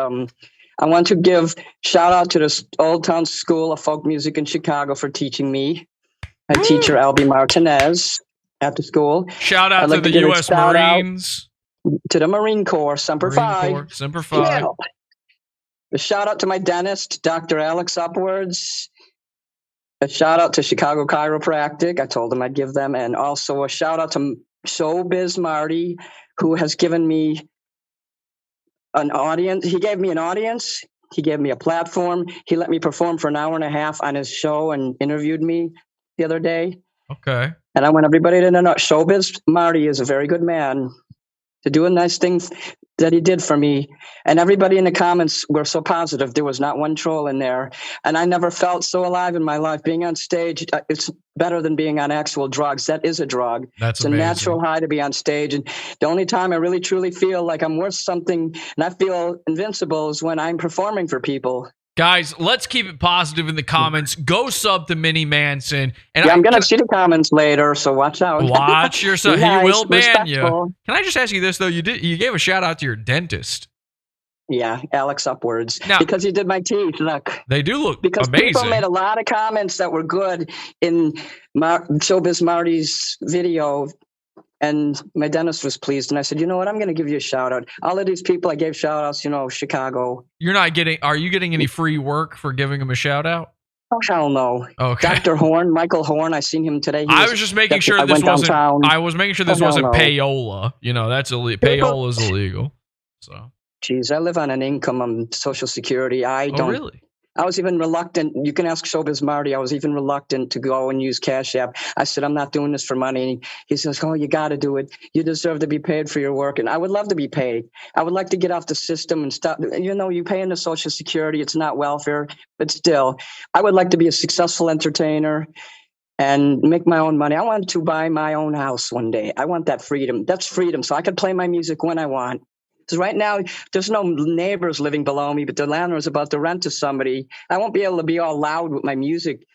I want to give shout out to the Old Town School of Folk Music in Chicago for teaching me. My teacher, Albie Martinez, at the school. Shout out to the U.S. Marines. To the Marine Corps, Semper Fi. Semper Fi. Yeah. A shout out to my dentist, Dr. Alex Upwards. A shout out to Chicago Chiropractic. I told him I'd give them. And also a shout out to Showbiz Marty, who has given me an audience. He gave me an audience. He gave me a platform. He let me perform for an hour and a half on his show and interviewed me the other day. Okay. And I want everybody to know Showbiz Marty is a very good man to do a nice thing that he did for me. And everybody in the comments were so positive. There was not one troll in there. And I never felt so alive in my life. Being on stage, it's better than being on actual drugs. That is a drug. That's it's amazing. A natural high to be on stage. And the only time I really truly feel like I'm worth something and I feel invincible is when I'm performing for people. Guys, let's keep it positive in the comments. Go sub to Mini Manson. And yeah, I'm going to see the comments later, so watch out. Watch yourself. Nice, he will ban respectful. you. Can I just ask you this, though? You gave a shout out to your dentist. Yeah, Alex Upwards. Now, because he did my teeth. Look. They do look because amazing. People made a lot of comments that were good in Showbiz Marty's video. And my dentist was pleased. And I said, you know what? I'm going to give you a shout out. All of these people I gave shout outs, Chicago. Are you getting any free work for giving them a shout out? Oh, hell no. Okay. Dr. Horn, Michael Horn, I seen him today. I was just making sure this wasn't. I was making sure this wasn't payola. That's illegal. Payola is illegal. So. Jeez, I live on an income on Social Security. I don't. Really? I was even reluctant. You can ask Showbiz Marty. I was even reluctant to go and use Cash App. I said, I'm not doing this for money. And he says, oh, you got to do it. You deserve to be paid for your work. And I would love to be paid. I would like to get off the system and stop. You pay into Social Security. It's not welfare. But still, I would like to be a successful entertainer and make my own money. I want to buy my own house one day. I want that freedom. That's freedom. So I could play my music when I want. Because right now, there's no neighbors living below me, but the landlord's about to rent to somebody. I won't be able to be all loud with my music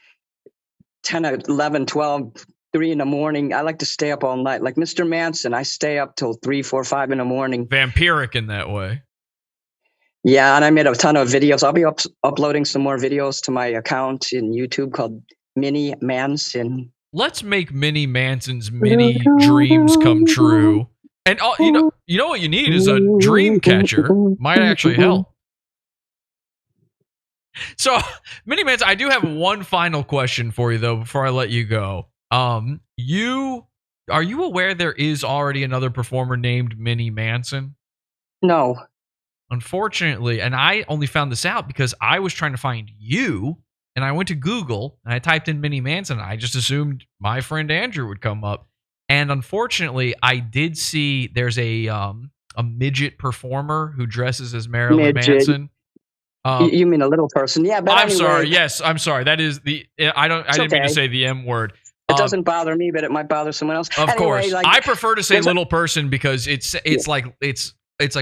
10, 11, 12, 3 in the morning. I like to stay up all night. Like Mr. Manson, I stay up till 3, 4, 5 in the morning. Vampiric in that way. Yeah, and I made a ton of videos. I'll be uploading some more videos to my account in YouTube called Mini Manson. Let's make Mini Manson's mini dreams come true. And you know what you need is a dream catcher. Might actually help. So, Mini Manson, I do have one final question for you though before I let you go. Are you aware there is already another performer named Mini Manson? No. Unfortunately, and I only found this out because I was trying to find you, and I went to Google and I typed in Mini Manson. And I just assumed my friend Andrew would come up. And unfortunately, I did see there's a midget performer who dresses as Marilyn Manson. You mean a little person? Yeah, but I'm sorry. Yes, I'm sorry. That is the. I didn't mean to say the M word. It doesn't bother me, but it might bother someone else. Of course, I prefer to say little person because it's like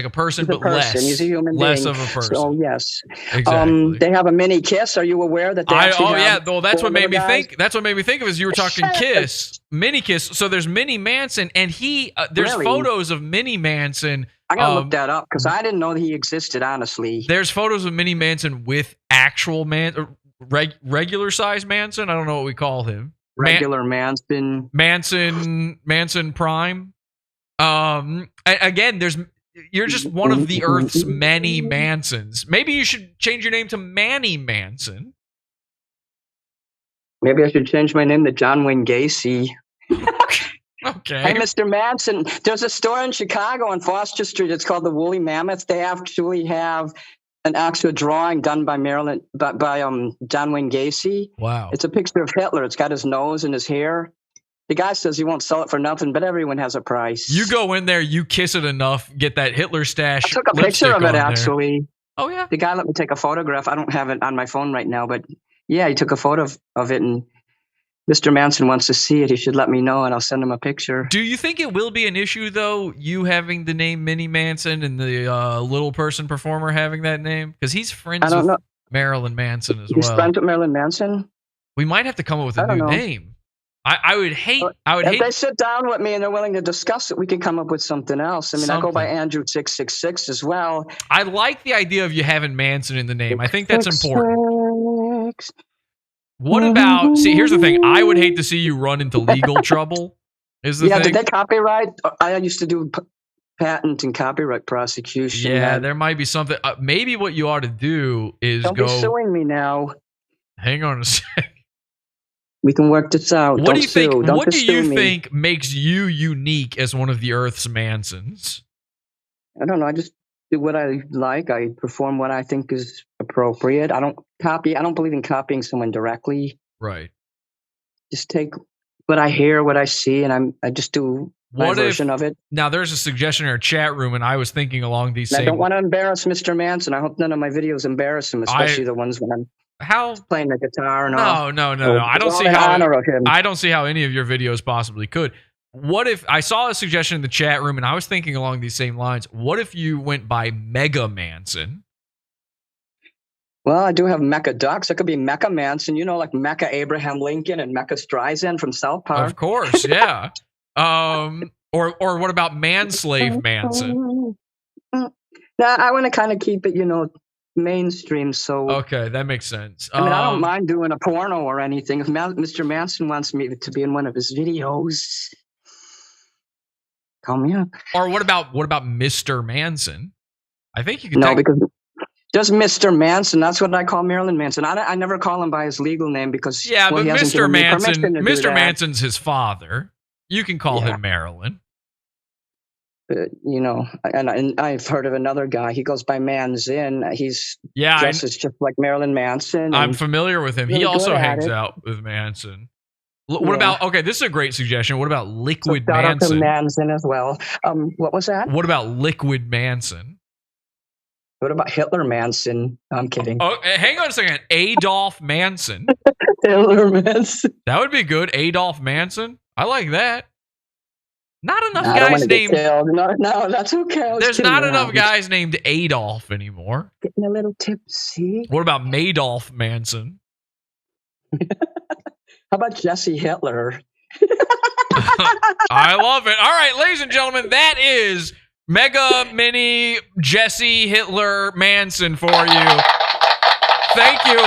a person, but less. He's a human less being. of a person. So yes, exactly. They have a mini Kiss. Are you aware that they actually have Well, that's what made me guys? think. That's what made me think of as you were talking Kiss, Mini Kiss. So there's Mini Manson, and there's photos of Mini Manson. I gotta look that up because I didn't know that he existed. Honestly, there's photos of Mini Manson with actual regular size Manson. I don't know what we call him. Regular Manson. Manson Prime. Again, you're just one of the Earth's many Mansons. Maybe you should change your name to Manny Manson. Maybe I should change my name to John Wayne Gacy. Okay. Hey, Mr. Manson, there's a store in Chicago on Foster Street. It's called the Woolly Mammoth. They actually have an actual drawing done by John Wayne Gacy. Wow. It's a picture of Hitler. It's got his nose and his hair. The guy says he won't sell it for nothing, but everyone has a price. You go in there, you kiss it enough, get that Hitler stash. I took a picture of it, actually. Oh, yeah? The guy let me take a photograph. I don't have it on my phone right now, but yeah, he took a photo of it, and Mr. Manson wants to see it. He should let me know, and I'll send him a picture. Do you think it will be an issue, though, you having the name Mini Manson and the little person performer having that name? Because he's friends with Marilyn Manson as well. He's friends with Marilyn Manson? We might have to come up with a new name. I would hate. If they sit down with me and they're willing to discuss it, we can come up with something else. I mean, I go by Andrew 666 as well. I like the idea of you having Manson in the name. I think that's important. What about? See, here's the thing. I would hate to see you run into legal trouble. Is the thing? Did they copyright? I used to do patent and copyright prosecution. Yeah, there might be something. Maybe what you ought to do is Don't be suing me now. Hang on a sec. We can work this out. What do you think? What do you think makes you unique as one of the Earth's Mansons? I don't know. I just do what I like. I perform what I think is appropriate. I don't copy. I don't believe in copying someone directly. Right. Just take what I hear, what I see, and I just do my version of it. Now, there's a suggestion in our chat room, and I was thinking along these same... I don't want to embarrass Mr. Manson. I hope none of my videos embarrass him, especially the ones when I'm playing the guitar and all. No. I don't see how any of your videos possibly could. What if I saw a suggestion in the chat room, and I was thinking along these same lines? What if you went by Mega Manson? Well, I do have Mecha Ducks. It could be Mecha Manson, like Mecha Abraham Lincoln and Mecha Streisand from South Park. Of course, yeah. Or what about Manslave Manson? Nah, I want to kind of keep it, mainstream. So okay, that makes sense. I mean, I don't mind doing a porno or anything. If Mr. Manson wants me to be in one of his videos, call me up. Or what about Mr. Manson? I think you could. Because just Mr. Manson. That's what I call Marilyn Manson. I never call him by his legal name because but Mr. Manson's his father. You can call him Marilyn. And I've heard of another guy. He goes by Manson. He's dresses just like Marilyn Manson. I'm familiar with him. He also hangs out with Manson. What about? Okay, this is a great suggestion. What about Liquid Manson? Shout out to Manson as well. What was that? What about Liquid Manson? What about Hitler Manson? I'm kidding. Oh, hang on a second. Adolf Manson. Hitler Manson. That would be good. Adolf Manson. I like that. Not enough guys named. No, that's okay. There's not enough guys named Adolf anymore. Getting a little tipsy. What about Madoff Manson? How about Jesse Hitler? I love it. All right, ladies and gentlemen, that is Mega Mini Jesse Hitler Manson for you. Thank you.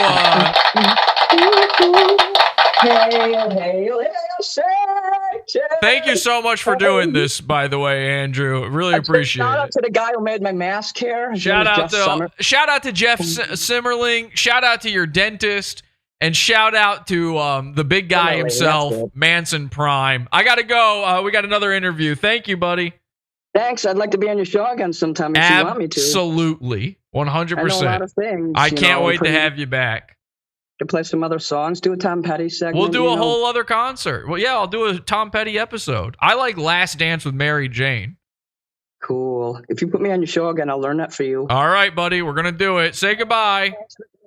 Thank you so much for doing this, by the way, Andrew. Really appreciate it. Shout out to the guy who made my mask here. Shout out to Jeff Simmerling. Shout out to your dentist. And shout out to the big guy himself, Manson Prime. I got to go. We got another interview. Thank you, buddy. Thanks. I'd like to be on your show again sometime if you want me to. Absolutely. 100%. I know a lot of things. I can't wait to have you back. To play some other songs, do a Tom Petty segment. We'll do a whole other concert. Well, yeah, I'll do a Tom Petty episode. I like Last Dance with Mary Jane. Cool. If you put me on your show again, I'll learn that for you. All right, buddy. We're going to do it. Say goodbye.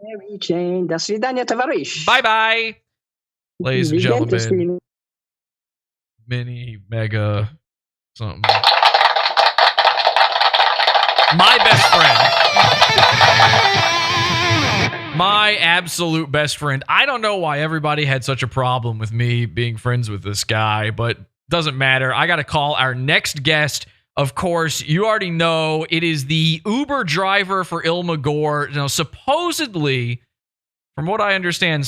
Mary Jane. Do свидания, товарищ. Bye-bye. Ladies and gentlemen. Mini, mega, something. My best friend. My absolute best friend. I don't know why everybody had such a problem with me being friends with this guy, but doesn't matter. I got to call our next guest. Of course, you already know it is the Uber driver for Ilma Gore. Now, supposedly, from what I understand,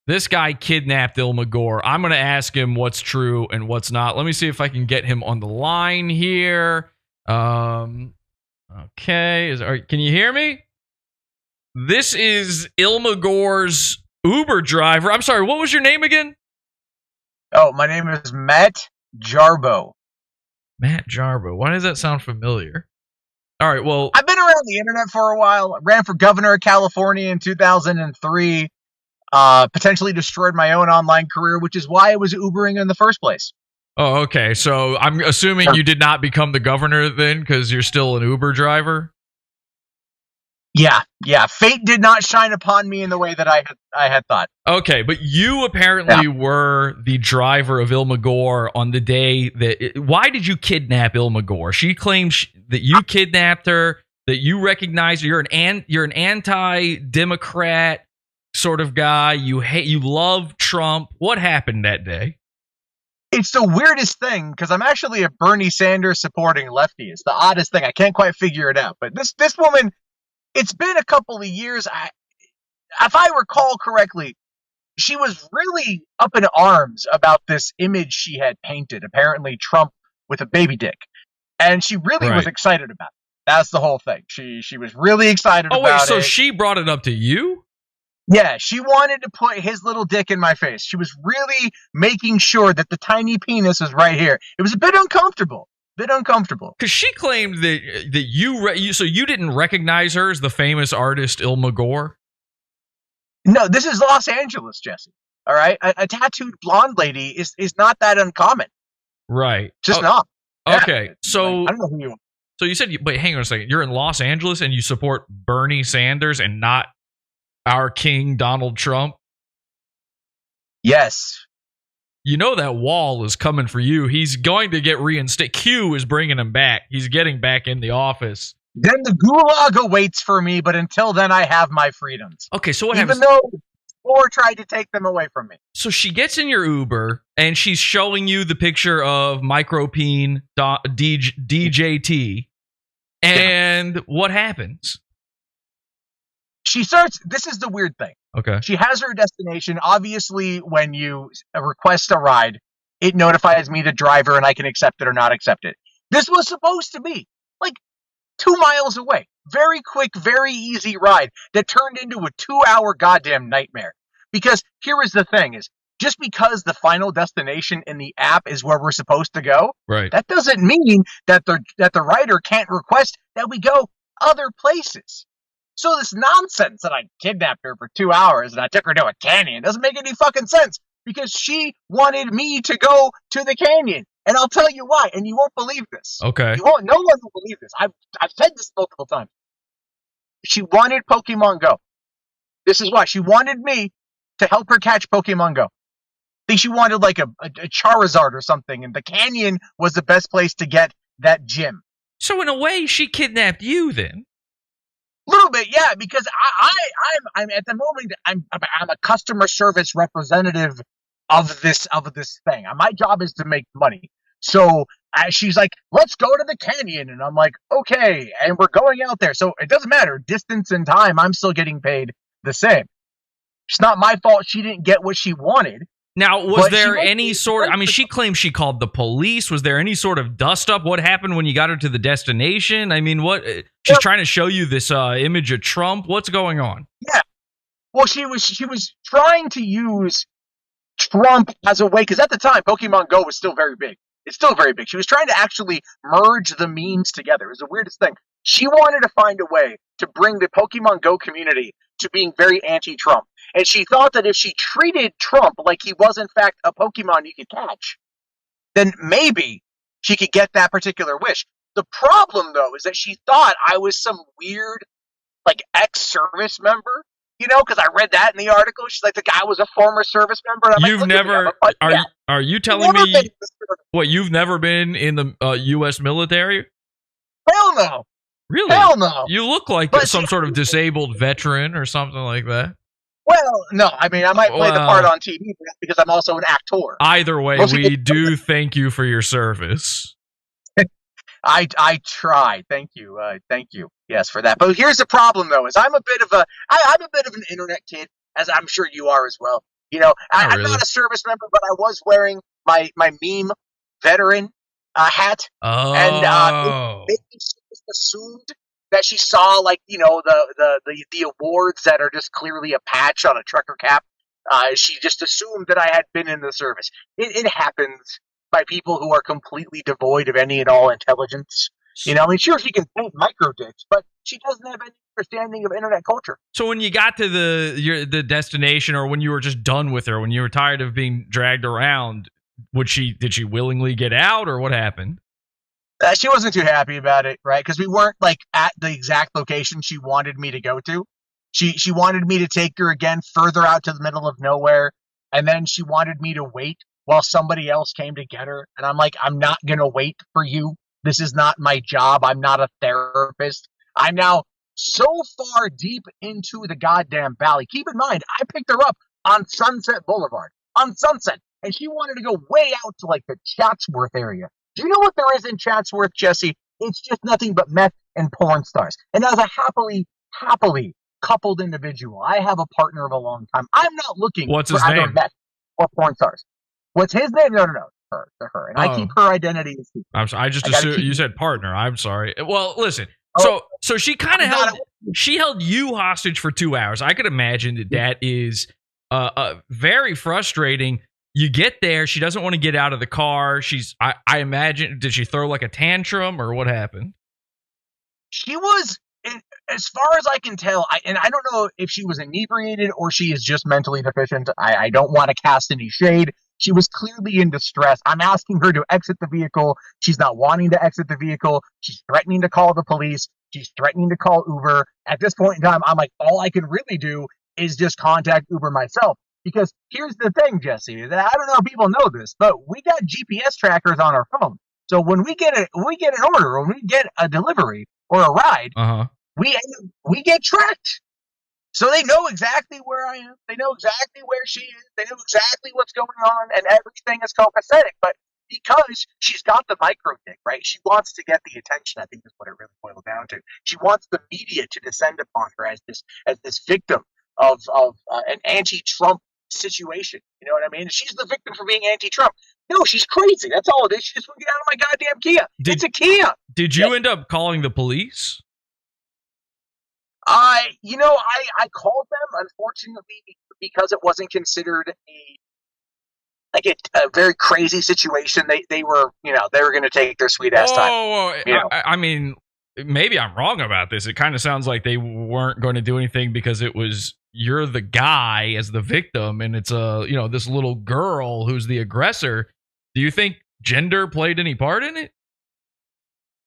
this guy kidnapped Ilma Gore. I'm going to ask him what's true and what's not. Let me see if I can get him on the line here. Okay. Can you hear me? This is Ilma Gore's Uber driver. I'm sorry, what was your name again? Oh, my name is Matt Jarbo. Matt Jarbo. Why does that sound familiar? All right, well, I've been around the internet for a while. I ran for governor of California in 2003. Potentially destroyed my own online career, which is why I was Ubering in the first place. Oh, okay. So I'm assuming you did not become the governor then because you're still an Uber driver? Yeah. Fate did not shine upon me in the way that I had thought. Okay, but you apparently were the driver of Ilma Gore on the day that... Why did you kidnap Ilma Gore? She claims that you kidnapped her, that you recognize you're an anti-Democrat sort of guy. You love Trump. What happened that day? It's the weirdest thing because I'm actually a Bernie Sanders supporting lefty. It's the oddest thing. I can't quite figure it out. But this woman, it's been a couple of years. If I recall correctly, she was really up in arms about this image she had painted, apparently Trump with a baby dick. And she really was excited about it. That's the whole thing. She was really excited about it. Oh, wait, so she brought it up to you? Yeah, she wanted to put his little dick in my face. She was really making sure that the tiny penis was right here. It was a bit uncomfortable. Because she claimed that you didn't recognize her as the famous artist Ilma Gore? No, this is Los Angeles, Jesse. All right, a tattooed blonde lady is not that uncommon. Right. Just not. Okay, Yeah. so I don't know who you are. So you said, but hang on a second. You're in Los Angeles and you support Bernie Sanders and not our king, Donald Trump? Yes. You know that wall is coming for you. He's going to get reinstated. Q is bringing him back. He's getting back in the office. Then the gulag awaits for me, but until then, I have my freedoms. Okay, so what happens? Even though Thor tried to take them away from me. So she gets in your Uber and she's showing you the picture of Micropeen DJT. And what happens? She starts. This is the weird thing. Okay. She has her destination. Obviously, when you request a ride, it notifies me the driver and I can accept it or not accept it. This was supposed to be like 2 miles away. Very quick, very easy ride that turned into a 2-hour goddamn nightmare. Because here is the thing is, just because the final destination in the app is where we're supposed to go, right? That doesn't mean that the rider can't request that we go other places. So this nonsense that I kidnapped her for 2 hours and I took her to a canyon doesn't make any fucking sense because she wanted me to go to the canyon. And I'll tell you why, and you won't believe this. Okay. No one will believe this. I've said this multiple times. She wanted Pokemon Go. This is why. She wanted me to help her catch Pokemon Go. I think she wanted like a Charizard or something, and the canyon was the best place to get that gym. So in a way, she kidnapped you then. A little bit, yeah, because I'm at the moment I'm a customer service representative of this thing. My job is to make money. So she's like, let's go to the canyon. And I'm like, okay. And we're going out there. So it doesn't matter. Distance and time, I'm still getting paid the same. It's not my fault she didn't get what she wanted. Now, was there any sort of, I mean, she claims she called the police. Was there any sort of dust up? What happened when you got her to the destination? I mean, what? She's trying to show you this image of Trump. What's going on? Yeah. Well, she was trying to use Trump as a way, because at the time, Pokemon Go was still very big. It's still very big. She was trying to actually merge the memes together. It was the weirdest thing. She wanted to find a way to bring the Pokemon Go community to being very anti-Trump. And she thought that if she treated Trump like he was, in fact, a Pokemon you could catch, then maybe she could get that particular wish. The problem, though, is that she thought I was some weird, like, ex-service member. You know, because I read that in the article. She's like, the guy was a former service member. And I'm you've like, never, are you telling me, what, you've never been in the U.S. military? Hell no. Really? Hell no. You look like some sort of disabled veteran or something like that. Well, no. I mean, I might play the part on TV because I'm also an actor. Either way, we do thank you for your service. I try. Thank you. Thank you. Yes, for that. But here's the problem, though, is I'm a bit of an internet kid, as I'm sure you are as well. You know, I'm not a service member, but I was wearing my meme veteran hat. Oh. And maybe she just assumed that she saw, like, you know, the awards that are just clearly a patch on a trucker cap. She just assumed that I had been in the service. It happens by people who are completely devoid of any and all intelligence. You know, I mean, sure, she can paint micro dicks, but she doesn't have any understanding of internet culture. So when you got to the destination, or when you were just done with her, when you were tired of being dragged around, did she willingly get out, or what happened? She wasn't too happy about it, right? Because we weren't like at the exact location she wanted me to go to. She wanted me to take her again further out to the middle of nowhere, and then she wanted me to wait while somebody else came to get her. And I'm like, I'm not gonna wait for you. This is not my job. I'm not a therapist. I'm now so far deep into the goddamn valley. Keep in mind, I picked her up on Sunset Boulevard, on Sunset, and she wanted to go way out to like the Chatsworth area. Do you know what there is in Chatsworth, Jesse? It's just nothing but meth and porn stars. And as a happily coupled individual, I have a partner of a long time. I'm not looking for either meth or porn stars. What's his name? No. Her. And I keep her identity a secret. I'm sorry. I just assumed you said partner. I'm sorry. Well, listen. So she kind of held you hostage for 2 hours. I could imagine that is very frustrating. You get there, she doesn't want to get out of the car. I imagine, did she throw like a tantrum, or what happened? She was as far as I can tell, I don't know if she was inebriated or she is just mentally deficient. I don't want to cast any shade. She was clearly in distress. I'm asking her to exit the vehicle. She's not wanting to exit the vehicle. She's threatening to call the police. She's threatening to call Uber. At this point in time, I'm like, all I can really do is just contact Uber myself. Because here's the thing, Jesse, that I don't know if people know this, but we got GPS trackers on our phone. So when we get an order, when we get a delivery or a ride, we get tracked. So they know exactly where I am. They know exactly where she is. They know exactly what's going on, and everything is copacetic. But because she's got the micro dick, right? She wants to get the attention. I think is what it really boils down to. She wants the media to descend upon her as this victim of an anti-Trump situation. You know what I mean? She's the victim for being anti-Trump. No, she's crazy. That's all it is. She just won't get out of my goddamn Kia. It's a Kia. Did you end up calling the police? I called them, unfortunately, because it wasn't considered a very crazy situation. They were going to take their sweet ass time. I mean, maybe I'm wrong about this. It kind of sounds like they weren't going to do anything because you're the guy as the victim, and it's this little girl who's the aggressor. Do you think gender played any part in it?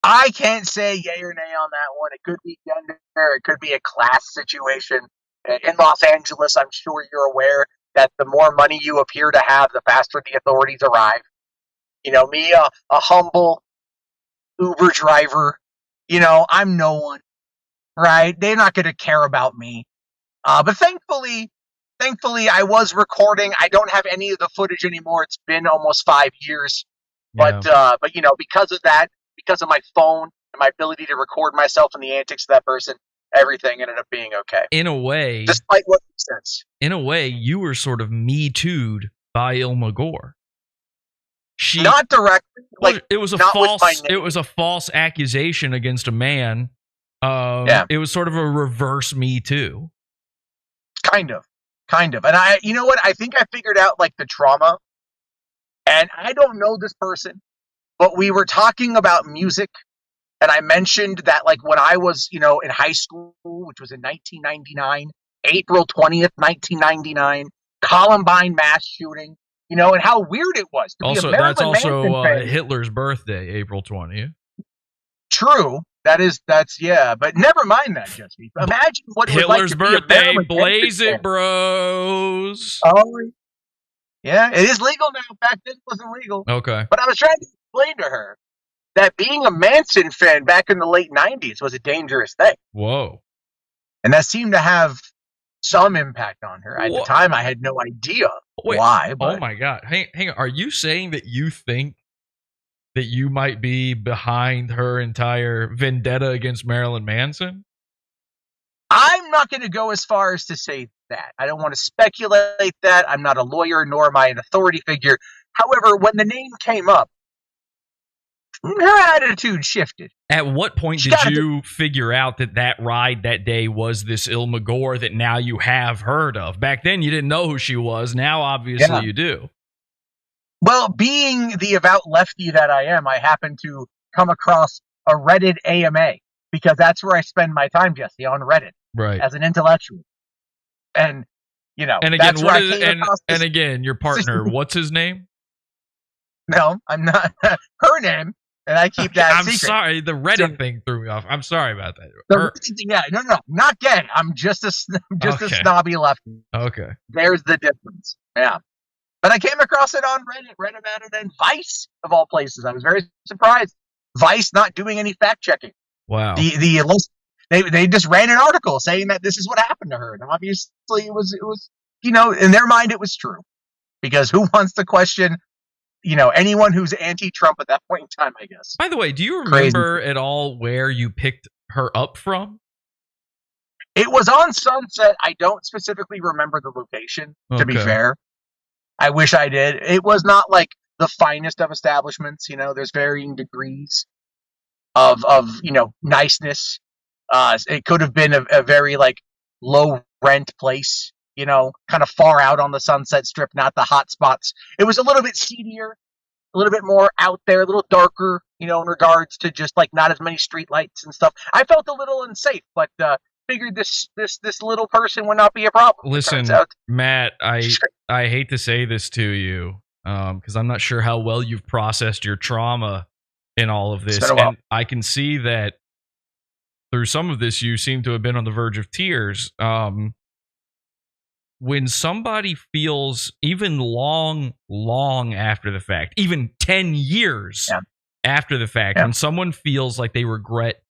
I can't say yay or nay on that one. It could be gender. It could be a class situation. In Los Angeles, I'm sure you're aware that the more money you appear to have, the faster the authorities arrive. Me, a humble Uber driver, I'm no one, right? They're not going to care about me. But thankfully, I was recording. I don't have any of the footage anymore. It's been almost 5 years. Yeah. But because of that, because of my phone and my ability to record myself and the antics of that person, everything ended up being okay. In a way, despite what he says. In a way, you were sort of Me Too'd by Ilma Gore. Not directly. It was a false accusation against a man. It was sort of a reverse Me Too. Kind of. And you know what? I think I figured out the trauma. And I don't know this person, but we were talking about music. And I mentioned that when I was, in high school, which was in 1999, April 20th, 1999, Columbine mass shooting, and how weird it was. That's also Hitler's birthday, April 20th. True. That's but never mind that, Jesse. Imagine what it was like to birthday, be a blaze it, bros. Oh, yeah, it is legal now. Back then it wasn't legal. Okay. But I was trying to explain to her that being a Manson fan back in the late 90s was a dangerous thing. Whoa. And that seemed to have some impact on her. At the time, I had no idea why. But... Oh, my God. Hang on. Are you saying that you think that you might be behind her entire vendetta against Marilyn Manson? I'm not going to go as far as to say that. I don't want to speculate that. I'm not a lawyer, nor am I an authority figure. However, when the name came up, her attitude shifted. At what point did you figure out that ride that day was this Ilma Gore that now you have heard of? Back then, you didn't know who she was. Now, obviously, you do. Well, being the avowed lefty that I am, I happen to come across a Reddit AMA because that's where I spend my time, Jesse, on Reddit, right? As an intellectual, and and again, and again, your partner, what's his name? No, I'm not her name, and I keep that. I'm secret. Sorry, the Reddit thing threw me off. I'm sorry about that. No, not gay. I'm just a snobby lefty. Okay, there's the difference. Yeah. But I came across it on Reddit, read about it, and Vice, of all places. I was very surprised. Vice not doing any fact checking. Wow. They just ran an article saying that this is what happened to her, and obviously it was in their mind it was true, because who wants to question anyone who's anti-Trump at that point in time? I guess. By the way, do you remember at all where you picked her up from? It was on Sunset. I don't specifically remember the location. To be fair. I wish I did. It was not the finest of establishments. There's varying degrees of niceness. It could have been a very low rent place, kind of far out on the Sunset Strip, not the hot spots. It was a little bit seedier, a little bit more out there, a little darker, in regards to just like not as many street lights and stuff. I felt a little unsafe, but figured this little person would not be a problem. Listen, Matt, I hate to say this to you, because I'm not sure how well you've processed your trauma in all of this, and I can see that through some of this, you seem to have been on the verge of tears. When somebody feels, even long after the fact, even 10 years after the fact, when someone feels like they regret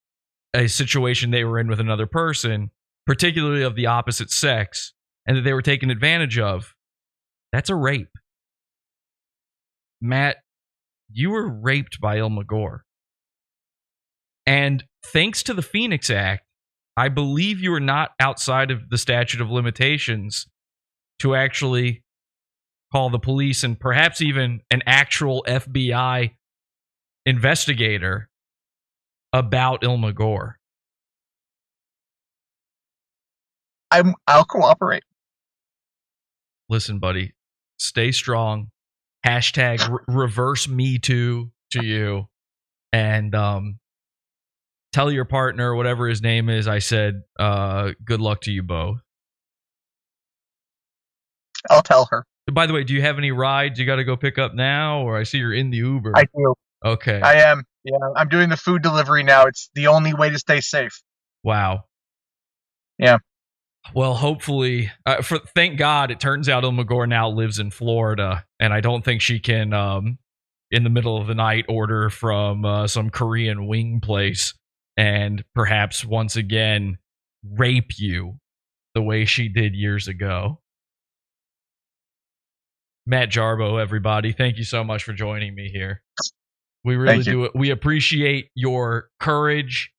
a situation they were in with another person, particularly of the opposite sex, and that they were taken advantage of, that's a rape. Matt, you were raped by Ilma Gore. And thanks to the Phoenix Act, I believe you are not outside of the statute of limitations to actually call the police and perhaps even an actual FBI investigator about Ilma Gore. I'll cooperate. Listen, buddy, stay strong. Hashtag reverse me too to you. And tell your partner, whatever his name is, I said, good luck to you both. I'll tell her. By the way, do you have any rides you got to go pick up now? Or I see you're in the Uber. I do. Okay. I am. Yeah, I'm doing the food delivery now. It's the only way to stay safe. Wow. Yeah. Well, hopefully, thank God, it turns out Ilma Gore now lives in Florida, and I don't think she can, in the middle of the night, order from some Korean wing place and perhaps once again rape you the way she did years ago. Matt Jarbo, everybody, thank you so much for joining me here. We really do. We appreciate your courage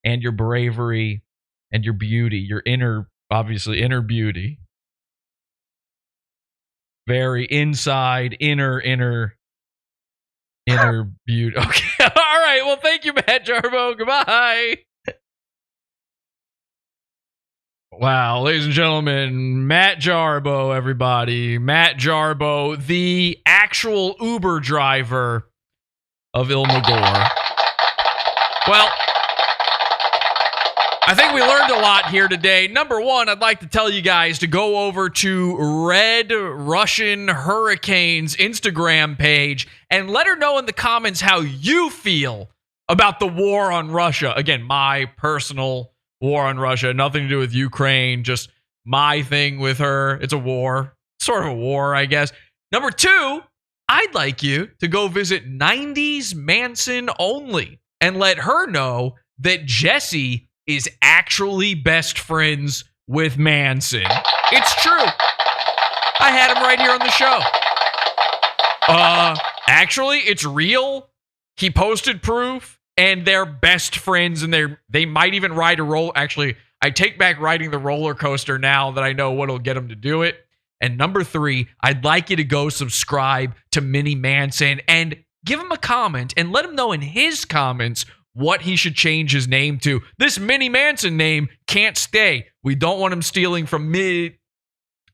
and your bravery and your beauty, your inner beauty. Very inside, inner beauty. Okay. All right. Well, thank you, Matt Jarbo. Goodbye. Wow, ladies and gentlemen, Matt Jarbo, everybody. Matt Jarbo, the actual Uber driver of Ilma Gore. Well, I think we learned a lot here today. Number one, I'd like to tell you guys to go over to Red Russian Hurricane's Instagram page and let her know in the comments how you feel about the war on Russia. Again, my personal war on Russia, nothing to do with Ukraine, just my thing with her. It's a war, sort of a war, I guess. Number two, I'd like you to go visit 90s Manson Only and let her know that Jesse is actually best friends with Manson. It's true. I had him right here on the show. Actually, it's real. He posted proof. And they're best friends, and they might even ride a roll. Actually, I take back riding the roller coaster now that I know what'll get them to do it. And number three, I'd like you to go subscribe to Mini Manson and give him a comment and let him know in his comments what he should change his name to. This Mini Manson name can't stay. We don't want him stealing from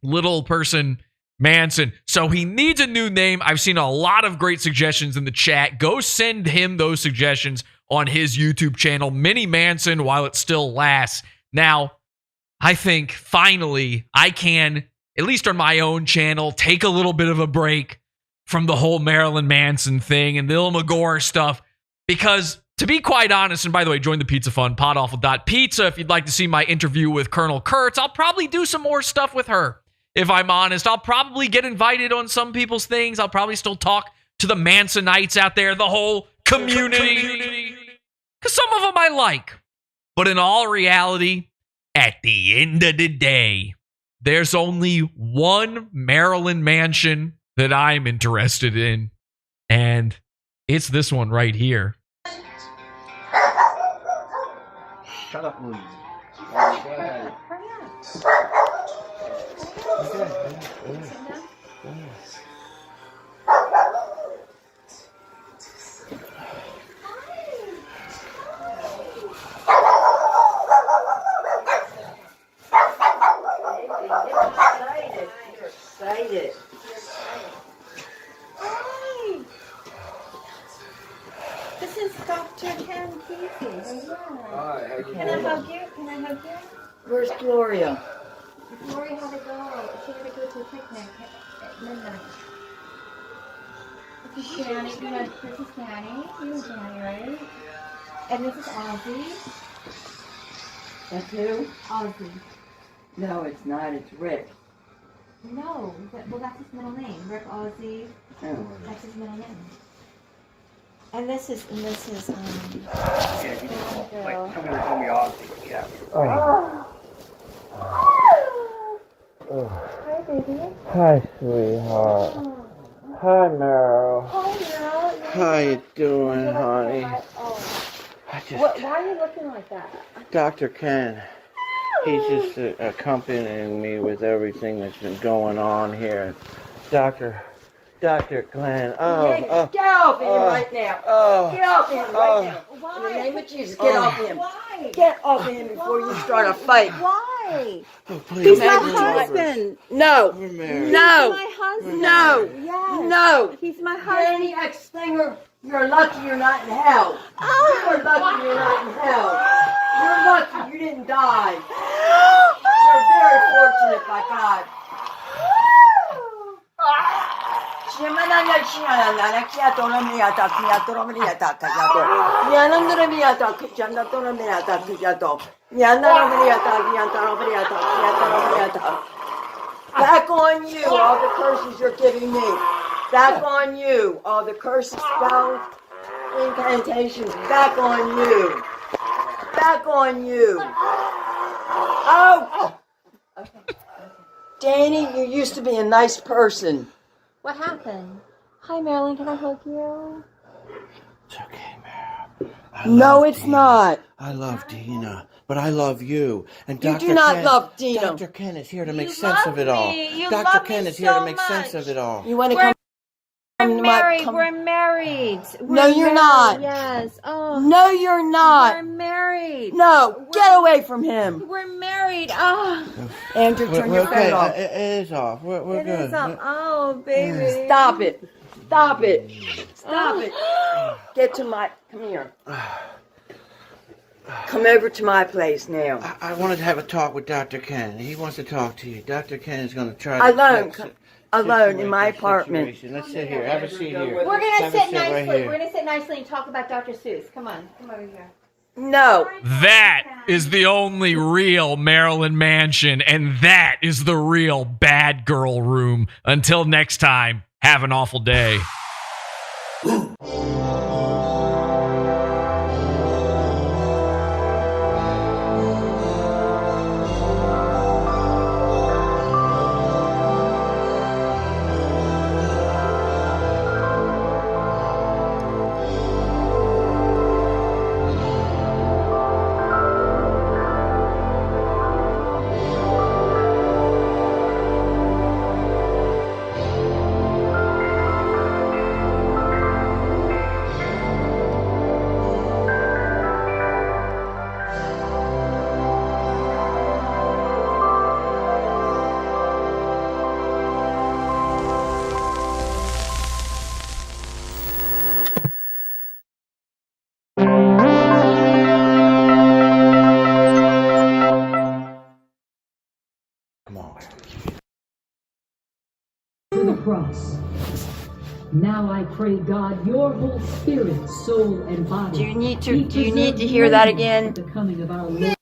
little person Manson. So he needs a new name. I've seen a lot of great suggestions in the chat. Go send him those suggestions on his YouTube channel, Mini Manson, while it still lasts. Now, I think finally I can, at least on my own channel, take a little bit of a break from the whole Marilyn Manson thing and the Ilma Gore stuff. Because to be quite honest, and by the way, join the Pizza Fund, podawful.pizza if you'd like to see my interview with Colonel Kurtz. I'll probably do some more stuff with her. If I'm honest, I'll probably get invited on some people's things. I'll probably still talk to the Mansonites out there, the whole community. Because some of them I like. But in all reality, at the end of the day, there's only one Maryland mansion that I'm interested in. And it's this one right here. Shut up, Louise. Go ahead. This is Dr. Ken Kesey. Hi, how you Can I hug you? Can I hug you? Where's Gloria? Gloria had to go. She had to go to a picnic at midnight. This is Danny. You know, this is Danny. You know Danny, right? And this is Ozzy. That's who? Ozzy. No, it's not. It's Rick. No, well, that's his middle name. Rick Ozzy. Oh. That's his middle name. And this is Yeah, you just like, come here and call me Ozzy. Yeah. Hi, baby. Hi, sweetheart. Hi, Meryl. Hi, Meryl. How you doing, honey? Why are you looking like that? Dr. Ken, he's just accompanying me with everything that's been going on here. Dr. Glenn, Get off him right now. Get off him right now. Why? In the name of Jesus, get off him. Why? Get off him before you start a fight. Why? He's my husband. No. No. He's my husband. No. Yes. No. He's my husband. Danny X Stinger, you're lucky you're not in hell. You're lucky you're not in hell. You're lucky you didn't die. You're very fortunate, by God. Back on you, all the curses you're giving me. Back on you, all the curses, spells, incantations. Back on you. Back on you. Oh! Danny, you used to be a nice person. What happened? Hi, Marilyn. Can I hug you? It's okay, Meryl. No, it's not. I love Dina, but I love you. And You Dr. do not Ken, love Dina. Dr. Ken is here to make sense of it all. You Dr. love Ken me is here to so make sense much. of it all. You want to come? We're married. We're married. No, you're not. Yes. Oh. No, you're not. We're married. No, get away from him. We're married. Oh. Andrew, turn your phone off. It is off. We're It good. is up. Oh, baby. Stop it. Stop it. Stop it. Get to my... Come here. Come over to my place now. I wanted to have a talk with Dr. Ken. He wants to talk to you. Dr. Ken is going to try to... Alone in my apartment. Let's sit here. Have a seat here. We're going to Have a sit seat right nicely. here. We're going to sit nicely and talk about Dr. Seuss. Come on. Come over here. No. That is the only real Marilyn Mansion, and that is the real bad girl room. Until next time, have an awful day. To the cross. Now I pray, God, your whole spirit, soul, and body. Do you need to hear that again? The coming of our Lord.